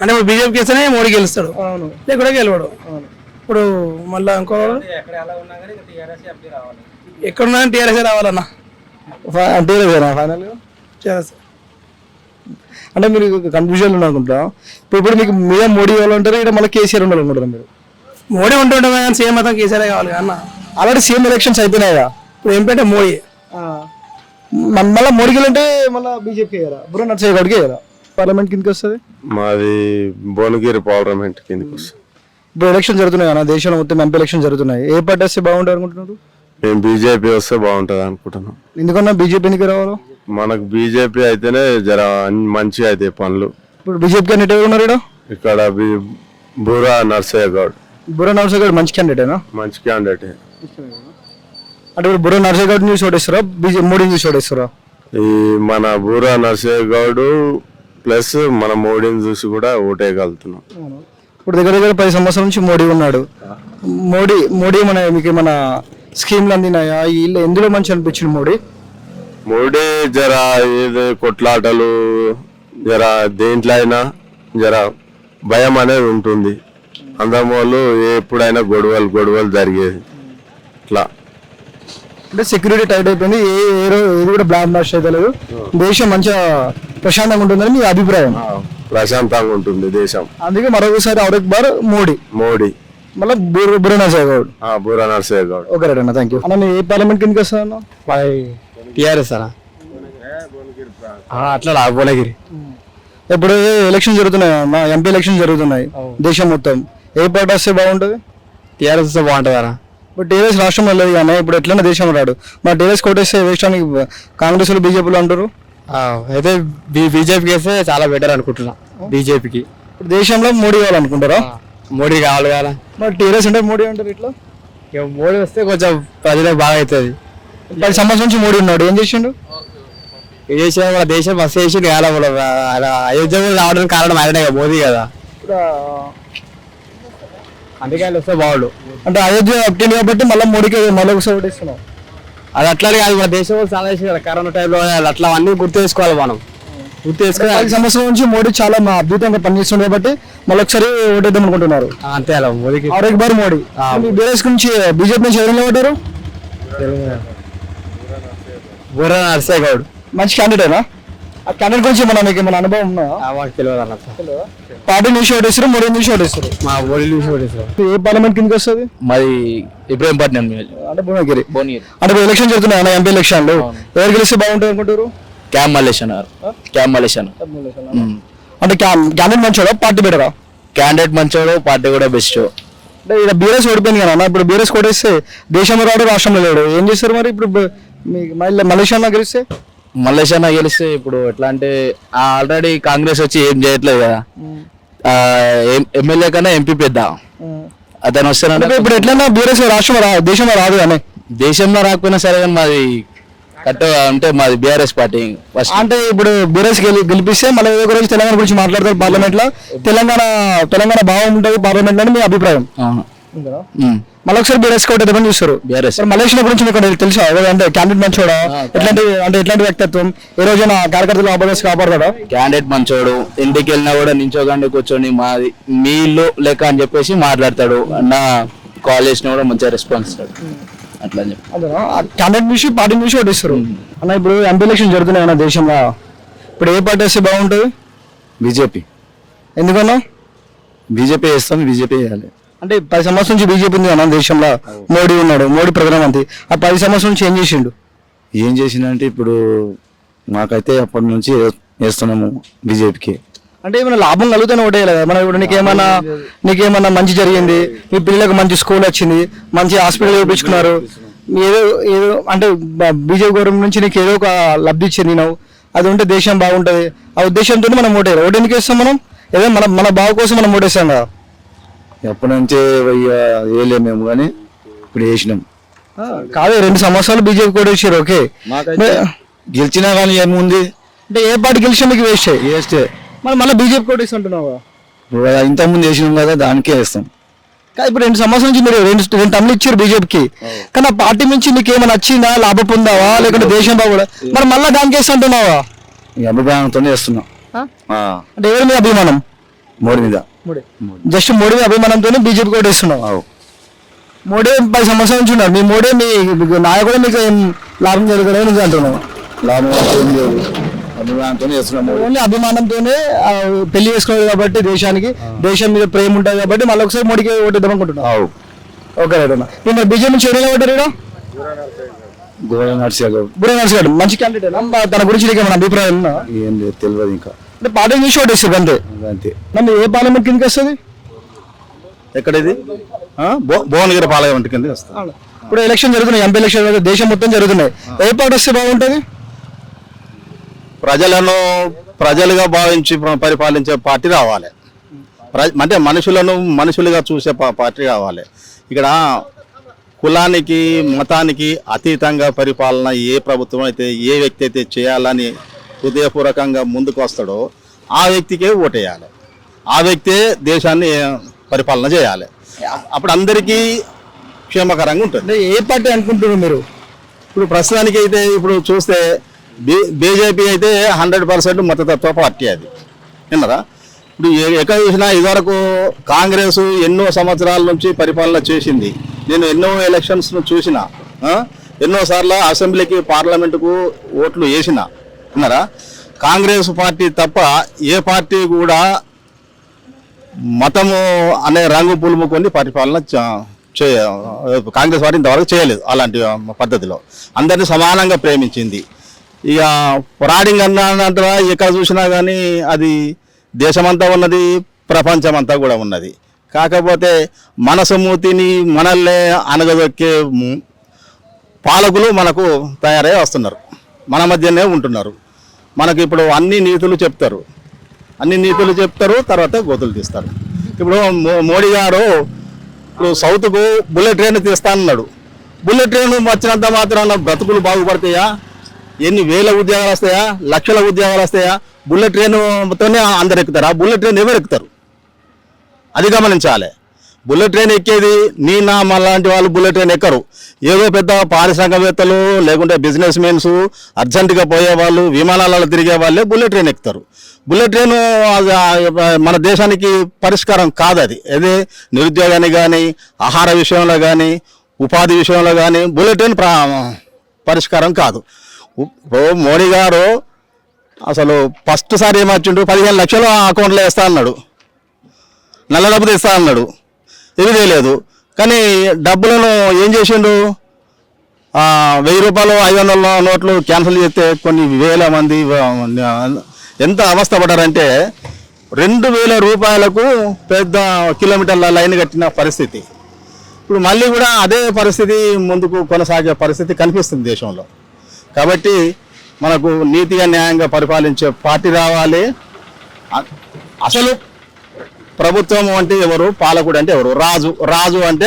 అంటే ఇప్పుడు బీజేపీ కేస్తేనే మోడీ గెలుస్తాడు, లేకుండా గెలవడు. ఇప్పుడు మళ్ళీ ఇంకో ఎక్కడున్నా టీఆర్ఎస్ రావాలన్నా, అంటే ఫైనల్ టీఆర్ఎస్. అంటే మీరు కన్ఫ్యూజన్ అనుకుంటా, ఇప్పుడు మీకు మీద మోడీ ఉండాలంటారు, ఇక్కడ మళ్ళీ కేసీఆర్ ఉండాలనుకుంటారు మీరు? మోడీ ఉంటుండే కానీ సీఎం మొత్తం కేసీఆర్ కావాలి అన్న. ఆల్రెడీ సీఎం ఎలక్షన్స్ అయిపోయినాయి కదా, ఇప్పుడు ఎంపీ అంటే మోడీ. మళ్ళీ మోడీ గెలంటే మళ్ళీ బీజేపీ కదా, బుర్ర నర్సయ్య గడికే కదా పార్లమెంట్ కిందకి వస్తుంది. మాది భువనగిరి పార్లమెంట్ కిందకి వస్తుంది. ఇప్పుడు ఎలక్షన్ జరుగుతున్నాయి కదా దేశంలో మొత్తం, ఎంపీ ఎలక్షన్ జరుగుతున్నాయి, ఏ పార్టీ వస్తే బాగుంటుంది అనుకుంటున్నారు? మేము బీజేపీ వస్తే బాగుంటుంది అనుకుంటున్నాం. ఎందుకన్నా బీజేపీ ఎన్నిక రావాలో? మనకు బీజేపీ అయితేనే జర మంచిగా అయితే పనులు. ఇప్పుడు బీజేపీ క్యాండిడేట్ ఎవరు ఉన్నారు ఇక్కడ? ఇక్కడ బుర్రా నర్సయ్య గౌడ్. బుర్ర నర్సయ్య గౌడ్ మంచి క్యాండిడేనా? మంచి క్యాండిడేట్. అంటే ఇప్పుడు బుర్ర నర్సయ్య గౌడ్ చూసి ఓటేస్తారా, మోడీని చూసి ఓటేస్తారా? ఈ మన బూరా నరసింహ గౌడ్ ప్లస్ మన మోడీని చూసి కూడా ఓటేయగలుగుతున్నాం. ఇప్పుడు దగ్గర దగ్గర 10 సంవత్సరాల నుంచి మోడీ ఉన్నాడు. మోడీ మీకు ఏమైనా స్కీమ్లు అందినాయా? వీళ్ళు ఎందులో మంచి అనిపించింది మోడీ జర ఏదో కొట్లాటలు జర దేంట్లో అయినా జర భయం అనేది ఉంటుంది. అందమూలు ఎప్పుడైనా గొడవలు జరిగేది ఇట్లా. అంటే సెక్యూరిటీ టైట్ అయిపోయింది, ఏది కూడా బ్లాక్ బాస్ట్ అయితే లేదు, దేశం మంచిగా ప్రశాంతంగా ఉంటుందని మీ అభిప్రాయం? ప్రశాంతంగా ఉంటుంది దేశం. అందుకే మరొకసారి ఔరక్ బార్ మోడీ మళ్ళీ బుర్ర నర్సయ్య గౌడ్. బూరా నరసింహ గౌడ్. ఓకే రైట్ అన్న, థ్యాంక్ యూ అన్న. ఏ పార్లమెంట్ కిందకి వస్తాను? టీఆర్ఎస్ అన్న అట్లా భువనగిరి. ఇప్పుడు ఎలక్షన్ జరుగుతున్నాయి అన్న, ఎంపీ ఎలక్షన్ జరుగుతున్నాయి దేశం మొత్తం. ఏ పార్టీ వస్తే బాగుంటుంది? టీఆర్ఎస్ వస్తే బాగుంటుంది అన్న. ఇప్పుడు టీఆర్ఎస్ రాష్ట్రంలో లేదు కానీ ఇప్పుడు ఎట్లన్నా దేశం రాడు. మన టీఆర్ఎస్ కోటేస్తే దేశానికి కాంగ్రెస్ బీజేపీలు అంటారు. అయితే బీజేపీకి వేస్తే చాలా బెటర్ అనుకుంటున్నా. బీజేపీకి ఇప్పుడు దేశంలో మోడీ కావాలనుకుంటారా? మోడీ కావాలి కదా. మరి టీఆర్ఎస్ అంటే మోడీ అంటారు ఇట్లా. ఇక మోడీ వస్తే కొంచెం ప్రజలకు బాగా అవుతుంది. 10 సంవత్సరాల నుంచి మోడీ ఉన్నాడు, ఏం చేసిండు? ఏం చేసినా మన దేశం మస్తు చేసిండు కదా. అయోధ్య రావడానికి కారణం ఆయనే కదా, మోదీ కదా. అందుకే ఆయన వస్తే బాగుండు. అంటే అయోధ్య అప్టింది కాబట్టి మళ్ళీ మోడీకి మళ్ళీ ఒకసారి ఓటేస్తున్నాం. అది అట్లా కాదు, మన దేశం చాలా చేసింది కదా కరోనా టైంలో. అట్లా అన్ని గుర్తు చేసుకోవాలి మనం. గుర్తు చేసుకుని 10 సంవత్సరాల నుంచి మోడీ చాలా అద్భుతంగా పనిచేస్తుంది కాబట్టి మళ్ళీ ఒకసారి ఓటేద్దాం అనుకుంటున్నారు. అంతే అలా మోదీకి ఔరక్ బార్ మోడీ. బీఆర్ఎస్ నుంచి బీజేపీ నుంచి ఎవరు నిలబడ్డారు? బుర్ర నరసింహ గౌడ్ మంచి క్యాండిడేనా? ఆ క్యాండిడేట్ గురించి మీకు మన అనుభవం ఉందా? మాకు తెలియదు అన్న. పార్టీ నుంచి ఓటేస్తారు, మోడీ నుంచి ఓటేస్తారు. మా మోడీ నుంచి ఓటేస్తారు. ఏ పార్లమెంట్ కిందకి వస్తుంది? మరి ఇబ్రహీంపట్నం అంటే భువనగిరి. అంటే ఇప్పుడు ఎలక్షన్ జరుగుతున్నాయి అన్న, ఎంపీ ఎలక్షన్లు. ఎవరు గెలిస్తే బాగుంటుంది అనుకుంటారు? క్యాంప్ మల్లేషన్. అంటే క్యాండిడేట్ మంచోడా, పార్టీ బెటరా? క్యాండిడేట్ మంచోడు, పార్టీ కూడా బెస్ట్. అంటే ఇక్కడ బీఆర్ఎస్ ఓడిపోయింది కదా అన్న. ఇప్పుడు బీఆర్ఎస్ కొట్టేస్తే దేశంలో రాడు, రాష్ట్రంలో లేడు, ఏం చేస్తారు మరి? ఇప్పుడు మలేషియా గెలిస్తే మల్లేషన్న గెలిస్తే ఇప్పుడు ఎట్లా అంటే ఆల్రెడీ కాంగ్రెస్ వచ్చి ఏం చేయట్లేదు కదా. ఎమ్మెల్యే కన్నా ఎంపీ పెద్ద అతను వస్తానంటే ఇప్పుడు ఎట్లన్నా బీఆర్ఎస్ రాష్ట్రం దేశంలో రాదు కానీ. దేశంలో రాకపోయినా సరే కానీ మాది అంటే మాది బీఆర్ఎస్ పార్టీ ఫస్ట్. అంటే ఇప్పుడు బీఆర్ఎస్ గెలిపిస్తే మళ్ళీ ఏదో రోజు తెలంగాణ గురించి మాట్లాడతారు పార్లమెంట్ లో. తెలంగాణ భావం ఉంటుంది పార్లమెంట్ అని మీ అభిప్రాయం? మళ్ళీ ఒకసారి బీఆర్ఎస్ కోటేద్దామని చూస్తారు. బీఆర్ఎస్ మలేషియా గురించి మీకు తెలుసా? అంటే క్యాండిడేట్ మంచోడా, ఎట్లాంటి వ్యక్తిత్వం, ఏ రోజైనా కార్యకర్తలు ఆపరేసి కాపాడతాడా? క్యాండిడేట్ మంచోడు, ఇంటికి వెళ్ళినా కూడా నించోగానే కూర్చొని మాది మీ ఇల్లు లెక్క అని చెప్పేసి మాట్లాడతాడు. నా కాల్ చేసినా కూడా మంచిగా రెస్పాన్స్ ఇస్తాడు. అట్లా అని చెప్పి క్యాండిడేట్ నుంచి పార్టీ నుంచి ఓటేస్తారు అన్న. ఇప్పుడు ఎంపీ ఎలక్షన్ జరుగుతున్నాయి అన్న దేశంలో. ఇప్పుడు ఏ పార్టీ వస్తే బాగుంటుంది? బీజేపీ. ఎందుకన్నా? బీజేపీ వేస్తాం, బీజేపీ వేయాలి. అంటే 10 సంవత్సరాల నుంచి బీజేపీ ఉంది అన్న దేశంలో. మోడీ ఉన్నాడు, మోడీ ప్రధానమంత్రి. ఆ 10 సంవత్సరాల నుంచి ఏం చేసిండంటే ఇప్పుడు మాకైతే అప్పటి నుంచి వేస్తున్నాము బీజేపీకి. అంటే ఏమైనా లాభం కలుగుతానే ఓటేయాలి కదా మనం. ఇప్పుడు నీకేమన్నా మంచి జరిగింది, మీ పిల్లలకు మంచి స్కూల్ వచ్చింది, మంచి హాస్పిటల్ చూపించుకున్నారు, ఏదో అంటే బీజేపీ గవర్నమెంట్ నుంచి నీకు ఏదో ఒక లబ్ధి చెందినావు, అది ఉంటే దేశం బాగుంటుంది. ఆ ఉద్దేశంతో మనం ఓటేయాలి. ఓటు ఎందుకు వేస్తాం మనం? ఏదో మన బాగు కోసం మనం ఓటేస్తాం కదా. ఎప్పటి నుంచే వేయలేము మేము, కానీ ఇప్పుడు వేసినాం. కాదు 2 సంవత్సరాలు బీజేపీ కూడా వేసారు. ఓకే, గెలిచినా కానీ ఏముంది? అంటే ఏ పార్టీ గెలిచినా మీకు వేస్తే మళ్ళీ బీజేపీ కూడా వేస్తుంటున్నావా? ఇంతకుముందు వేసినాం కదా, దానికే వేస్తాం. ఇప్పుడు 2 సంవత్సరాల నుంచి మీరు 2 టర్మ్లు ఇచ్చారు బీజేపీకి, కానీ ఆ పార్టీ నుంచి నీకు ఏమైనా నచ్చిందా, లాభం పొందావా, లేకుంటే దేశం బాగుడా? మరి మళ్ళీ దానికి వేస్తుంటున్నావా? ఈ అభిప్రాయంతోనే వేస్తున్నాం. అంటే ఎవరి మీద అభిమానం? మోడీ మీద. జస్ట్ మోడీ అభిమానంతోనే బీజేపీ కూడా వేస్తున్నావు. మోడీ 10 సంవత్సరాల నుంచి ఉన్నారు. మీ మోడీ మీ నాయకుడు మీకు ఏం లాభం జరగదని నువ్వు అంటున్నావు? లాభం ఏం లేదు, అభిమానంతోనే వేస్తున్నాం. ఓన్లీ అభిమానంతోనే పెళ్లి చేసుకోవాలి కాబట్టి దేశం మీద ప్రేమ ఉంటుంది కాబట్టి మళ్ళీ ఒకసారి మోడీకి ఓటేద్దాం అనుకుంటున్నావు. ఓకే రైట్ అన్న. మీరు బీజేపీ నుంచి ఎవరైనా ఓటారు? బుర్ర నరసింహ గౌడ్ మంచి క్యాండిడేట్. తన గురించి నీకు ఏమైనా అభిప్రాయం ఉందా? ఏం లేదు, తెలియదు ఇంకా. అంటే పార్టీ నుంచి ఓటేస్తారు అంతే. నన్ను ఏ పార్లమెంట్ కిందకి వస్తుంది? ఎక్కడది? భువనగిరి పార్లమెంట్ కిందకి వస్తుంది. ఇప్పుడు ఎలక్షన్ జరుగుతున్నాయి, ఎంపీ ఎలక్షన్ దేశం మొత్తం జరుగుతున్నాయి. ఏ పార్టీ వస్తే బాగుంటుంది? ప్రజలుగా భావించి పరిపాలించే పార్టీ రావాలి. అంటే మనుషులను మనుషులుగా చూసే పార్టీ కావాలి. ఇక్కడ కులానికి మతానికి అతీతంగా పరిపాలన ఏ ప్రభుత్వం అయితే ఏ వ్యక్తి అయితే చేయాలని హృదయపూర్వకంగా ముందుకు వస్తాడో ఆ వ్యక్తికే ఓటేయాలి. ఆ వ్యక్తే దేశాన్ని పరిపాలన చేయాలి. అప్పుడు అందరికీ క్షేమకరంగా ఉంటుంది. అంటే ఏ పార్టీ అనుకుంటున్నారు మీరు? ఇప్పుడు ప్రస్తుతానికి అయితే ఇప్పుడు చూస్తే బీజేపీ అయితే 100% మతతత్వ పార్టీ అది విన్నారా. ఇప్పుడు ఎక్కడ చూసినా ఇదివరకు కాంగ్రెస్ ఎన్నో సంవత్సరాల నుంచి పరిపాలన చేసింది. నేను ఎన్నో ఎలక్షన్స్ చూసిన, ఎన్నోసార్లు అసెంబ్లీకి పార్లమెంటుకు ఓట్లు వేసిన విన్నారా. కాంగ్రెస్ పార్టీ తప్ప ఏ పార్టీ కూడా మతము అనే రంగు పులుముకొని పరిపాలన కాంగ్రెస్ పార్టీ ఇంతవరకు చేయలేదు. అలాంటి పద్ధతిలో అందరినీ సమానంగా ప్రేమించింది. ఇక ఫ్రాడింగ్ అన్నంతా ఎక్కడ చూసినా కానీ అది దేశమంతా ఉన్నది, ప్రపంచమంతా కూడా ఉన్నది. కాకపోతే మన సమ్మూతిని మనల్నే అనగదొక్కే పాలకులు మనకు తయారై వస్తున్నారు, మన మధ్యనే ఉంటున్నారు. మనకి ఇప్పుడు అన్ని నీతులు చెప్తారు, తర్వాత గోతులు తీస్తారు. ఇప్పుడు మోడీ గారు ఇప్పుడు సౌత్కు బుల్లెట్ ట్రైన్ తీస్తానన్నాడు. బుల్లెట్ ట్రైన్ వచ్చినంత మాత్రాన బ్రతుకులు బాగుపడతాయా? ఎన్ని వేల ఉద్యోగాలు వస్తాయా? లక్షల ఉద్యోగాలు వస్తాయా? బుల్లెట్ ట్రైన్తోనే అందరు ఎక్కుతారా? బుల్లెట్ ట్రైన్ ఎవరు ఎక్కుతారు? అది గమనించాలి. బుల్లెట్ ట్రైన్ ఎక్కేది నా లాంటి వాళ్ళు బుల్లెట్ ట్రైన్ ఎక్కరు. ఏదో పెద్ద పారిశ్రామికవేత్తలు లేకుంటే బిజినెస్ మెన్స్ అర్జెంటుగా పోయే వాళ్ళు, విమానాలలో తిరిగే వాళ్ళే బుల్లెట్ ట్రైన్ ఎక్కుతారు. బుల్లెట్ ట్రైన్ మన దేశానికి పరిష్కారం కాదు. అది నిరుద్యోగానికి కానీ, ఆహార విషయంలో కానీ, ఉపాధి విషయంలో కానీ బుల్లెట్ ట్రైన్ పరిష్కారం కాదు. మోడీ గారు అసలు ఫస్ట్ సారి ఏమొచ్చిండు, 15 లక్షలు అకౌంట్లో వేస్తా అన్నాడు, నల్ల డబ్బు తెస్తా అన్నాడు. ఏమీ తెలియదు. కానీ డబ్బులను ఏం చేసిండు? 1000 రూపాయలు 500 నోట్లు క్యాన్సిల్ చేస్తే కొన్ని వేల మంది ఎంత అవస్థపడ్డారంటే 2000 రూపాయలకు పెద్ద కిలోమీటర్ల లైన్ కట్టిన పరిస్థితి. ఇప్పుడు మళ్ళీ కూడా అదే పరిస్థితి ముందుకు కొనసాగే పరిస్థితి కనిపిస్తుంది దేశంలో. కాబట్టి మనకు నీతిగా న్యాయంగా పరిపాలించే పార్టీ రావాలి. అసలు ప్రభుత్వం అంటే ఎవరు, పాలకుడు అంటే ఎవరు? రాజు అంటే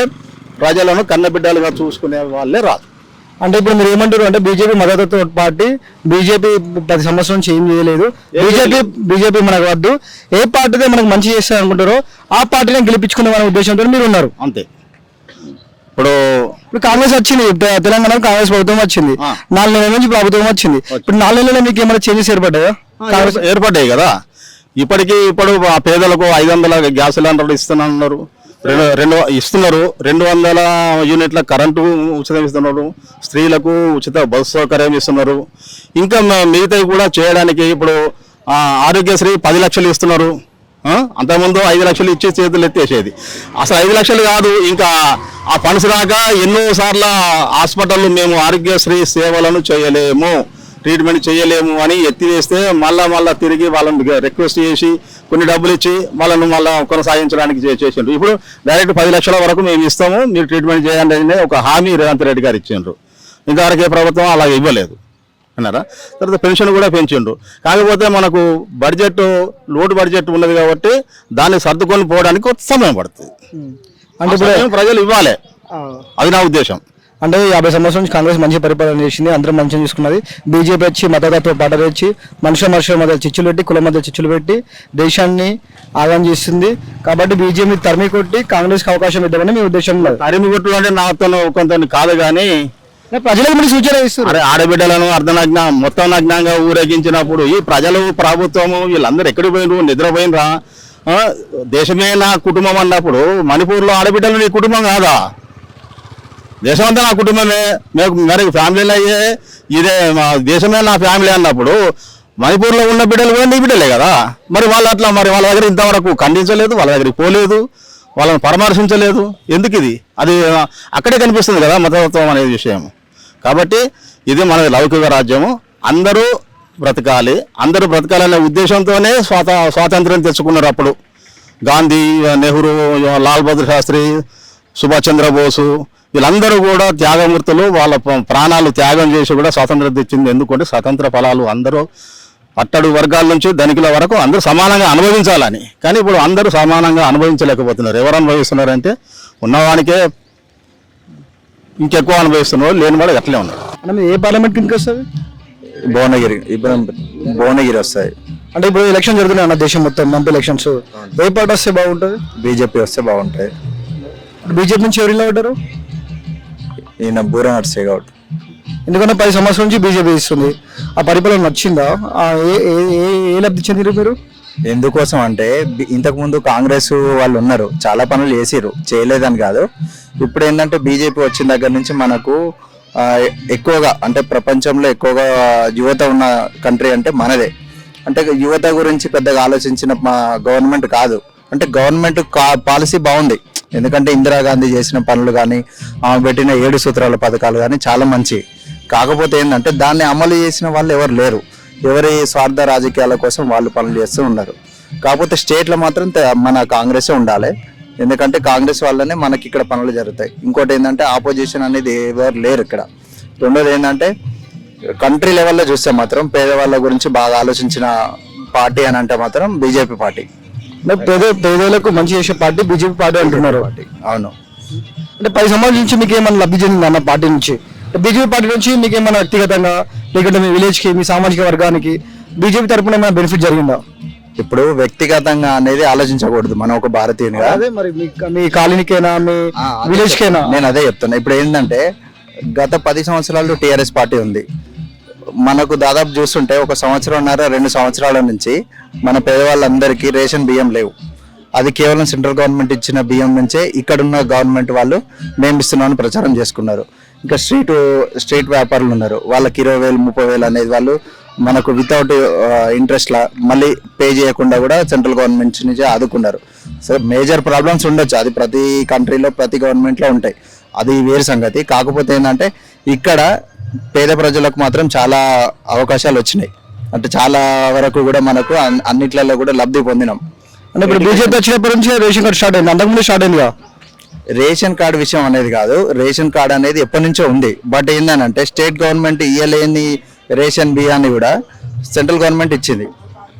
ప్రజలను కన్నబిడ్డలుగా చూసుకునే వాళ్ళే రాజు. అంటే ఇప్పుడు మీరు ఏమంటారు అంటే బీజేపీ మద్దతు పార్టీ, బీజేపీ 10 సంవత్సరాల నుంచి ఏం చేయలేదు, బీజేపీ మనకు వద్దు, ఏ పార్టీతో మనకు మంచి చేస్తారు అనుకుంటారో ఆ పార్టీని గెలిపించుకునే మన ఉద్దేశంతో మీరు ఉన్నారు అంతే. ఇప్పుడు కాంగ్రెస్ వచ్చింది, తెలంగాణలో కాంగ్రెస్ ప్రభుత్వం వచ్చింది, 4 నెలల నుంచి ప్రభుత్వం వచ్చింది. ఇప్పుడు 4 నెలల్లో మీకు ఏమైనా చేంజెస్ ఏర్పడ్డాయా? ఏర్పడ్డాయి కదా. ఇప్పుడు ఆ పేదలకు 500 గ్యాస్ సిలిండర్లు ఇస్తున్నారు, 200 యూనిట్ల కరెంటు ఉచితం ఇస్తున్నారు, స్త్రీలకు ఉచిత బస్సు సౌకర్యం ఇస్తున్నారు. ఇంకా మిగతావి కూడా చేయడానికి ఇప్పుడు ఆరోగ్యశ్రీ 10 లక్షలు ఇస్తున్నారు. అంతకుముందు 5 లక్షలు ఇచ్చి చేతులు ఎత్తేసేది. అసలు 5 లక్షలు కాదు, ఇంకా ఆ ఫండ్స్ రాక ఎన్నోసార్లు హాస్పిటల్లో మేము ఆరోగ్యశ్రీ సేవలను చేయలేము, ట్రీట్మెంట్ చేయలేము అని ఎత్తివేస్తే మళ్ళా తిరిగి వాళ్ళని రిక్వెస్ట్ చేసి కొన్ని డబ్బులు ఇచ్చి వాళ్ళను మళ్ళీ కొనసాగించడానికి చేసిండ్రు. ఇప్పుడు డైరెక్ట్ 10 లక్షల వరకు మేము ఇస్తాము, మీరు ట్రీట్మెంట్ చేయండి అని ఒక హామీ రేవంత్ రెడ్డి గారు ఇచ్చిండ్రు. ఇంతవరకు ఏ ప్రభుత్వం అలాగే ఇవ్వలేదు అన్నారా. తర్వాత పెన్షన్ కూడా పెంచిండ్రు. కాకపోతే మనకు లోటు బడ్జెట్ ఉన్నది కాబట్టి దాన్ని సర్దుకొని పోవడానికి కొంత సమయం పడుతుంది. అంటే ప్రజలు ఇవ్వాలి, అది నా ఉద్దేశం. అంటే 50 సంవత్సరాల నుంచి కాంగ్రెస్ మంచి పరిపాలన చేసింది, అందరం మంచిగా చూసుకున్నది. బీజేపీ వచ్చి మతతత్వ పాటలు వచ్చి మనుషుల మధ్య చిచ్చులు పెట్టి, కుల మధ్య చిచ్చులు పెట్టి దేశాన్ని ఆగం చేస్తుంది. కాబట్టి బీజేపీ తరిమి కొట్టి కాంగ్రెస్కి అవకాశం ఇద్దామని మీ ఉద్దేశంలో. తరిమి కొట్టు అంటే నాతో కొంత కాదు, కానీ ప్రజలకు మీరు సూచన ఇస్తారు. ఆడబిడ్డలను మొత్తం నగ్నంగా ఊరేగించినప్పుడు ఈ ప్రజలు, ప్రభుత్వము వీళ్ళందరూ ఎక్కడికి పోయినరు? నిద్రపోయినరా? దేశమే నా కుటుంబం అన్నప్పుడు మణిపూర్లో ఆడబిడ్డలు నీ కుటుంబం కాదా? దేశమంతా నా కుటుంబమే, మరి ఫ్యామిలీలు అయ్యే ఇదే దేశమే నా ఫ్యామిలీ అన్నప్పుడు మణిపూర్లో ఉన్న బిడ్డలు కూడా నీ బిడ్డలే కదా. మరి వాళ్ళు అట్లా వాళ్ళ దగ్గర ఇంతవరకు ఖండించలేదు, వాళ్ళ దగ్గరికి పోలేదు, వాళ్ళని పరామర్శించలేదు. ఎందుకు ఇది? అది అక్కడే కనిపిస్తుంది కదా మతతత్వం అనే విషయం. కాబట్టి ఇది మన లౌకిక రాజ్యము, అందరూ బ్రతకాలనే ఉద్దేశంతోనే స్వాతంత్ర్యం తెచ్చుకున్నారు. అప్పుడు గాంధీ, నెహ్రూ, లాల్ బహదూర్ శాస్త్రి, సుభాష్ చంద్రబోసు వీళ్ళందరూ కూడా త్యాగమూర్తులు. వాళ్ళ ప్రాణాలు త్యాగం చేసి కూడా స్వాతంత్రం తెచ్చింది. ఎందుకంటే స్వాతంత్ర ఫలాలు అందరూ అట్టడుగు వర్గాల నుంచి ధనికుల వరకు అందరూ సమానంగా అనుభవించాలని. కానీ ఇప్పుడు అందరూ సమానంగా అనుభవించలేకపోతున్నారు. ఎవరు అనుభవిస్తున్నారంటే ఉన్నవానికే ఇంకెక్కువ అనుభవిస్తున్నారు, లేని వాడు అట్లే ఉన్నారు. అంటే మీరు ఏ పార్లమెంట్ కిందకి వస్తుంది? భువనగిరి వస్తాయి. అంటే ఇప్పుడు ఎలక్షన్ జరుగుతున్నాయి అన్న దేశం మొత్తం, ఎంపీ ఎలక్షన్స్. ఏ పార్టీ వస్తే బాగుంటుంది? బీజేపీ వస్తే బాగుంటాయి. బీజేపీ నుంచి ఎవరు ఇలా ఉంటారు? ఈయన బూరా నర్సే గౌడ్. ఎందుకంటే 10 సంవత్సరాల నుంచి బీజేపీ ఇస్తుంది. ఆ పరిపాలన నచ్చిందా? ఏ లబ్ధి చెందిరు మీరు? ఎందుకోసం అంటే ఇంతకుముందు కాంగ్రెస్ వాళ్ళు ఉన్నారు, చాలా పనులు చేసిరు, చేయలేదని కాదు. ఇప్పుడు ఏంటంటే బీజేపీ వచ్చిన దగ్గర నుంచి మనకు ఎక్కువగా అంటే ప్రపంచంలో ఎక్కువగా యువత ఉన్న కంట్రీ అంటే మనదే. అంటే యువత గురించి పెద్దగా ఆలోచించిన మా గవర్నమెంట్ కాదు. అంటే గవర్నమెంట్ పాలసీ బాగుంది, ఎందుకంటే ఇందిరాగాంధీ చేసిన పనులు కానీ ఆమె పెట్టిన 7 సూత్రాల పథకాలు కానీ చాలా మంచి. కాకపోతే ఏంటంటే దాన్ని అమలు చేసిన వాళ్ళు ఎవరు లేరు. ఎవరి స్వార్థ రాజకీయాల కోసం వాళ్ళు పనులు చేస్తూ ఉన్నారు. కాకపోతే స్టేట్లో మాత్రం మన కాంగ్రెసే ఉండాలి, ఎందుకంటే కాంగ్రెస్ వల్లనే మనకి ఇక్కడ పనులు జరుగుతాయి. ఇంకోటి ఏంటంటే ఆపోజిషన్ అనేది ఎవరు లేరు ఇక్కడ. రెండోది ఏంటంటే కంట్రీ లెవెల్లో చూస్తే మాత్రం పేదవాళ్ళ గురించి బాగా ఆలోచించిన పార్టీ అని అంటే మాత్రం బీజేపీ పార్టీ. పేదలకు మంచి చేసే పార్టీ బీజేపీ పార్టీ అంటున్నారు. అవును. అంటే 10 సంవత్సరాల నుంచి మీకు ఏమైనా లబ్ధి చెందింది అన్న పార్టీ నుంచి? బీజేపీ పార్టీ నుంచి మీకు ఏమైనా వ్యక్తిగతంగా లేకుంటే మీ విలేజ్కి, మీ సామాజిక వర్గానికి బీజేపీ తరపున ఏమైనా బెనిఫిట్ జరిగిందా? ఇప్పుడు వ్యక్తిగతంగా అనేది ఆలోచించకూడదు మనం ఒక భారతీయునిగా. అదే మరి మీ కాలనీకైనా మీ విలేజ్కైనా నేను అదే చెప్తున్నా. ఇప్పుడు ఏంటంటే గత 10 సంవత్సరాలు టీఆర్ఎస్ పార్టీ ఉంది. మనకు దాదాపు చూస్తుంటే 1 సంవత్సరంన్నర 2 సంవత్సరాల నుంచి మన పేదవాళ్ళందరికీ రేషన్ బియ్యం లేవు. అది కేవలం సెంట్రల్ గవర్నమెంట్ ఇచ్చిన బియ్యం నుంచే ఇక్కడున్న గవర్నమెంట్ వాళ్ళు మేము ఇస్తున్నామని ప్రచారం చేసుకున్నారు. ఇంకా స్ట్రీట్ వ్యాపారులు ఉన్నారు, వాళ్ళకి 20,000 30,000 అనేది వాళ్ళు మనకు వితౌట్ ఇంట్రెస్ట్ లా మళ్ళీ పే చేయకుండా కూడా సెంట్రల్ గవర్నమెంట్ నుంచి ఆదుకున్నారు. సో మేజర్ ప్రాబ్లమ్స్ ఉండొచ్చు, అది ప్రతి కంట్రీలో ప్రతి గవర్నమెంట్లో ఉంటాయి, అది వేరు సంగతి. కాకపోతే ఏంటంటే ఇక్కడ పేద ప్రజలకు మాత్రం చాలా అవకాశాలు వచ్చినాయి. అంటే చాలా వరకు కూడా మనకు అన్నిట్లలో కూడా లబ్ధి పొందినాం. అంటే ఇప్పుడు బీజేపీ వచ్చినప్పటి నుంచి రేషన్ కార్డు స్టార్ట్ అయింది, అంతకుముందు స్టార్ట్ అయిందిగా. రేషన్ కార్డు విషయం అనేది కాదు, రేషన్ కార్డు అనేది ఎప్పటి నుంచో ఉంది. బట్ ఏంటంటే స్టేట్ గవర్నమెంట్ ఇయ్యలేని రేషన్ బియ్యాన్ని కూడా సెంట్రల్ గవర్నమెంట్ ఇచ్చింది.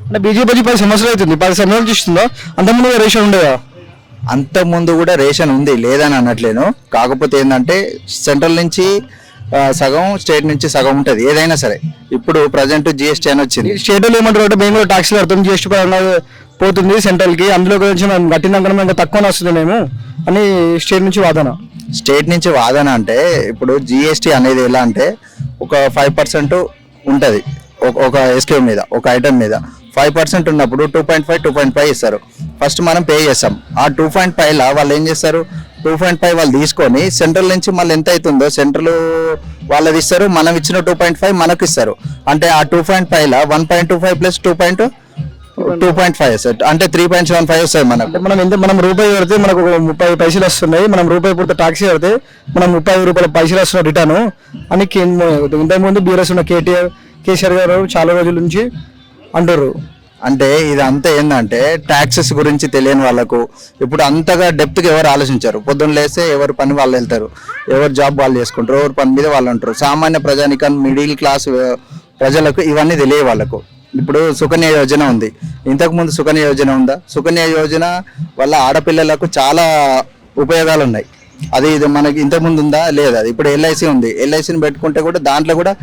అంటే బీజేపీ 10 సంవత్సరాలు అవుతుంది, 10 సంవత్సరాలు ఇస్తుందా? అంతకుముందు రేషన్ ఉండేదా? అంతకుముందు కూడా రేషన్ ఉంది, లేదని అనట్లేను. కాకపోతే ఏంటంటే సెంట్రల్ నుంచి సగం, స్టేట్ నుంచి సగం ఉంటుంది ఏదైనా సరే. ఇప్పుడు ప్రజెంట్ జిఎస్టీ అని వచ్చింది. స్టేట్లో ఏమంటారు అంటే మేము కూడా ట్యాక్స్లు కడతాం, జిఎస్టీ పరంగా పోతుంది సెంట్రల్కి, అందులో గురించి మేము కట్టినాక ఇంకా తక్కువ వస్తుంది మేము అని స్టేట్ నుంచి వాదన. స్టేట్ నుంచి వాదన అంటే ఇప్పుడు జిఎస్టీ అనేది ఎలా అంటే ఒక 5% ఉంటుంది ఒక ఎస్క్యూ మీద, ఒక ఐటమ్ మీద 5% ఉన్నప్పుడు 2.5 ఇస్తారు. ఫస్ట్ మనం పే చేస్తాం. ఆ 2.5లా వాళ్ళు ఏం చేస్తారు, 2.5 వాళ్ళు తీసుకొని సెంట్రల్ నుంచి మళ్ళీ ఎంత అవుతుందో సెంట్రల్ వాళ్ళది ఇస్తారు, మనం ఇచ్చిన 2.5 మనకు ఇస్తారు. అంటే ఆ 2.5లా 1.25 ప్లస్ 2.5 సార్, అంటే 3.75 వస్తుంది మనకు. మనం రూపాయి కడితే మనకు 30 పైసలు వస్తున్నాయి, మనం రూపాయి పూర్తి ట్యాక్సీ కడితే మనం 30 రూపాయల పైసలు వస్తున్నాయి రిటర్న్ అని ఇంతకుముందు బీఆర్ఎస్ ఉన్న కేసీఆర్ గారు చాలా రోజుల నుంచి అంటారు. అంటే ఇదంతా ఏంటంటే ట్యాక్సెస్ గురించి తెలియని వాళ్ళకు ఇప్పుడు అంతగా డెప్త్గా ఎవరు ఆలోచించారు. పొద్దున్న లేస్తే ఎవరు పని వాళ్ళు వెళ్తారు, ఎవరు జాబ్ వాళ్ళు చేసుకుంటారు, ఎవరు పని మీద వాళ్ళు ఉంటారు. సామాన్య ప్రజానికం, మిడిల్ క్లాస్ ప్రజలకు ఇవన్నీ తెలియ వాళ్ళకు. ఇప్పుడు సుకన్య యోజన ఉంది, ఇంతకుముందు సుకన్య యోజన ఉందా? సుకన్య యోజన వల్ల ఆడపిల్లలకు చాలా ఉపయోగాలు ఉన్నాయి. అది ఇది మనకి ఇంతకుముందు ఉందా? లేదు. అది ఇప్పుడు ఎల్ఐసి ఉంది, ఎల్ఐసిని పెట్టుకుంటే కూడా దాంట్లో కూడా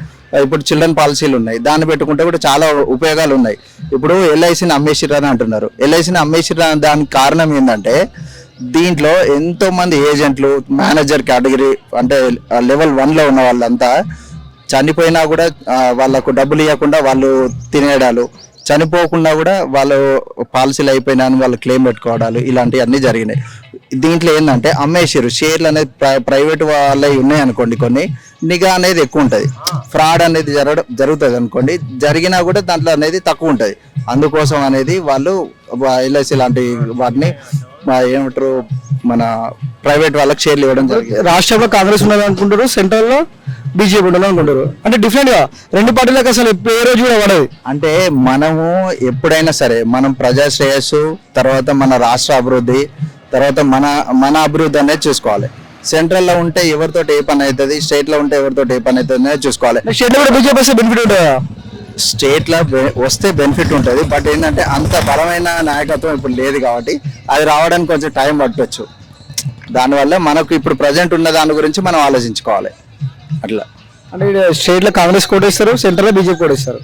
ఇప్పుడు చిల్డ్రన్ పాలసీలు ఉన్నాయి, దాన్ని పెట్టుకుంటే కూడా చాలా ఉపయోగాలు ఉన్నాయి. ఇప్పుడు ఎల్ఐసిని అమ్మేసిరని అంటున్నారు. ఎల్ఐసిని అమ్మేసిర దానికి కారణం ఏంటంటే దీంట్లో ఎంతో మంది ఏజెంట్లు, మేనేజర్ కేటగిరీ అంటే లెవెల్ 1లో ఉన్న వాళ్ళంతా చనిపోయినా కూడా వాళ్ళకు డబ్బులు ఇవ్వకుండా వాళ్ళు తినేయడాలు, చనిపోకుండా కూడా వాళ్ళు పాలసీలు అయిపోయినా అని వాళ్ళు క్లెయిమ్ పెట్టుకోవడాలు, ఇలాంటివన్నీ జరిగినాయి. దీంట్లో ఏంటంటే అమ్మేసారు. షేర్లు అనేది ప్రైవేట్ వాళ్ళవి ఉన్నాయి అనుకోండి, కొన్ని నిఘా అనేది ఎక్కువ ఉంటుంది, ఫ్రాడ్ అనేది జరుగుతుంది అనుకోండి, జరిగినా కూడా దాంట్లో అనేది తక్కువ ఉంటుంది. అందుకోసం అనేది వాళ్ళు ఎల్ఐసి లాంటి వాటిని ఏమంటారు మన ప్రైవేట్ వాళ్ళకి షేర్లు ఇవ్వడం జరిగింది. రాష్ట్రంలో కాంగ్రెస్ ఉన్నది అనుకుంటారు, సెంట్రల్లో బీజేపీ ఉండదు అనుకుంటారు. అంటే డిఫరెంట్ గా రెండు పార్టీలకు అసలు ఏ రోజు కూడా పడదు. అంటే మనము ఎప్పుడైనా సరే మనం ప్రజా శ్రేయస్సు, తర్వాత మన రాష్ట్ర అభివృద్ధి, తర్వాత మన అభివృద్ధి అనేది చూసుకోవాలి. సెంట్రల్ లో ఉంటే ఎవరితో ఏ పని అవుతుంది, స్టేట్ లో ఉంటే ఎవరితో ఏ పని అవుతుంది అనేది చూసుకోవాలి. స్టేట్ లో కూడా బీజేపీ బెనిఫిట్ ఉంటుందా? స్టేట్లో వస్తే బెనిఫిట్ ఉంటుంది. బట్ ఏంటంటే అంత బలమైన నాయకత్వం ఇప్పుడు లేదు కాబట్టి అది రావడానికి కొంచెం టైం పట్టవచ్చు. దానివల్ల మనకు ఇప్పుడు ప్రజెంట్ ఉన్న దాని గురించి మనం ఆలోచించుకోవాలి. అట్లా అంటే స్టేట్ లో కాంగ్రెస్ కోటేస్తారు, సెంటర్ లో బీజేపీ కోటేస్తారు.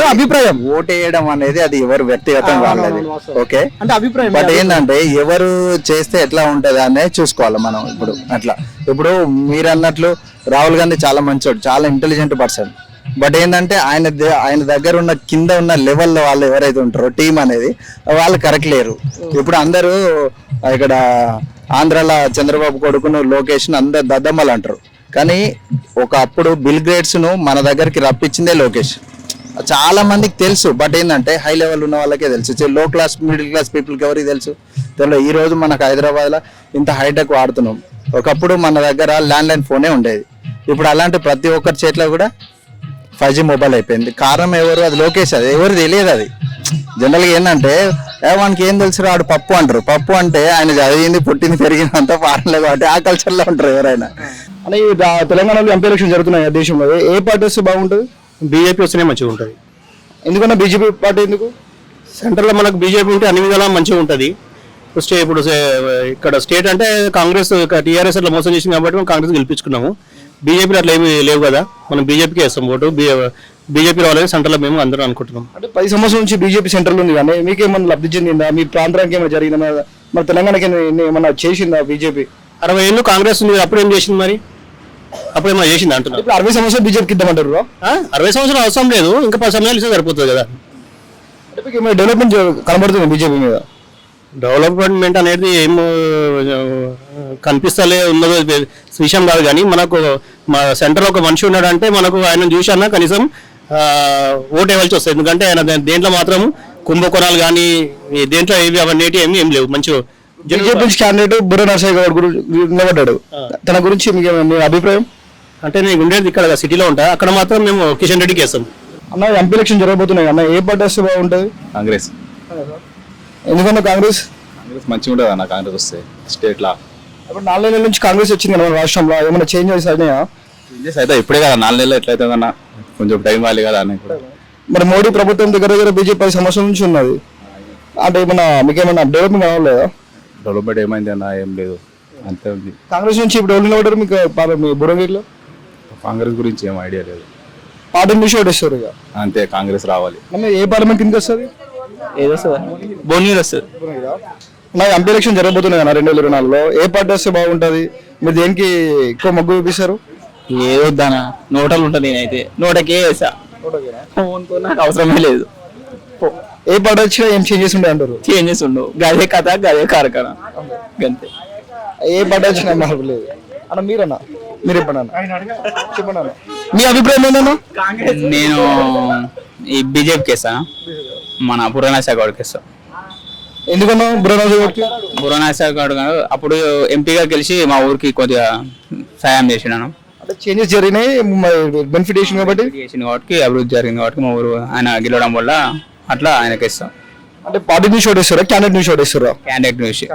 అభిప్రాయం ఓటేయడం అనేది అది ఎవరు వ్యక్తిగతం వాళ్ళది. ఓకే, అంటే అభిప్రాయం. బట్ ఏంటంటే ఎవరు చేస్తే ఎట్లా ఉంటది అనేది చూసుకోవాలి మనం. ఇప్పుడు మీరు అన్నట్లు రాహుల్ గాంధీ చాలా మంచోడు, చాలా ఇంటెలిజెంట్ పర్సన్. బట్ ఏంటంటే ఆయన దగ్గర ఉన్న కింద ఉన్న లెవెల్లో వాళ్ళు ఎవరైతే ఉంటారో టీం అనేది వాళ్ళు కరెక్ట్ లేరు. ఇప్పుడు అందరూ ఇక్కడ ఆంధ్రాలో చంద్రబాబు కొడుకును లోకేష్ అందరు దద్దమ్మలు అంటారు. కానీ ఒకప్పుడు బిల్ గేట్స్ ను మన దగ్గరికి రప్పించిందే లోకేష్. చాలా మందికి తెలుసు. బట్ ఏంటంటే హై లెవెల్ ఉన్న వాళ్ళకే తెలుసు. లో క్లాస్ మిడిల్ క్లాస్ పీపుల్కి ఎవరికి తెలుసు తెలియదు. ఈ రోజు మనకు హైదరాబాద్లో ఇంత హైటెక్ వాడుతున్నాం. ఒకప్పుడు మన దగ్గర ల్యాండ్లైన్ ఫోనే ఉండేది. ఇప్పుడు అలాంటి ప్రతి ఒక్కరి చేతిలో కూడా 5G మొబైల్ అయిపోయింది. కారణం ఎవరు? అది లోకేష్. అది ఎవరు తెలియదు. అది జనరల్గా ఏంటంటే వానికి ఏం తెలుసు రాడు పప్పు అంటారు. పప్పు అంటే ఆయన చదివింది పుట్టింది పెరిగిందంతా ఫారెన్లో కాబట్టి ఆ కల్చర్లో ఉంటారు ఎవరైనా. అంటే ఈ తెలంగాణలో ఎంపీ ఎలక్షన్ జరుగుతున్నాయి దేశంలో. ఏ పార్టీ వస్తే బాగుంటుంది? బీజేపీ వస్తేనే మంచిగా ఉంటుంది. ఎందుకన్నా బీజేపీ పార్టీ ఎందుకు? సెంట్రల్లో మనకు బీజేపీ ఉంటే అన్ని విధాలా మంచిగా ఉంటుంది. ఇప్పుడు ఇక్కడ స్టేట్ అంటే కాంగ్రెస్ టీఆర్ఎస్ అట్లా మోసం చేసింది కాబట్టి మనం కాంగ్రెస్ గెలిపించుకున్నాము. బీజేపీలో అట్లా ఏమి లేవు కదా, మనం బీజేపీకి వేస్తాం ఓటు. బీజేపీ రావాలని సెంటర్లో మేము అందరం అనుకుంటున్నాం. అంటే 10 సంవత్సరాల నుంచి బీజేపీ సెంటర్లో ఉంది కానీ మీకేమన్నా లబ్ధి చెందిందా? మీ ప్రాంతానికి ఏమైనా జరిగిందా? మన తెలంగాణకి ఏమన్నా చేసిందా బీజేపీ? 60 ఏళ్ళు కాంగ్రెస్ ఉంది, అప్పుడు ఏం చేసింది మరి? అప్పుడు ఏమన్నా చేసింది అంటున్నారు. ఇప్పుడు 60 సంవత్సరాలు బీజేపీకి ఇద్దామంటారు. 60 సంవత్సరాలు అవసరం లేదు, ఇంకా 10 సంవత్సరాలు ఇస్తే సరిపోతుంది కదా. అంటే మీకు ఏమైనా డెవలప్మెంట్ కనబడుతుంది బీజేపీ మీద? డెవలప్మెంట్ అనేది ఏం కనిపిస్తలే ఉన్నదో విషయం కాదు. కానీ మనకు మా సెంటర్లో ఒక మనిషి ఉన్నాడంటే మనకు ఆయన చూసన్నా కనీసం ఓటు ఇవ్వాల్సి వస్తుంది. ఎందుకంటే ఆయన దేంట్లో మాత్రం కుంభకోణాలు కానీ దేంట్లో ఏవి అవన్నీ ఏం లేవు. మంచిగా బీజేపీ క్యాండిడేట్ బుర్ర నరసయ్య గౌడ్ నిలబడ్డాడు. తన గురించి మీకు మీ అభిప్రాయం? అంటే నేను ఉండేది ఇక్కడ సిటీలో ఉంటా, అక్కడ మాత్రం మేము కిషన్ రెడ్డికి వేస్తాం. అన్న ఎంపీ ఎలక్షన్ జరగబోతున్నాయి అన్న, ఏ పార్టీ వస్తే బాగుంటుంది? కాంగ్రెస్. ఎందుకన్నా కాంగ్రెస్ మంచిగా ఉంటుంది అన్న కాంగ్రెస్ వస్తే స్టేట్ లా. ఇప్పుడు 4 నెలల నుంచి కాంగ్రెస్ వచ్చింది మన రాష్ట్రంలో, ఏమైనా చేంజెస్ అయినాయా? చేంజెస్ అయితే ఇప్పుడే కదా, 4 నెలలు ఎట్లయితే అన్న కొంచెం టైం వాలి కదా అని. మరి మోడీ ప్రభుత్వం దగ్గర బీజేపీ 10 సంవత్సరాల నుంచి ఉన్నది. అంటే ఏమన్నా మీకేమన్నా డెవలప్మెంట్ కావాలేదా? డెవలప్మెంట్ ఏమైంది అన్న? ఏం లేదు, అంతే ఉంది. కాంగ్రెస్ నుంచి ఇప్పుడు ఎవరు నిలబడ్డారు మీకు మీ బురంగిరిలో? కాంగ్రెస్ గురించి ఏం ఐడియా లేదు. పార్టీ నుంచి ఓటేస్తారు ఇక అంతే, కాంగ్రెస్ రావాలి. ఏ పార్లమెంట్ కిందకి వస్తుంది? ఏదో భువనగిరి వస్తుంది. నాకు ఎంపీ ఎలక్షన్ జరగబోతున్నాయి అన్న 2024లో. ఏ పార్టీ వస్తే బాగుంటుంది? మీరు దేనికి ఎక్కువ మొగ్గు చూపిస్తారు? ఏదో వద్దానా, నోటలు ఉంటుంది. నేనైతే నోటకే వేసా, నాకు అవసరమే లేదు. ఏ పార్టీ వచ్చినా ఏం చేంజెస్ ఉండే అంటారు? చేంజెస్ ఉండవు, గదే కథ గదే కార్ఖాన అంతే. ఏ పార్టీ వచ్చినా మార్పు లేదు అన్న. మీరన్నా మీరు చెప్పండి అన్న, మీ అభిప్రాయం ఏంటన్నా? నేను ఈ బీజేపీకి వేస్తాను, మన బుర్రనాశా గౌడ్కి వేస్తాను. ఎందుకన్నా బుర్రనాశా గౌడ్ అప్పుడు ఎంపీగా గెలిచి మా ఊరికి కొద్దిగా సాయం చేసినాను. అంటే చేంజెస్ జరిగినాయి, బెనిఫిట్ చేసింది కాబట్టి అభివృద్ధి జరిగింది కాబట్టి మా ఊరు ఆయన గెలవడం వల్ల అట్లా ఆయనకి ఇస్తాం. అంటే పార్టీ నుంచి ఓటేస్తారా, క్యాండిడేట్ నుంచి ఓటేస్తారా? క్యాండిడేట్ నుంచి,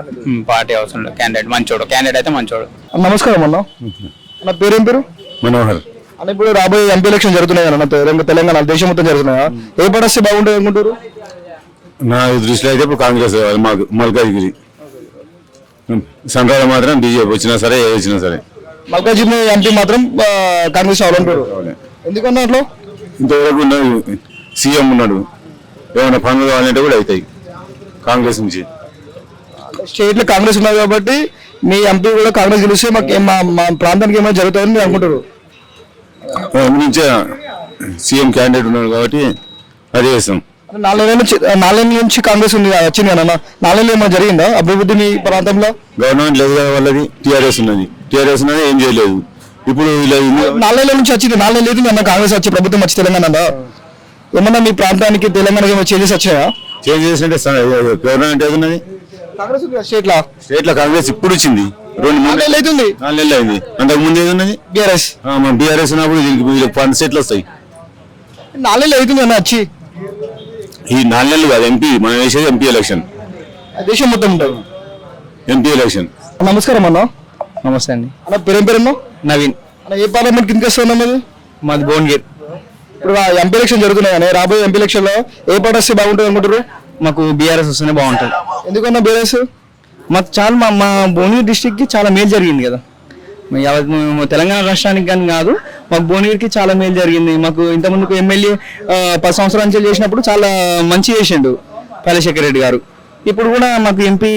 పార్టీ అవసరం లేదు. క్యాండిడేట్ మంచోడు, క్యాండిడేట్ అయితే మంచోడు. నమస్కారం అన్న, నా పేరు ఏం పేరు? మనోహర్. అన్న ఇప్పుడు రాబోయే ఎంపీ ఎలక్షన్ జరుగుతున్నాయి అన్న తెలంగాణ దేశం మొత్తం జరుగుతున్నాయా? ఏ పార్టీ వస్తే బాగుంటుంది అనుకుంటారు? నా దృష్టిలో అయితే ఇప్పుడు కాంగ్రెస్ మాకు మల్కాజ్గిరి సెంట్రల్ మాత్రం బీజేపీ వచ్చినా సరే ఏ వచ్చినా సరే. మల్కాజ్గిరి ఎంపీ మాత్రం కాంగ్రెస్ అవ్వాలంటారు. ఎందుకన్నా అట్లా? ఇంతవరకు ఉన్నాడు సీఎం ఉన్నాడు, ఏమైనా పనులు కావాలంటే కూడా అవుతాయి కాంగ్రెస్ నుంచి. స్టేట్ లో కాంగ్రెస్ ఉన్నారు కాబట్టి మీ ఎంపీ కూడా కాంగ్రెస్ గెలిస్తే మాకు మా ప్రాంతానికి ఏమైనా జరుగుతాయని మీరు అనుకుంటారు? నుంచే సీఎం క్యాండిడేట్ ఉన్నాడు కాబట్టి అదే చేస్తాం. 4 నెలల నుంచి కాంగ్రెస్ ఉంది వచ్చింది కదా, 4 నెలలు ఏమైనా జరిగిందా అభివృద్ధి మీ ప్రాంతంలో? గవర్నమెంట్ లేదు కదా వాళ్ళది, టీఆర్ఎస్ ఉన్నది ఏం చేయలేదు. ఇప్పుడు 4 నెలల నుంచి వచ్చింది, 4 నెలలు లేదు అన్న కాంగ్రెస్ వచ్చి ప్రభుత్వం వచ్చి తెలంగాణ. ఏమన్నా మీ ప్రాంతానికి తెలంగాణకి ఏమైనా చేంజెస్ వచ్చాయా? చేంజెస్ అంటే గవర్నమెంట్ ఏదున్నది స్టేట్ లో కాంగ్రెస్ ఇప్పుడు వచ్చింది, 4 నెలలు అయింది. అంతకు ముందు ఏది ఉన్నది బీఆర్ఎస్ ఉన్నప్పుడు దీనికి ఫండ్స్ ఎట్లా వస్తాయి? 4 నెలలు అవుతుంది అన్న వచ్చి. ఈ 4 నెలలు కాదు, ఎంపీ మనం వేసేది ఎంపీ ఎలక్షన్, దేశం మొత్తం ఉంటుంది ఎంపీ ఎలక్షన్. నమస్కారం అన్న. నమస్తే అండి. అన్న పేరేం పేరు? నవీన్. అన్న ఏ పార్లమెంట్ కిందకి వస్తున్నా? మాది భువనగిరి. ఇప్పుడు ఎంపీ ఎలక్షన్ జరుగుతున్నాయి కానీ రాబోయే ఎంపీ ఎలక్షన్ లో ఏ పార్టీ వస్తే బాగుంటుంది అనుకుంటారు? మాకు బీఆర్ఎస్ వస్తేనే బాగుంటుంది. ఎందుకన్నా బీఆర్ఎస్? మాకు చాలా మా భువనగిరి డిస్టిక్కి చాలా మేలు జరిగింది కదా, తెలంగాణ రాష్ట్రానికి కానీ కాదు, మాకు భువనగిరికి చాలా మేలు జరిగింది. మాకు ఇంతకుముందుకు ఎమ్మెల్యే 10 సంవత్సరాల నుంచి చేసినప్పుడు చాలా మంచి చేసిండు పాలశేఖర్ రెడ్డి గారు. ఇప్పుడు కూడా మాకు ఎంపీ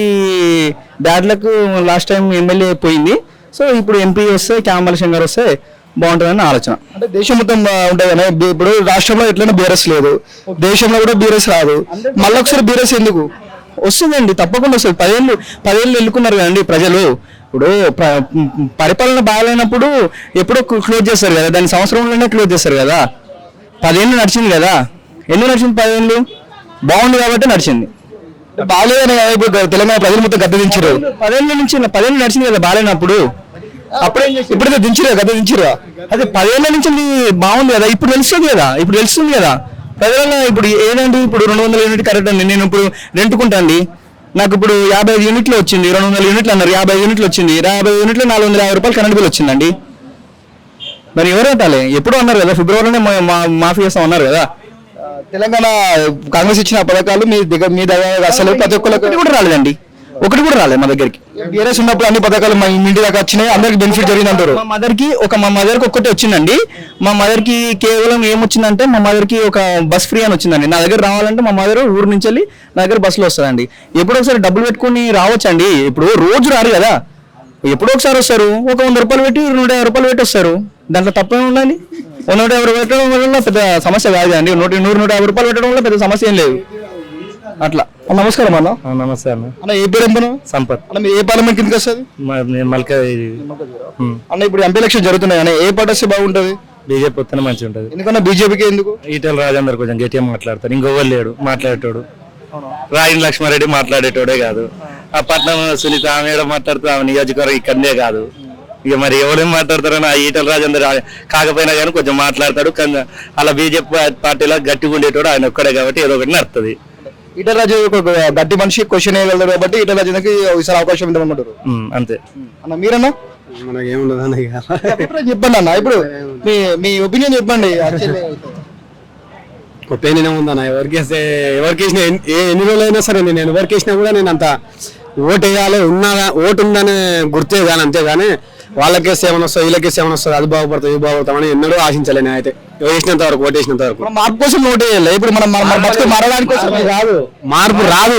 డాడ్లకు లాస్ట్ టైం ఎమ్మెల్యే పోయింది. సో ఇప్పుడు ఎంపీ వస్తే క్యామల్ గారు వస్తే బాగుంటుందని ఆలోచన. అంటే దేశం మొత్తం ఉంటుంది కానీ ఇప్పుడు రాష్ట్రంలో ఎట్లైనా బీఆర్ఎస్ లేదు, దేశంలో కూడా బీఆర్ఎస్ రాదు, మళ్ళీ ఒకసారి బీఆర్ఎస్ ఎందుకు వస్తుందండి? తప్పకుండా వస్తుంది. 10 ఏళ్ళు ఎన్నుకున్నారు కదండి ప్రజలు. ఇప్పుడు పరిపాలన బాగాలేనప్పుడు ఎప్పుడో క్లోజ్ చేస్తారు కదా, దాని సంవత్సరంలోనే క్లోజ్ చేస్తారు కదా. 10 ఏళ్ళు నడిచింది కదా, ఎందుకు నడిచింది? 10 ఏళ్ళు బాగుంది కాబట్టి నడిచింది. బాగాలేదని ఇప్పుడు తెలంగాణ ప్రజలు మొత్తం గద్దె దించారు. 10 ఏళ్ళు నడిచింది కదా బాగాలేనప్పుడు. అప్పుడేం చేసి ఇప్పుడైతే దించిరా, గద్దె దించిరా. అదే 10 ఏళ్ళ నుంచి బాగుంది కదా, ఇప్పుడు తెలుస్తుంది కదా ప్రజలలో. ఇప్పుడు ఏదండి, ఇప్పుడు 200 యూనిట్ కరెక్ట్ అండి. నేను ఇప్పుడు రెంట్కుంటా అండి, నాకు ఇప్పుడు 55 యూనిట్లు వచ్చింది. 200 యూనిట్లు అన్నారు, 50 యూనిట్లు వచ్చింది. 50 యూనిట్లు 450 రూపాయలు కరెంట్ బిల్ వచ్చిందండి. మరి ఎవరు కట్టాలి? ఎప్పుడు అన్నారు కదా, ఫిబ్రవరిలోనే మాఫీ చేస్తాం అన్నారు కదా. తెలంగాణ కాంగ్రెస్ ఇచ్చిన పథకాలు మీ దగ్గర అసలు ప్రతి ఒక్కరికి కూడా రాలేదండి, ఒకటి కూడా రాలేదు మా దగ్గరికి. బీఆర్ఎస్ ఉన్నప్పుడు అన్ని పథకాలు మా ఇంటి దాకా వచ్చినాయి, అందరికి బెనిఫిట్ జరిగింది అంటారు. మా మదర్కి ఒక్కటే వచ్చిందండి. మా మదర్కి కేవలం ఏమొచ్చిందంటే, మా మదర్కి ఒక బస్ ఫ్రీ అని వచ్చిందండి. నా దగ్గర రావాలంటే మా మదర్ ఊరు నుంచి వెళ్ళి నా దగ్గర బస్సులో వస్తుందండి. ఎప్పుడో ఒకసారి డబ్బులు పెట్టుకుని రావచ్చండి, ఇప్పుడు రోజు రారు కదా. ఎప్పుడో ఒకసారి వస్తారు, ఒక 100 రూపాయలు పెట్టి 150 రూపాయలు పెట్టి వస్తారు. దాంట్లో తప్పేం ఉండాలి? 150 పెట్టడం వల్ల పెద్ద సమస్య కాదు అండి. 100-150 రూపాయలు పెట్టడం వల్ల పెద్ద సమస్య ఏం లేదు. అట్లా. నమస్కారం అన్న. నమస్తే అన్న. అన్న ఏ పేరు ఎంపీ? సంపత్. అన్న మీరు ఏ పార్లమెంట్ కిందకి వస్తుంది? అన్న ఇప్పుడు ఎంపీ ఎలక్షన్ జరుగుతున్నాయి కానీ ఏ పార్టీ వస్తే బాగుంటుంది? బీజేపీ వస్తేనే మంచిగా ఉంటుంది. ఎందుకన్నా బీజేపీకి ఎందుకు? ఈటెల రాజేందర్ కొంచెం గట్టిగా మాట్లాడతారు, ఇంకొకరు లేడు మాట్లాడేటోడు. రాయిని లక్ష్మారెడ్డి మాట్లాడేటోడే కాదు. ఆ పట్నం సునీత ఆమె మాట్లాడుతూ ఆమె నియోజకవర్గం ఇక్కడనే కాదు. ఇక మరి ఎవరేం మాట్లాడతారని ఆ ఈటెల రాజేందర్ కాకపోయినా కానీ కొంచెం మాట్లాడతాడు. కానీ అలా బీజేపీ పార్టీలో గట్టిగా ఉండేటోడు ఆయన ఒక్కడే కాబట్టి ఏదో ఒకటి నడుతుంది. ఈటెల రాజు ఒక గట్టి మనిషి, క్వశ్చన్ వేయగలరు కాబట్టి ఈటెల రాజేందర్కి ఈసారి అవకాశం ఇద్దామన్నారు. అంతే అన్న. మీరన్నా చెప్పండి అన్న, ఇప్పుడు మీ ఒపీనియన్ చెప్పండి. ఒపీనియన్ ఏముందన్న, ఎవరికేస్తే ఎవరికేసినా ఎన్ని రోజులైనా సరే నేను ఎవరికేసినా కూడా నేను అంత ఓటు వేయాలి ఓటు ఉందని గుర్తే కానీ, అంతేగాని వాళ్ళకేస్తే ఏమైనా వస్తుంది వీళ్ళకేస్తే ఏమైనా వస్తుంది అది బాగుపడుతుంది ఇది బాగుపడతామని ఎన్నడూ ఆశించలే. నేను అయితే వేసినంత వరకు ఓటేసినంత వరకు మార్పు కోసం ఓటు వేయాలి. ఇప్పుడు మనం మారడానికి కాదు, మార్పు రాదు,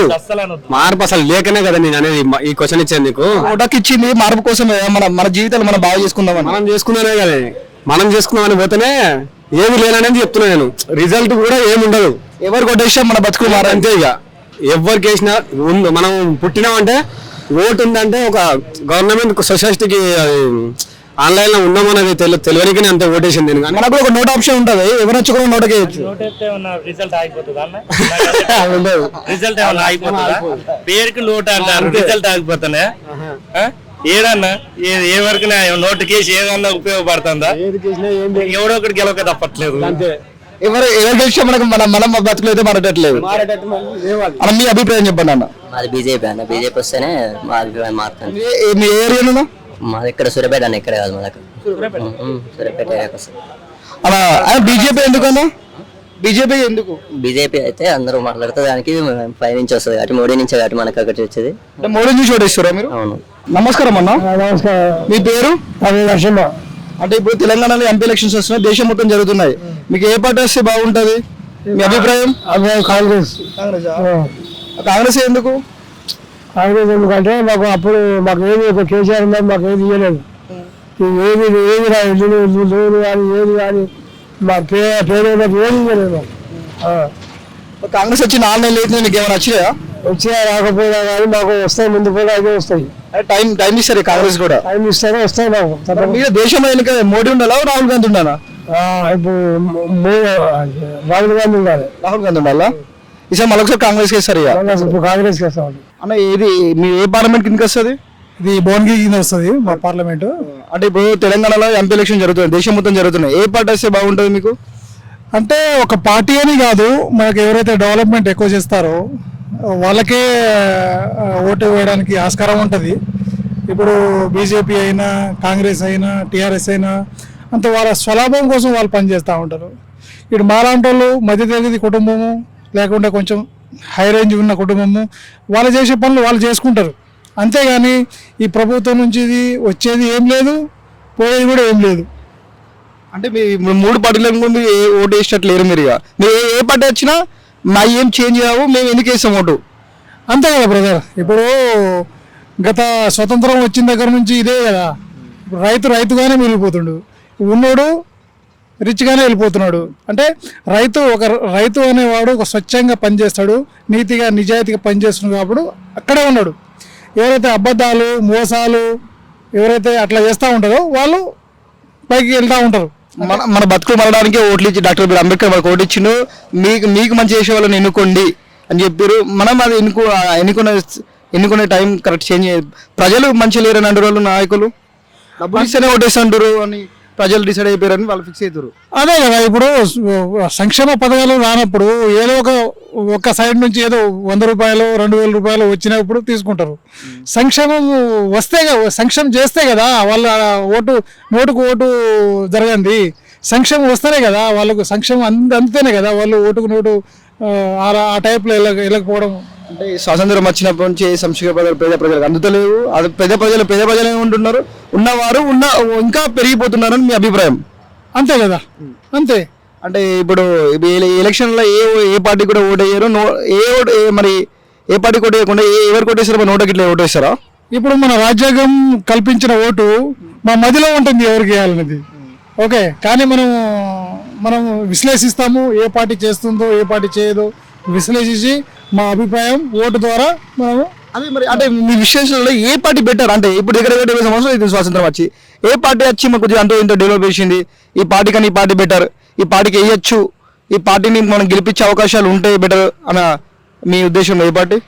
మార్పు అసలు లేకనే కదా నేను అనేది ఈ క్వశ్చన్ ఇచ్చాను నీకు. ఓటకి ఇచ్చింది మార్పు కోసమే, మన జీవితాలు మనం బాగా చేసుకుందామని. మనం చేసుకున్నానే కదా, మనం చేసుకున్నామని పోతేనే ఏమి లేననేది చెప్తున్నా నేను. రిజల్ట్ కూడా ఏమి ఉండదు, ఎవరు కొట్టేసినా మన బతుకు అంతే. ఇక ఎవరికి వేసినా మనం పుట్టినామంటే ఓటు ఉందంటే ఒక గవర్నమెంట్ సొసైటీకి ఆన్లైన్ లో ఉన్నామనేది తెలియనికి అంత ఓటేసింది. మనకు ఒక నోట్ ఆప్షన్ ఉంటుంది, ఎవరు వచ్చి కూడా నోట్ వేయచ్చు. పేరుకి నోట్ అంటారు, రిజల్ట్ ఆగిపోతానే ఏదన్నా ఏ వరకు నోటికేసి ఏదన్నా ఉపయోగపడుతుందా? ఎవడో ఒకటి గెలవక తప్పట్లేదు. ఎవరు గెలిచినా మనకు మనం బతుకులు అయితే మారట్లేదు. అన్న మీ అభిప్రాయం చెప్పండి అన్న. మాది బీజేపీ అన్న, బీజేపీ వస్తేనే మా అభిప్రాయం మారుతుంది. మీ ఏరియాలో? మాది ఇక్కడ సూర్యాపేట అన్న, ఇక్కడ కాదు మనకు సూర్యాపేట ఏరియాకి వస్తుంది. అలా బీజేపీ ఎందుకన్నా? బీజేపీ ఎందుకు? బీజేపీ అయితే అందరూ మాట్లాడితే దానికి పై నుంచి వస్తుంది కాబట్టి, మోడీ నుంచి కాబట్టి మనకు అక్కడికి వచ్చేది. మోడీ నుంచి ఓటేస్తారా మీరు? అవును. నమస్కారం అన్న. నమస్కారం. మీ పేరు? నరసింహ. అంటే ఇప్పుడు తెలంగాణలో ఎంపీ ఎలక్షన్స్ వస్తున్నాయి, దేశం మొత్తం జరుగుతున్నాయి, మీకు ఏ పార్టీ వస్తే బాగుంటది మీ అభిప్రాయం? కాంగ్రెస్. కాంగ్రెస్ ఎందుకు? కాంగ్రెస్ ఎందుకంటే మాకు అప్పుడు మాకు ఏది కేసీఆర్ ఉన్నారు, మాకు ఏది ఇవ్వలేదు. ఏది లోన్ కానీ ఏది కానీ మా పేదలకు ఏది ఇవ్వలేదు. కాంగ్రెస్ వచ్చి 4 నెలలు అయితే మీకు ఏమైనా వచ్చినాయా? వచ్చినా రాకపోయినా కానీ మాకు వస్తాయి, ముందు కూడా అదే వస్తాయి. టైం ఇస్తారు కాంగ్రెస్ కూడా, టైం ఇస్తానే వస్తాయి మాకు. మీరు దేశంలో ఎన్నిక మోడీ ఉండాలా రాహుల్ గాంధీ ఉండాలా? ఇప్పుడు రాహుల్ గాంధీ ఉండాలి. రాహుల్ గాంధీ ఉండాలా? ఈసారి మళ్ళొకసారి కాంగ్రెస్ వేస్తారు. ఇప్పుడు కాంగ్రెస్ వేస్తామండి. అన్న ఇది మీ ఏ పార్లమెంట్ కిందకి వస్తుంది? ఇది భువనగిరి కింద వస్తుంది మా పార్లమెంట్. అంటే ఇప్పుడు తెలంగాణలో ఎంపీ ఎలక్షన్ జరుగుతుంది, దేశం మొత్తం జరుగుతున్నాయి, ఏ పార్టీ వస్తే బాగుంటుంది మీకు? అంటే ఒక పార్టీ అని కాదు, మనకు ఎవరైతే డెవలప్మెంట్ ఎక్కువ చేస్తారో వాళ్ళకే ఓటు వేయడానికి ఆస్కారం ఉంటుంది. ఇప్పుడు బీజేపీ అయినా కాంగ్రెస్ అయినా టీఆర్ఎస్ అయినా అంత వాళ్ళ స్వలాభం కోసం వాళ్ళు పనిచేస్తూ ఉంటారు. ఇటు మాలాంటి వాళ్ళు మధ్యతరగతి కుటుంబము లేకుంటే కొంచెం హై రేంజ్ ఉన్న కుటుంబము వాళ్ళు చేసే పనులు వాళ్ళు చేసుకుంటారు. అంతేగాని ఈ ప్రభుత్వం నుంచి ఇది వచ్చేది ఏం లేదు, పోయేది కూడా ఏం లేదు. అంటే మీ 3 పార్టీల ముందు ఏ ఓటు వేసేటట్లు లేరు మీరు. ఇక మీరు ఏ పార్టీ వచ్చినా మా ఏం చేంజ్ కావు, మేము ఎందుకు వేస్తాం ఓటు. అంతే కదా బ్రదర్. ఇప్పుడు గత స్వతంత్రం వచ్చిన దగ్గర నుంచి ఇదే కదా. ఇప్పుడు రైతుగానే మిగిలిపోతుండు, ఉన్నోడు రిచ్గానే వెళ్ళిపోతున్నాడు. అంటే రైతు అనేవాడు ఒక స్వచ్ఛంగా పనిచేస్తాడు, నీతిగా నిజాయితీగా పనిచేస్తున్నాడు. కాబట్టి అక్కడే ఉన్నాడు. ఎవరైతే అబద్ధాలు మోసాలు ఎవరైతే అట్లా చేస్తూ ఉంటారో వాళ్ళు పైకి వెళ్తూ ఉంటారు. మన బతుకులు మరడానికి ఓట్లు ఇచ్చి డాక్టర్ బిఆర్ అంబేద్కర్ మనకు ఓటు ఇచ్చిండు. మీకు మంచి చేసే వాళ్ళని ఎన్నుకోండి అని చెప్పారు. మనం అది ఎన్నుకునే టైం కరెక్ట్ చేంజ్ ప్రజలు మంచి లేరని అంటారు వాళ్ళు నాయకులు. డబ్బులు ఇస్తేనే ఓటేస్తుంటారు అని ప్రజలు డిసైడ్ అయిపోయారని వాళ్ళు ఫిక్స్ అవుతారు. అదే కదా. ఇప్పుడు సంక్షేమ పథకాలు రానప్పుడు ఏదో ఒక సైడ్ నుంచి ఏదో 100 రూపాయలు 2000 రూపాయలు వచ్చినప్పుడు తీసుకుంటారు. సంక్షేమం సంక్షేమం చేస్తే కదా వాళ్ళ నోటుకు ఓటు జరగండి. సంక్షేమం వస్తేనే కదా వాళ్ళకు సంక్షేమం అంతేనే కదా వాళ్ళు ఓటుకు నోటు ఆ టైప్లో వెళ్ళకపోవడం. అంటే స్వాతంత్రం వచ్చినప్పటి నుంచి సంక్షేమ పథకాలు పేద ప్రజలకు అందుతలేవు. అది పేద ప్రజలే ఉంటున్నారు, ఉన్నవారు ఇంకా పెరిగిపోతున్నారని మీ అభిప్రాయం. అంతే కదా. అంతే. అంటే ఇప్పుడు ఎలక్షన్లో ఏ పార్టీ కూడా ఓటు వేయరు. మరి ఏ పార్టీ ఓటు వేయకుండా ఎవరు కొట్టేస్తారో నోటకి ఇట్లా ఓటు వేస్తారా? ఇప్పుడు మన రాజ్యాంగం కల్పించిన ఓటు మా మదిలో ఉంటుంది ఎవరికి వేయాలనేది. ఓకే, కానీ మనం విశ్లేషిస్తాము ఏ పార్టీ చేస్తుందో ఏ పార్టీ చేయదో విశ్లేషించి మా అభిప్రాయం ఓటు ద్వారా మనము. అదే మరి అంటే మీ విశ్లేషణలో ఏ పార్టీ బెటర్? అంటే ఇప్పుడు దగ్గర 20 సంవత్సరాలు ఇది స్వాతంత్రం వచ్చి ఏ పార్టీ వచ్చి మాకు కొద్దిగా అంత ఇంత డెవలప్ చేసింది, ఈ పార్టీ కానీ ఈ పార్టీ బెటర్, ఈ పార్టీకి వేయచ్చు, ఈ పార్టీని మనం గెలిపించే అవకాశాలు ఉంటాయి బెటర్ అన్న మీ ఉద్దేశంలో ఏ పార్టీ?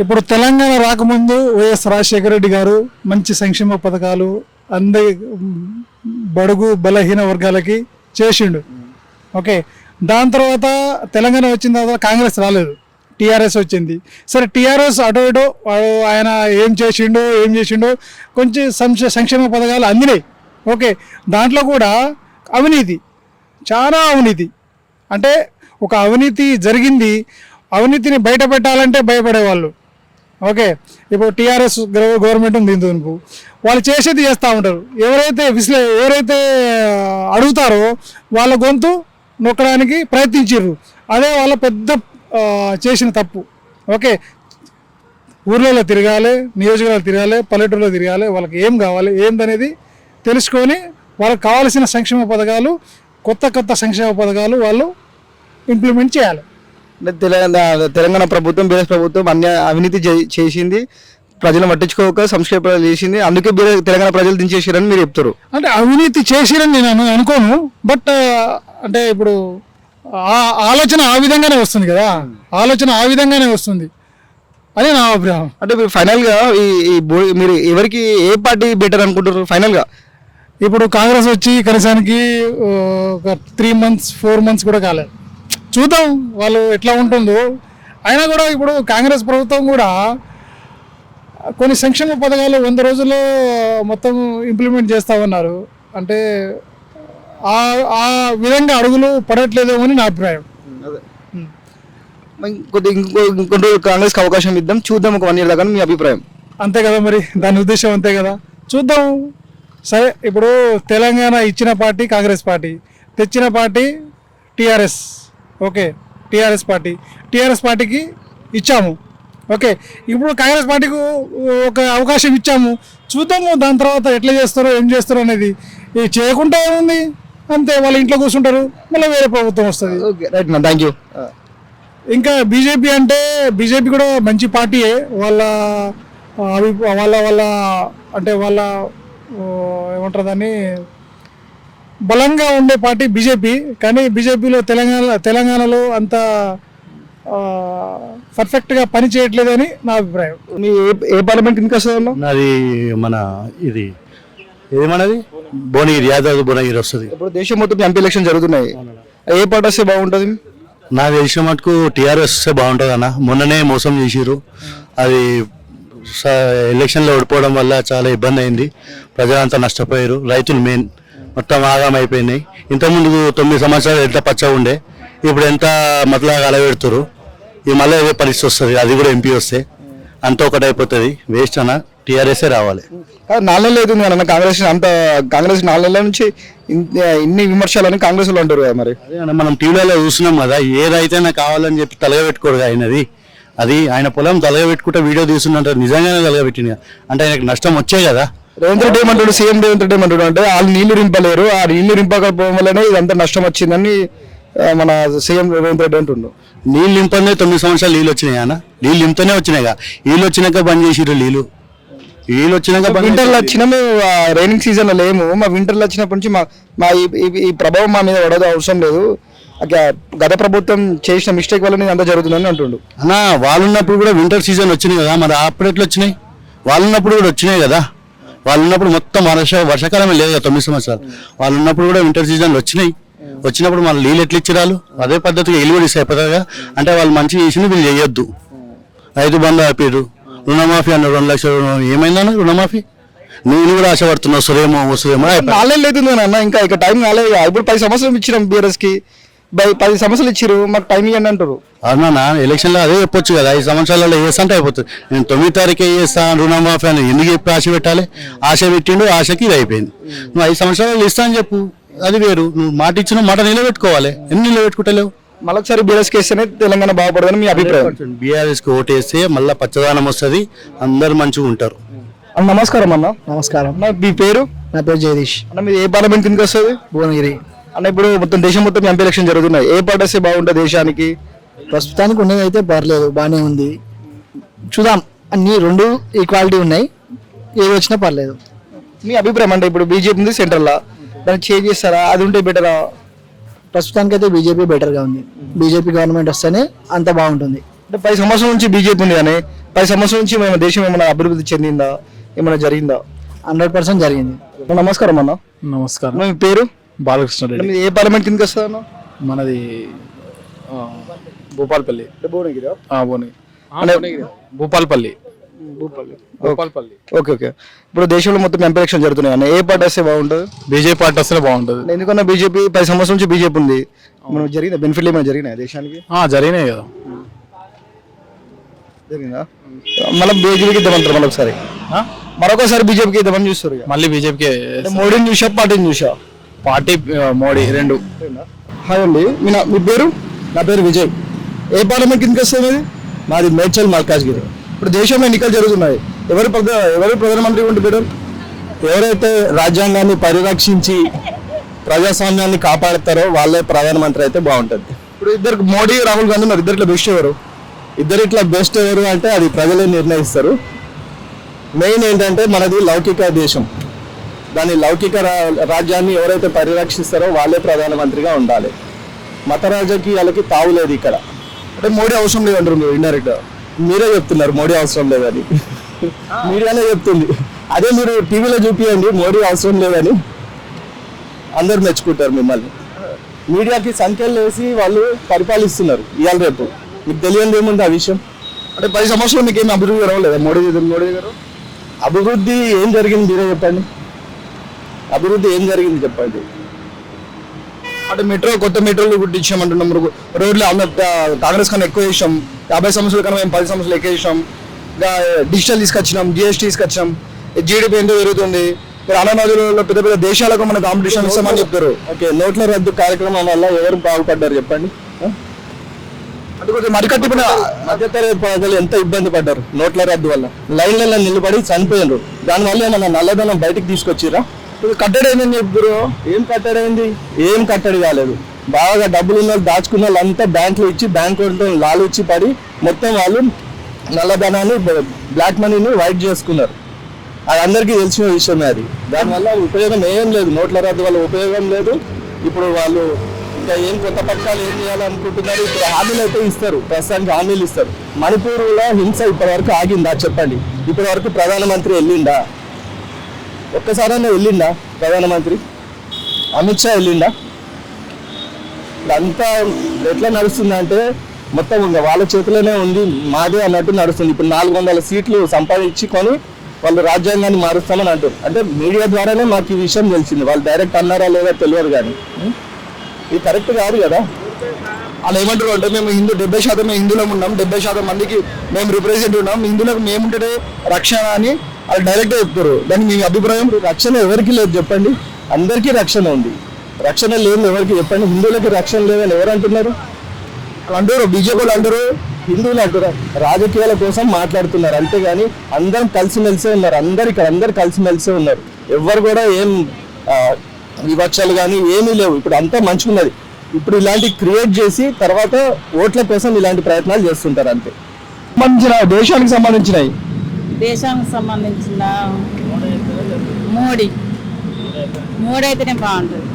ఇప్పుడు తెలంగాణ రాకముందు వైఎస్ రాజశేఖర రెడ్డి గారు మంచి సంక్షేమ పథకాలు అందరి బడుగు బలహీన వర్గాలకి చేసిండు. ఓకే, దాని తర్వాత తెలంగాణ వచ్చిన తర్వాత కాంగ్రెస్ రాలేదు, టీఆర్ఎస్ వచ్చింది. సరే, టీఆర్ఎస్ అటు ఇటు ఆయన ఏం చేసిండో కొంచెం సంక్షేమ పథకాలు అందినాయి. ఓకే, దాంట్లో కూడా అవినీతి, చాలా అవినీతి. అంటే ఒక అవినీతి జరిగింది, అవినీతిని బయట పెట్టాలంటే భయపడేవాళ్ళు. ఓకే, ఇప్పుడు టీఆర్ఎస్ గవర్నమెంట్ ఉంది, ఇందుకు వాళ్ళు చేసేది చేస్తూ ఉంటారు. ఎవరైతే అడుగుతారో వాళ్ళ గొంతు నొక్కడానికి ప్రయత్నించారు. అదే వాళ్ళ పెద్ద చేసిన తప్పు. ఓకే, ఊర్లలో తిరగాలి, నియోజకవర్గాలు తిరగాలి, పల్లెటూరులో తిరగాలి, వాళ్ళకి ఏం కావాలి ఏందనేది తెలుసుకొని వాళ్ళకి కావాల్సిన సంక్షేమ పథకాలు, కొత్త సంక్షేమ పథకాలు వాళ్ళు ఇంప్లిమెంట్ చేయాలి. తెలంగాణ ప్రభుత్వం బీఆర్ఎస్ ప్రభుత్వం అవినీతి చేసింది, ప్రజలను పట్టించుకోక సంక్షేమ పథకాలు చేసింది, అందుకే తెలంగాణ ప్రజలు దించేసారని మీరు చెప్తారు. అంటే అవినీతి చేసిరని నేను అనుకోను. బట్ అంటే ఇప్పుడు ఆలోచన ఆ విధంగానే వస్తుంది కదా, ఆలోచన ఆ విధంగానే వస్తుంది అని నా అభిప్రాయం. అంటే ఫైనల్గా మీరు ఎవరికి ఏ పార్టీ బెటర్ అనుకుంటారు ఫైనల్గా? ఇప్పుడు కాంగ్రెస్ వచ్చి కనీసానికి ఒక 3 months 4 months కూడా కాలేదు. చూద్దాం వాళ్ళు ఎట్లా ఉంటుందో. అయినా కూడా ఇప్పుడు కాంగ్రెస్ ప్రభుత్వం కూడా కొన్ని సంక్షేమ పథకాలు 100 రోజుల్లో మొత్తం ఇంప్లిమెంట్ చేస్తామన్నారు. అంటే ఆ విధంగా అడుగులు పడట్లేదేమో అని నా అభిప్రాయం. ఇంకొంచెం కాంగ్రెస్కి అవకాశం ఇద్దాం, చూద్దాం ఒక 1 year దాకా మీ అభిప్రాయం. అంతే కదా, మరి దాని ఉద్దేశం అంతే కదా. చూద్దాం. సరే, ఇప్పుడు తెలంగాణ ఇచ్చిన పార్టీ కాంగ్రెస్ పార్టీ, తెచ్చిన పార్టీ టీఆర్ఎస్. ఓకే, టీఆర్ఎస్ పార్టీకి ఇచ్చాము. ఓకే, ఇప్పుడు కాంగ్రెస్ పార్టీకి ఒక అవకాశం ఇచ్చాము, చూద్దాము దాని తర్వాత ఎట్లా చేస్తారో ఏం చేస్తారో అనేది. ఇది చేయకుండా ఏముంది, అంతే, వాళ్ళ ఇంట్లో కూర్చుంటారు, మళ్ళీ వేరే ప్రభుత్వం వస్తుంది. ఓకే, రైట్ నా, థ్యాంక్ యూ. ఇంకా బీజేపీ కూడా మంచి పార్టీయే. వాళ్ళ అంటే వాళ్ళ ఏమంటారు దాన్ని, బలంగా ఉండే పార్టీ బీజేపీ. కానీ బీజేపీలో తెలంగాణలో అంత పర్ఫెక్ట్గా పని చేయట్లేదని నా అభిప్రాయం. మీ ఏ పార్లమెంట్ ఇంకా వస్తుంది? నాది మన ఇది ఏమన్నది భువనగిరి, యాదాద్రి భువనగిరి వస్తుంది. ఇప్పుడు దేశం మొత్తం ఎంపీ ఎలక్షన్ జరుగుతున్నాయి, ఏ పార్టీ వస్తే బాగుంటుంది? నాకు తెలిసిన మటుకు టీఆర్ఎస్ వస్తే బాగుంటుంది అన్న. మొన్ననే మోసం చేసిరు, అది ఎలక్షన్లో ఓడిపోవడం వల్ల చాలా ఇబ్బంది అయింది, ప్రజలంతా నష్టపోయారు, రైతులు మెయిన్ మొత్తం ఆగం అయిపోయినాయి. ఇంతకుముందు 9 సంవత్సరాలు ఎంత పచ్చగా ఉండే, ఇప్పుడు ఎంత మతలాగా అలవెడుతురు. ఈ మళ్ళీ అదే పరిస్థితి వస్తుంది, అది కూడా ఎంపీ వస్తే అంత ఒకటి అయిపోతుంది. వేస్ట్ అన్న, టీఆర్ఎస్ఏ రావాలి. 4 నెలలు అవుతుంది అన్న కాంగ్రెస్ 4 నెలల నుంచి ఇన్ని విమర్శలని కాంగ్రెస్ లో అంటారు కదా. మరి అదే అన్న, మనం టీవీలలో చూస్తున్నాం కదా, ఏదైతే నాకు కావాలని చెప్పి తలగా పెట్టుకోడు ఆయనది. అది ఆయన పొలం తలగా పెట్టుకుంటే వీడియో తీస్తుంటారు, నిజంగానే తలగా పెట్టిన అంటే ఆయనకు నష్టం వచ్చే కదా. రేవంత్ రెడ్డి ఏమంటాడు, సీఎం రేవంత్ రెడ్డి ఏమంటాడు అంటే వాళ్ళు నీళ్లు రింపలేరు, ఆ నీళ్లు రింపకపోవడం వల్లనే ఇదంతా నష్టం వచ్చిందని మన సీఎం రేవంత్ రెడ్డి అంటుండు. నీళ్ళు నింపనే 9 సంవత్సరాలు నీళ్ళు వచ్చినాయి అన్న, నీళ్ళు నింపుతూనే వచ్చినాయిగా. వీళ్ళు వచ్చినాక బంద్ చేసిర్రు నీళ్ళు వచ్చినాక. వింటర్లో వచ్చినా మేము రైనింగ్ సీజన్ లో లేము, మా వింటర్లో వచ్చినప్పటి నుంచి మా ఈ ప్రభావం మా మీద పడదు, అవసరం లేదు. గత ప్రభుత్వం చేసిన మిస్టేక్ వల్ల అంతా జరుగుతుందని అంటుండు అన్న. వాళ్ళు ఉన్నప్పుడు కూడా వింటర్ సీజన్ వచ్చినాయి కదా, మరి అప్పుడు ఎట్లా వచ్చినాయి? వాళ్ళు ఉన్నప్పుడు కూడా వచ్చినాయి కదా. వాళ్ళు ఉన్నప్పుడు మొత్తం వర్షాకాలమే లేదు కదా 9 సంవత్సరాలు. వాళ్ళు ఉన్నప్పుడు కూడా వింటర్ సీజన్లు వచ్చినప్పుడు మన నీళ్ళు ఎట్లా ఇచ్చిరాలు? అదే పద్ధతిగా ఇల్లు కూడా అయిపోతుందిగా. అంటే వాళ్ళు మంచిగా చేసింది, వీళ్ళు చేయొద్దు. రైతు బంధు ఆపారు, రుణమాఫీ అన్నారు, 2 లక్షలు ఏమైందన్న రుణమాఫీ? నువ్వు కూడా ఆశపడుతున్నావు వస్తుందేమో 4 నెలలు అవుతుంది అన్న, ఇంకా ఇక టైం కాలేదు. ఇప్పుడు 10 సంవత్సరాలు ఇచ్చినాం బీఆర్ఎస్ కి, 10 సంవత్సరాలు ఇచ్చారు, మాకు టైం ఇవ్వండి అంటారు. అవునా, ఎలక్షన్ లో అదే చెప్పొచ్చు కదా, 5 సంవత్సరాలలో వేస్తా అయిపోతుంది. నేను 9 తారీఖే చేస్తాను రుణమాఫీ అని ఎందుకు చెప్పి ఆశ పెట్టాలి? ఆశ పెట్టిండు, ఆశకి ఇది అయిపోయింది. నువ్వు 5 సంవత్సరాలు ఇస్తా అని చెప్పు, అది వేరు. నువ్వు మాట ఇచ్చిన మాట నిలబెట్టుకోవాలి. ఎన్ని నిలబెట్టుకుంటలేవు? మళ్ళొకసారి బీఆర్ఎస్ కి వేస్తేనే తెలంగాణ బాగుపడదని మీ అభిప్రాయం? బీఆర్ఎస్ కి ఓటేస్తే మళ్ళీ పచ్చదనం వస్తుంది, అందరు మంచిగా ఉంటారు. నమస్కారం అన్న. నమస్కారం. మీ పేరు? నా పేరు జగదీష్. అన్న మీరు ఏ పార్లమెంట్ కిందకి వస్తుంది? భువనగిరి. అన్న ఇప్పుడు మొత్తం దేశం మొత్తం ఎంపీ ఎలక్షన్ జరుగుతున్నాయి, ఏ పార్టీ వస్తే బాగుంటుంది దేశానికి? ప్రస్తుతానికి ఉన్నది అయితే పర్లేదు, బాగానే ఉంది. చూద్దాం, అన్ని 2 ఈక్వాలిటీ ఉన్నాయి, ఏది వచ్చినా పర్లేదు. మీ అభిప్రాయం అంటే ఇప్పుడు బీజేపీ ఉంది సెంట్రల్, దాన్ని చేంజ్ చేస్తారా? అది ఉంటే బెటరా? ప్రస్తుతానికి అయితే బీజేపీ బెటర్గా ఉంది. బీజేపీ గవర్నమెంట్ వస్తేనే అంత బాగుంటుంది. అంటే 10 సంవత్సరాల నుంచి బీజేపీ ఉంది కానీ 10 సంవత్సరాల నుంచి మన దేశం ఏమైనా అభివృద్ధి చెందిందా, ఏమైనా జరిగిందా? 100% జరిగింది. నమస్కారం అన్న. నమస్కారం. మీ పేరు? బాలకృష్ణ రెడ్డి. మీరు ఏ పార్లమెంట్ కిందకి వస్తారన్న? మనది భూపాలపల్లి. భువనగిరి. భూపాలపల్లి. Okay okay. ఇప్పుడు దేశంలో మొత్తం ఎంపీ ఎలక్షన్ జరుగుతున్నాయి అన్న, ఏ పార్టీ వస్తే బాగుంటుంది? బీజేపీ పార్టీ వస్తే బాగుంటుంది. ఎందుకన్నా బీజేపీ 10 సంవత్సరాల నుంచి బీజేపీ ఉంది, మనం జరిగిందా బెనిఫిట్లు ఏమైనా జరిగినాయి దేశానికి? జరిగినాయి కదా. జరిగిందా? మళ్ళీ బీజేపీకి ఇద్దామంటారు మరొకసారి బీజేపీకి ఇద్దామని చూస్తారు. మళ్ళీ బీజేపీకి మోడీని చూసా పార్టీని చూసా? పార్టీ మోడీ 2. హాయ్ అండి, మీ పేరు? నా పేరు విజయ్. ఏ పార్లమెంట్ కిందకి వస్తుంది? మాది మేడ్చల్ మల్కాజ్గిరి. ఇప్పుడు దేశంలో ఎన్నికలు జరుగుతున్నాయి, ఎవరు ప్రధానమంత్రి ఉంటే బెటర్? ఎవరైతే రాజ్యాంగాన్ని పరిరక్షించి ప్రజాస్వామ్యాన్ని కాపాడతారో వాళ్ళే ప్రధానమంత్రి అయితే బాగుంటుంది. ఇప్పుడు ఇద్దరు మోడీ రాహుల్ గాంధీ ఉన్నారు, ఇద్దరిలో బెస్ట్ ఎవరు? ఇట్లా బెస్ట్ ఎవరు అంటే అది ప్రజలే నిర్ణయిస్తారు. మెయిన్ ఏంటంటే మనది లౌకిక దేశం, దాని లౌకిక రాజ్యాన్ని ఎవరైతే పరిరక్షిస్తారో వాళ్ళే ప్రధానమంత్రిగా ఉండాలి. మత రాజకీయాలకి తావులేదు ఇక్కడ. అంటే మోడీ అవసరం లేదంటారు మీరు ఇండైరెక్ట్? మీరే చెప్తున్నారు మోడీ అవసరం లేదని, మీడియానే చెప్తుంది. అదే మీరు టీవీలో చూపియండి మోడీ అవసరం లేదని, అందరు మెచ్చుకుంటారు మిమ్మల్ని. మీడియాకి సంఖ్యలు వేసి వాళ్ళు పరిపాలిస్తున్నారు ఇవాళ రేపు. మీకు తెలియదు ఏముంది ఆ విషయం? అంటే 10 సంవత్సరాలు మీకు ఏమి అభివృద్ధి జరగలేదా మోడీ గారు? అభివృద్ధి ఏం జరిగింది మీరే చెప్పండి. అభివృద్ధి ఏం జరిగింది చెప్పండి. అంటే కొత్త మెట్రోలు గుర్తించామంటున్నాం, రోడ్లు కాంగ్రెస్ కన్నా ఎక్కువ చేసాం, 50 సంవత్సరాల కన్నా మేము 10 సంవత్సరాలు ఎక్కువ చేసాం, డిజిటల్ తీసుకొచ్చినాం, జిఎస్టీ తీసుకొచ్చాం, జీడిపి ఎంతో పెరుగుతుంది. అనాథులలో పెద్ద పెద్ద దేశాలకు మన కాంపిటీషన్ ఇస్తామని చెప్తారు. ఓకే, నోట్ల రద్దు కార్యక్రమం వల్ల ఎవరు బాగుపడ్డారు చెప్పండి? మరికట్టి మధ్యతరగతి ప్రజలు ఎంత ఇబ్బంది పడ్డారు నోట్ల రద్దు వల్ల. లైన్లలో నిలబడి చనిపోయారు. దానివల్ల ఏమన్నా నల్లధనం బయటకు తీసుకొచ్చిరా? కట్టడి అయిందని చెప్తారు. ఏం కట్టడైంది? ఏం కట్టడి కాలేదు. బాగా డబ్బులు ఉన్న దాచుకున్న వాళ్ళంతా బ్యాంకులు ఇచ్చి బ్యాంకు లాలు ఇచ్చి పడి మొత్తం వాళ్ళు నల్లధనాన్ని బ్లాక్ మనీని వైట్ చేసుకున్నారు. అది అందరికీ తెలిసిన విషయమే. అది దానివల్ల ఉపయోగం ఏం లేదు, నోట్ల రద్దు వల్ల ఉపయోగం లేదు. ఇప్పుడు వాళ్ళు ఇంకా ఏం కొత్త పథకాలు ఏం చేయాలనుకుంటున్నారు? ఇప్పుడు హామీలు అయితే ఇస్తారు, ప్రస్తుతానికి హామీలు ఇస్తారు. మణిపూర్లో హింస ఇప్పటివరకు ఆగిందా చెప్పండి? ఇప్పటివరకు ప్రధానమంత్రి వెళ్ళిందా? ఒక్కసారైనా వెళ్ళిందా ప్రధానమంత్రి? అమిత్ షా వెళ్ళిందా? అంతా ఎట్లా నడుస్తుందంటే మొత్తం ఇంకా వాళ్ళ చేతిలోనే ఉంది, మాదే అన్నట్టు నడుస్తుంది. ఇప్పుడు 400 సీట్లు సంపాదించుకొని వాళ్ళు రాజ్యాంగాన్ని మారుస్తామని అంటారు. అంటే మీడియా ద్వారానే మాకు ఈ విషయం తెలిసింది, వాళ్ళు డైరెక్ట్ అన్నారా లేదా తెలియదు. కానీ ఇది కరెక్ట్ కాదు కదా. వాళ్ళు ఏమంటారు అంటే మేము 70% హిందువులం ఉన్నాం, 70% మందికి మేము రిప్రజెంట్ ఉన్నాం, హిందువులకు మేముంటే రక్షణ అని వాళ్ళు డైరెక్ట్ చెప్తారు. దానికి మీ అభిప్రాయం? రక్షణ ఎవరికి లేదు చెప్పండి, అందరికీ రక్షణ ఉంది. రక్షణ లేదు ఎవరికి చెప్పండి, హిందువులకి రక్షణ లేదని ఎవరు అంటున్నారు? వాళ్ళు అంటారు, బీజేపీ వాళ్ళు అంటారు, హిందువులు అంటారు, రాజకీయాల కోసం మాట్లాడుతున్నారు అంతేగాని అందరం కలిసిమెలిసే ఉన్నారు. అందరు కలిసిమెలిసే ఉన్నారు. ఎవరు కూడా ఏం వివక్షాలు కానీ ఏమీ లేవు. ఇప్పుడు అంతా మంచిగున్నది. ఇప్పుడు ఇలాంటి క్రియేట్ చేసి తర్వాత ఓట్ల కోసం ఇలాంటి ప్రయత్నాలు చేస్తుంటారు అంతే. దేశానికి సంబంధించినవి దేశానికి సంబంధించిన మోడీ అయితేనే బాగుంటుంది.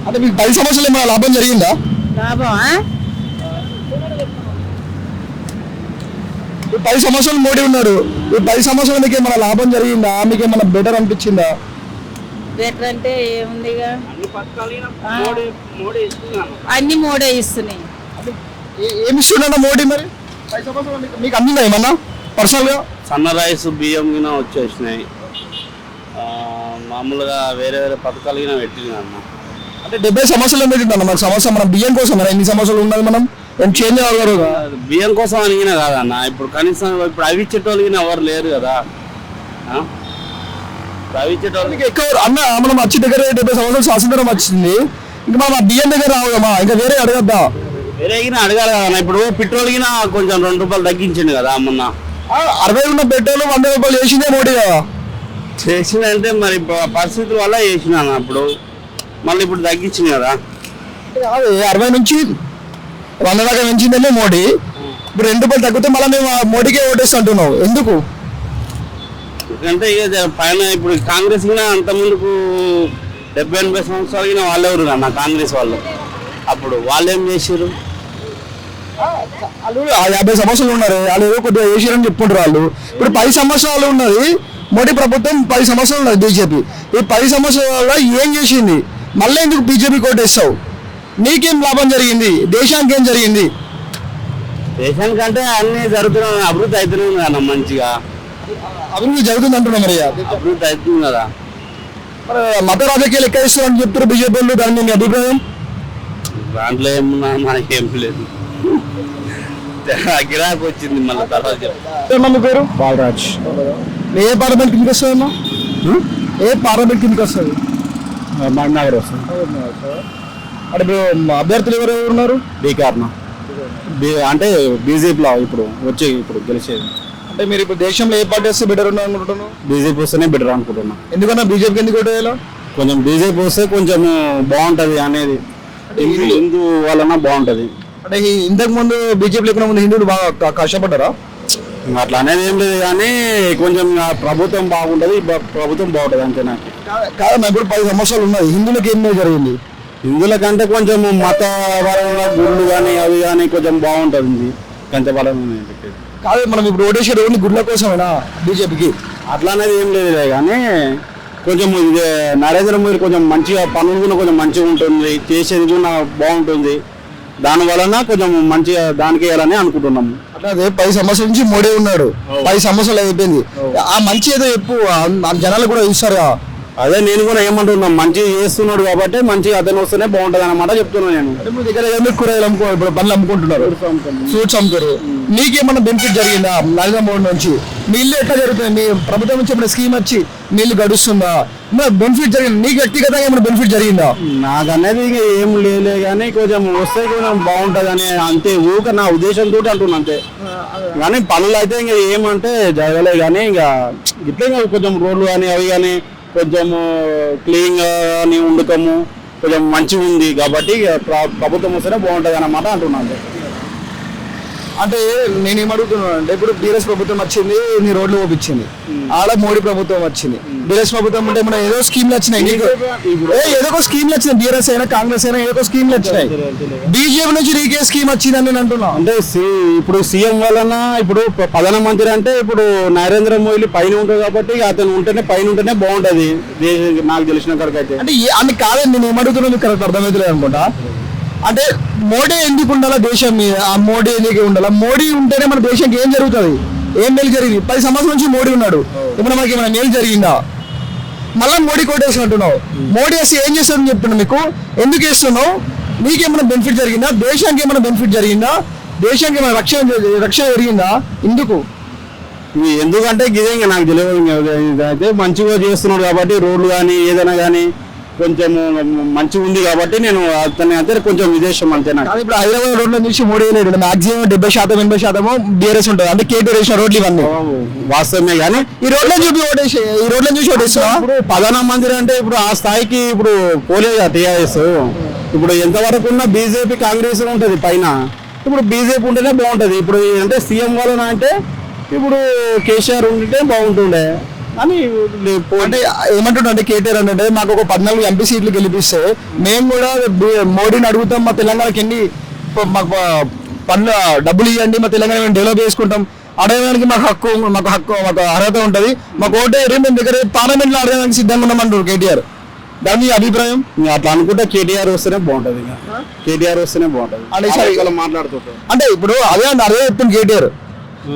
అంటే మీకు 10 సంవత్సరాలు ఏమైనా లాభం జరిగిందా? లాభం 10 సంవత్సరాలు మోడీ ఉన్నారు. ఈ 10 సంవత్సరాలు మీకు ఏమైనా లాభం జరిగిందా? మీకు ఏమైనా బెటర్ అనిపించిందా? బెటర్ అంటే ఏముంది, అన్ని మోడీ ఇస్తున్నాయి. ఏమి ఇస్తున్నా మోడీ? మరి 10 సంవత్సరాలు మీకు అందిందా ఏమన్నా పర్సనల్ గా? సన్న రైస్ బియ్యం గిన వచ్చేసినాయి. మామూలుగా వేరే పథకాలు గిన పెట్టినా అన్న. అంటే 70 సంవత్సరాలు పెట్టిందన్న మన సంవత్సరం మనం బియ్యం కోసం ఎన్ని సంవత్సరాలు ఉన్నది మనం ఏం చేంజ్ అవ్వరు. బియ్యం కోసం అనిగిన కాదన్న. ఇప్పుడు కనీసం ఇప్పుడు అవి ఇచ్చేటోళ్ళు ఎవరు లేరు కదా. అవి ఇచ్చేటోళ్ళకి ఎక్కువ అన్న మనం వచ్చి దగ్గర 70 సంవత్సరాలు స్వాతంత్రం వచ్చింది, ఇంకా మనం బియ్యం దగ్గర రావుదమ్మా, ఇంకా వేరే అడగద్దా? వేరే గిన అడగాలి కదా. ఇప్పుడు పెట్రోల్ గిన కొంచెం 2 రూపాయలు తగ్గించింది కదా మొన్న. 60 ఉన్న పెట్రోల్ 100 రూపాయలు చేసిందే మోడీ కదా. చేసిందంటే మరి పరిస్థితుల వల్ల చేసిన అప్పుడు మళ్ళీ ఇప్పుడు తగ్గించింది కదా. 60 నుంచి 100 దాకా పెంచిందనే మోడీ. ఇప్పుడు 2 రూపాయలు తగ్గితే మళ్ళీ మేము మోడీకే ఓటేస్తా అంటున్నావు ఎందుకు? ఎందుకంటే ఇక పైన ఇప్పుడు కాంగ్రెస్ కినా అంత ముందుకు 70-80 సంవత్సరాలు కినా వాళ్ళెవరు కన్నా కాంగ్రెస్ వాళ్ళు. అప్పుడు వాళ్ళు ఏం చేసారు? వాళ్ళు 50 సంవత్సరాలు ఉన్నారు, వాళ్ళు ఏదో కొద్దిగా చేసారని చెప్పుకుంటారు వాళ్ళు. ఇప్పుడు 10 సంవత్సరాలు ఉన్నది మోడీ ప్రభుత్వం, 10 సంవత్సరాలు ఉన్నది బీజేపీ. ఈ 10 సంవత్సరాల్లో ఏం చేసింది? మళ్ళీ ఎందుకు బీజేపీ కోటేస్తావు? నీకేం లాభం జరిగింది? దేశానికి ఏం జరిగింది? దేశానికంటే అన్ని జరుగుతున్నాయి, అభివృద్ధి అవుతూనే ఉంది అన్న. మంచిగా అభివృద్ధి జరుగుతుంది అంటున్నా. మరి అభివృద్ధి అవుతుంది కదా. మరి మత రాజకీయాలు ఎక్కడ ఇస్తారని చెప్తారు బీజేపీ వాళ్ళు, దాని మీ అభిప్రాయం? దాంట్లో ఏమున్నా మనకేం లేదు, గిరాకు వచ్చింది మళ్ళీ తర్వాత. మీ పేరు? బాలరాజ్. ఏ పార్లమెంట్ కిందకి వస్తుందమ్మా? ఏ పార్లమెంట్ కిందకి వస్తుంది? నగర్ వస్తుంది. అంటే ఇప్పుడు అభ్యర్థులు ఎవరు ఉన్నారు? బీకార్న అంటే బీజేపీలో ఇప్పుడు గెలిచేది. అంటే మీరు ఇప్పుడు దేశంలో ఏ పార్టీ వస్తే బెటర్ అనుకుంటున్నాను? బీజేపీ వస్తేనే బెటర్ అనుకుంటున్నా. ఎందుకన్నా బీజేపీకి ఎందుకు ఓటేయాలా? కొంచెం బీజేపీ వస్తే కొంచెం బాగుంటది అనేది, హిందూ వలన బాగుంటది. అంటే ఇంతకు ముందు బీజేపీ లేకుండా ముందు హిందువులు బాగా కష్టపడ్డారా? అట్లా అనేది ఏం లేదు కానీ కొంచెం ప్రభుత్వం బాగుంటది, ప్రభుత్వం బాగుంటది అంతేనా. కాదన్నా ఇప్పుడు 10 సంవత్సరాలు ఉన్నది, హిందువులకు ఏం జరిగింది? హిందువుల కంటే కొంచెం మతపరంగా గుళ్ళు కానీ అవి కానీ కొంచెం బాగుంటుంది కంచపరంగా. కాదు మనం ఇప్పుడు ఓటేసేది ఓన్లీ గుడ్ల కోసమేనా బీజేపీకి? అట్లా అనేది ఏం లేదు కానీ కొంచెం ఇది నరేంద్ర మోదీ కొంచెం మంచిగా పనులు కూడా కొంచెం మంచిగా ఉంటుంది, చేసేది కూడా బాగుంటుంది. దాని వలన కొంచెం మంచిగా దానికి వేయాలని అనుకుంటున్నాము. అదే 10 సంవత్సరాల నుంచి మోడీ ఉన్నాడు, 10 సంవత్సరాలు అయిపోయింది. ఆ మంచి ఏదో చెప్పు, జనాలు కూడా చూస్తారు. అదే నేను కూడా ఏమంటున్నా, మంచిగా చేస్తున్నాడు కాబట్టి మంచిగా అతను వస్తేనే బాగుంటది అన్నమాట చెప్తున్నాను నేను. ఇప్పుడు దగ్గర కూరగాయలు ఇప్పుడు పండ్లు అమ్ముకుంటున్నారు, ఫ్రూట్స్ అమ్ముతారు. నీకేమన్నా బెనిఫిట్ జరిగిందా నరేంద్ర మోడీ నుంచి? మీ ఇల్లు ఎట్లా జరుగుతుంది? మీ ప్రభుత్వం నుంచి ఏమైనా స్కీమ్ వచ్చి మీ ఇల్లు గడుస్తుందా? బెనిఫిట్ జరిగింది నీకు వ్యక్తిగతంగా ఏమైనా బెనిఫిట్ జరిగిందా? నాకు అనేది ఇక ఏం లేదు కానీ కొంచెం వస్తే కొంచెం బాగుంటది అని అంతే, ఊక నా ఉద్దేశంతో అంటున్నా అంతే. కానీ పనులు అయితే ఇంకా ఏమంటే జరగలేదు కానీ ఇంకా ఇట్లా ఇంకా కొంచెం రోడ్లు కానీ అవి కానీ కొంచెం క్లీన్ అని ఉండకము కొంచెం మంచిగా ఉంది కాబట్టి ప్రభుత్వం వస్తేనే బాగుంటుంది అన్నమాట అంటున్నాను. అంటే నేనేమడుగుతున్నాను అంటే ఇప్పుడు బీఆర్ఎస్ ప్రభుత్వం వచ్చింది, నీ రోడ్లు ఓపించింది, ఆడ మోడీ ప్రభుత్వం వచ్చింది. బీఆర్ఎస్ ప్రభుత్వం అంటే మన ఏదో స్కీమ్లు వచ్చినాయి, నీకు ఏదో ఒక స్కీమ్లు వచ్చినాయి. బీఆర్ఎస్ అయినా కాంగ్రెస్ అయినా ఏదో స్కీమ్లు వచ్చినాయి. బీజేపీ నుంచి నీకే స్కీమ్ వచ్చింది అని నేను అంటున్నా. అంటే ఇప్పుడు సీఎం వలన ఇప్పుడు ప్రధానమంత్రి అంటే ఇప్పుడు నరేంద్ర మోదీ పైన ఉంటుంది కాబట్టి అతను ఉంటేనే పైన ఉంటేనే బాగుంటది నాకు తెలిసిన కాడికి అయితే. అంటే అని కాదండి, నేను ఏమడుగుతున్నాను కరెక్ట్ అర్థమవుతలేదు అనుకుంటా. అంటే మోడీ ఎందుకు ఉండాలా దేశం మీద? ఆ మోడీ ఎందుకు ఉండాలా? మోడీ ఉంటేనే మన దేశానికి ఏం జరుగుతుంది? ఏం మేలు జరిగింది? 10 సంవత్సరాల నుంచి మోడీ ఉన్నాడు, ఇప్పుడు మనకి ఏమైనా మేలు జరిగిందా? మళ్ళీ మోడీ కోటేసినట్టున్నావు. మోడీ వేస్తే ఏం చేస్తాడని చెప్తున్నా మీకు, ఎందుకు వేస్తున్నావు? నీకేమైనా బెనిఫిట్ జరిగిందా? దేశానికి ఏమైనా బెనిఫిట్ జరిగిందా? దేశానికి ఏమైనా రక్షణ జరిగిందా? ఎందుకు? ఎందుకంటే ఇదే ఇంకా నాకు తెలియదు. అయితే మంచిగా చేస్తున్నాడు కాబట్టి రోడ్లు కానీ ఏదైనా కానీ కొంచెం మంచిగా ఉంది కాబట్టి నేను అతన్ని అయితే కొంచెం విదేశం అంతే. నాకు ఇప్పుడు హైదరాబాద్ రోడ్ల నుంచి మోడీ వేయలేడు, మాక్సిమం 70% 80% బీఆర్ఎస్ ఉంటుంది. అంటే కేటీఆర్ వేసిన రోడ్లు ఇవన్నీ వాస్తవమే కానీ ఈ రోడ్లను చూసి ఓటేస్తున్నా. ఇప్పుడు ప్రధానమంత్రి అంటే ఇప్పుడు ఆ స్థాయికి ఇప్పుడు పోలేదు టీఆర్ఎస్. ఇప్పుడు ఎంతవరకు ఉన్న బీజేపీ కాంగ్రెస్ ఉంటుంది పైన. ఇప్పుడు బీజేపీ ఉంటేనే బాగుంటది. ఇప్పుడు అంటే సీఎం వలన అంటే ఇప్పుడు కేసీఆర్ ఉంటే బాగుంటుండే అని అంటే ఏమంటుండే అంటే కేటీఆర్ అంటే మాకు ఒక 14 ఎంపీ సీట్లు గెలిపిస్తే మేము కూడా మోడీని అడుగుతాం, మా తెలంగాణకి ఎన్ని మాకు పన్ను డబ్బులు ఇవ్వండి, మా తెలంగాణ మేము డెవలప్ చేసుకుంటాం, అడగడానికి మాకు అర్హత ఉంటుంది, మాకు ఓటేరి మేము దగ్గర పార్లమెంట్లో అడగడానికి సిద్ధంగా ఉన్నామంటారు కేటీఆర్. దాని అభిప్రాయం? అట్లా అనుకుంటే కేటీఆర్ వస్తేనే బాగుంటది. కేటీఆర్ వస్తేనే బాగుంటది అంటే మాట్లాడుతుంటాం. అంటే ఇప్పుడు అదే చెప్తుంది కేటీఆర్,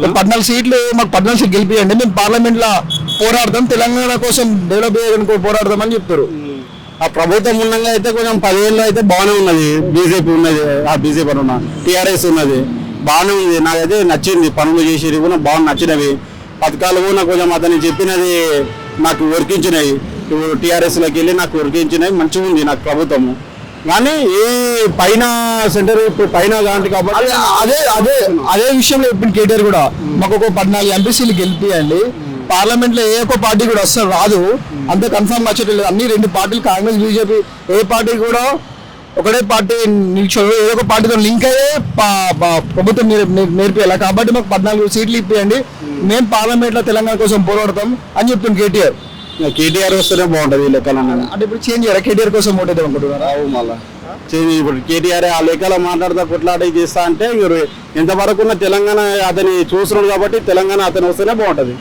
14 సీట్లు మాకు 14 సీట్లు గెలిపియండి, మేము పార్లమెంట్ లో పోరాడతాం, తెలంగాణ కోసం డెవలప్ చేయడానికి పోరాడతాం అని చెప్తారు. ఆ ప్రభుత్వం ఉండగా అయితే కొంచెం 10 ఏళ్ళు అయితే బాగానే ఉన్నది. బీజేపీ ఉన్నది, ఆ బీజేపీ ఉన్న టీఆర్ఎస్ ఉన్నది, బాగానే ఉంది. నాకైతే నచ్చింది, పనులు చేసేది కూడా బాగా నచ్చినవి, పథకాలు కూడా కొంచెం అతను చెప్పినది నాకు వర్కించినాయి. ఇప్పుడు టీఆర్ఎస్లోకి వెళ్ళి నాకు వర్కించినాయి, మంచిగా ఉంది నాకు ప్రభుత్వము. కానీ ఈ పైన సెంటర్ పైన దాంట్లో కాబట్టి అదే విషయంలో ఇప్పుడు కేటీఆర్ కూడా మాకు ఒక 14 ఎంపీసీలు గెలిపియండి, పార్లమెంట్ లో ఏ ఒక్క పార్టీ కూడా వస్తారు రాదు, అంత కన్ఫర్మ్ వచ్చేటలేదు. అన్ని 2 పార్టీలు కాంగ్రెస్ బీజేపీ ఏ పార్టీ కూడా ఒకటే పార్టీ నిల్చోదు, ఏదో ఒక పార్టీతో లింక్ అయ్యే ప్రభుత్వం నేర్పియాలి. కాబట్టి మాకు 14 సీట్లు ఇప్పియండి, మేము పార్లమెంట్ లో తెలంగాణ కోసం పోరాడతాం అని చెప్తుంది కేటీఆర్. కేటీఆర్ వస్తేనే బాగుంటది ఈ లెక్కలన్నీ. అంటే ఇప్పుడు చేంజ్ చేయాలి, కేటీఆర్ కోసం ఓటేద్దాం అనుకుంటున్నారా? మళ్ళీ చేంజ్ ఇప్పుడు కేటీఆర్ ఆ లెక్కలో మాట్లాడతా కొట్లాట చేస్తా అంటే ఎంతవరకు ఉన్న తెలంగాణ అతని చూస్తున్నాడు కాబట్టి తెలంగాణ అతను వస్తేనే బాగుంటది.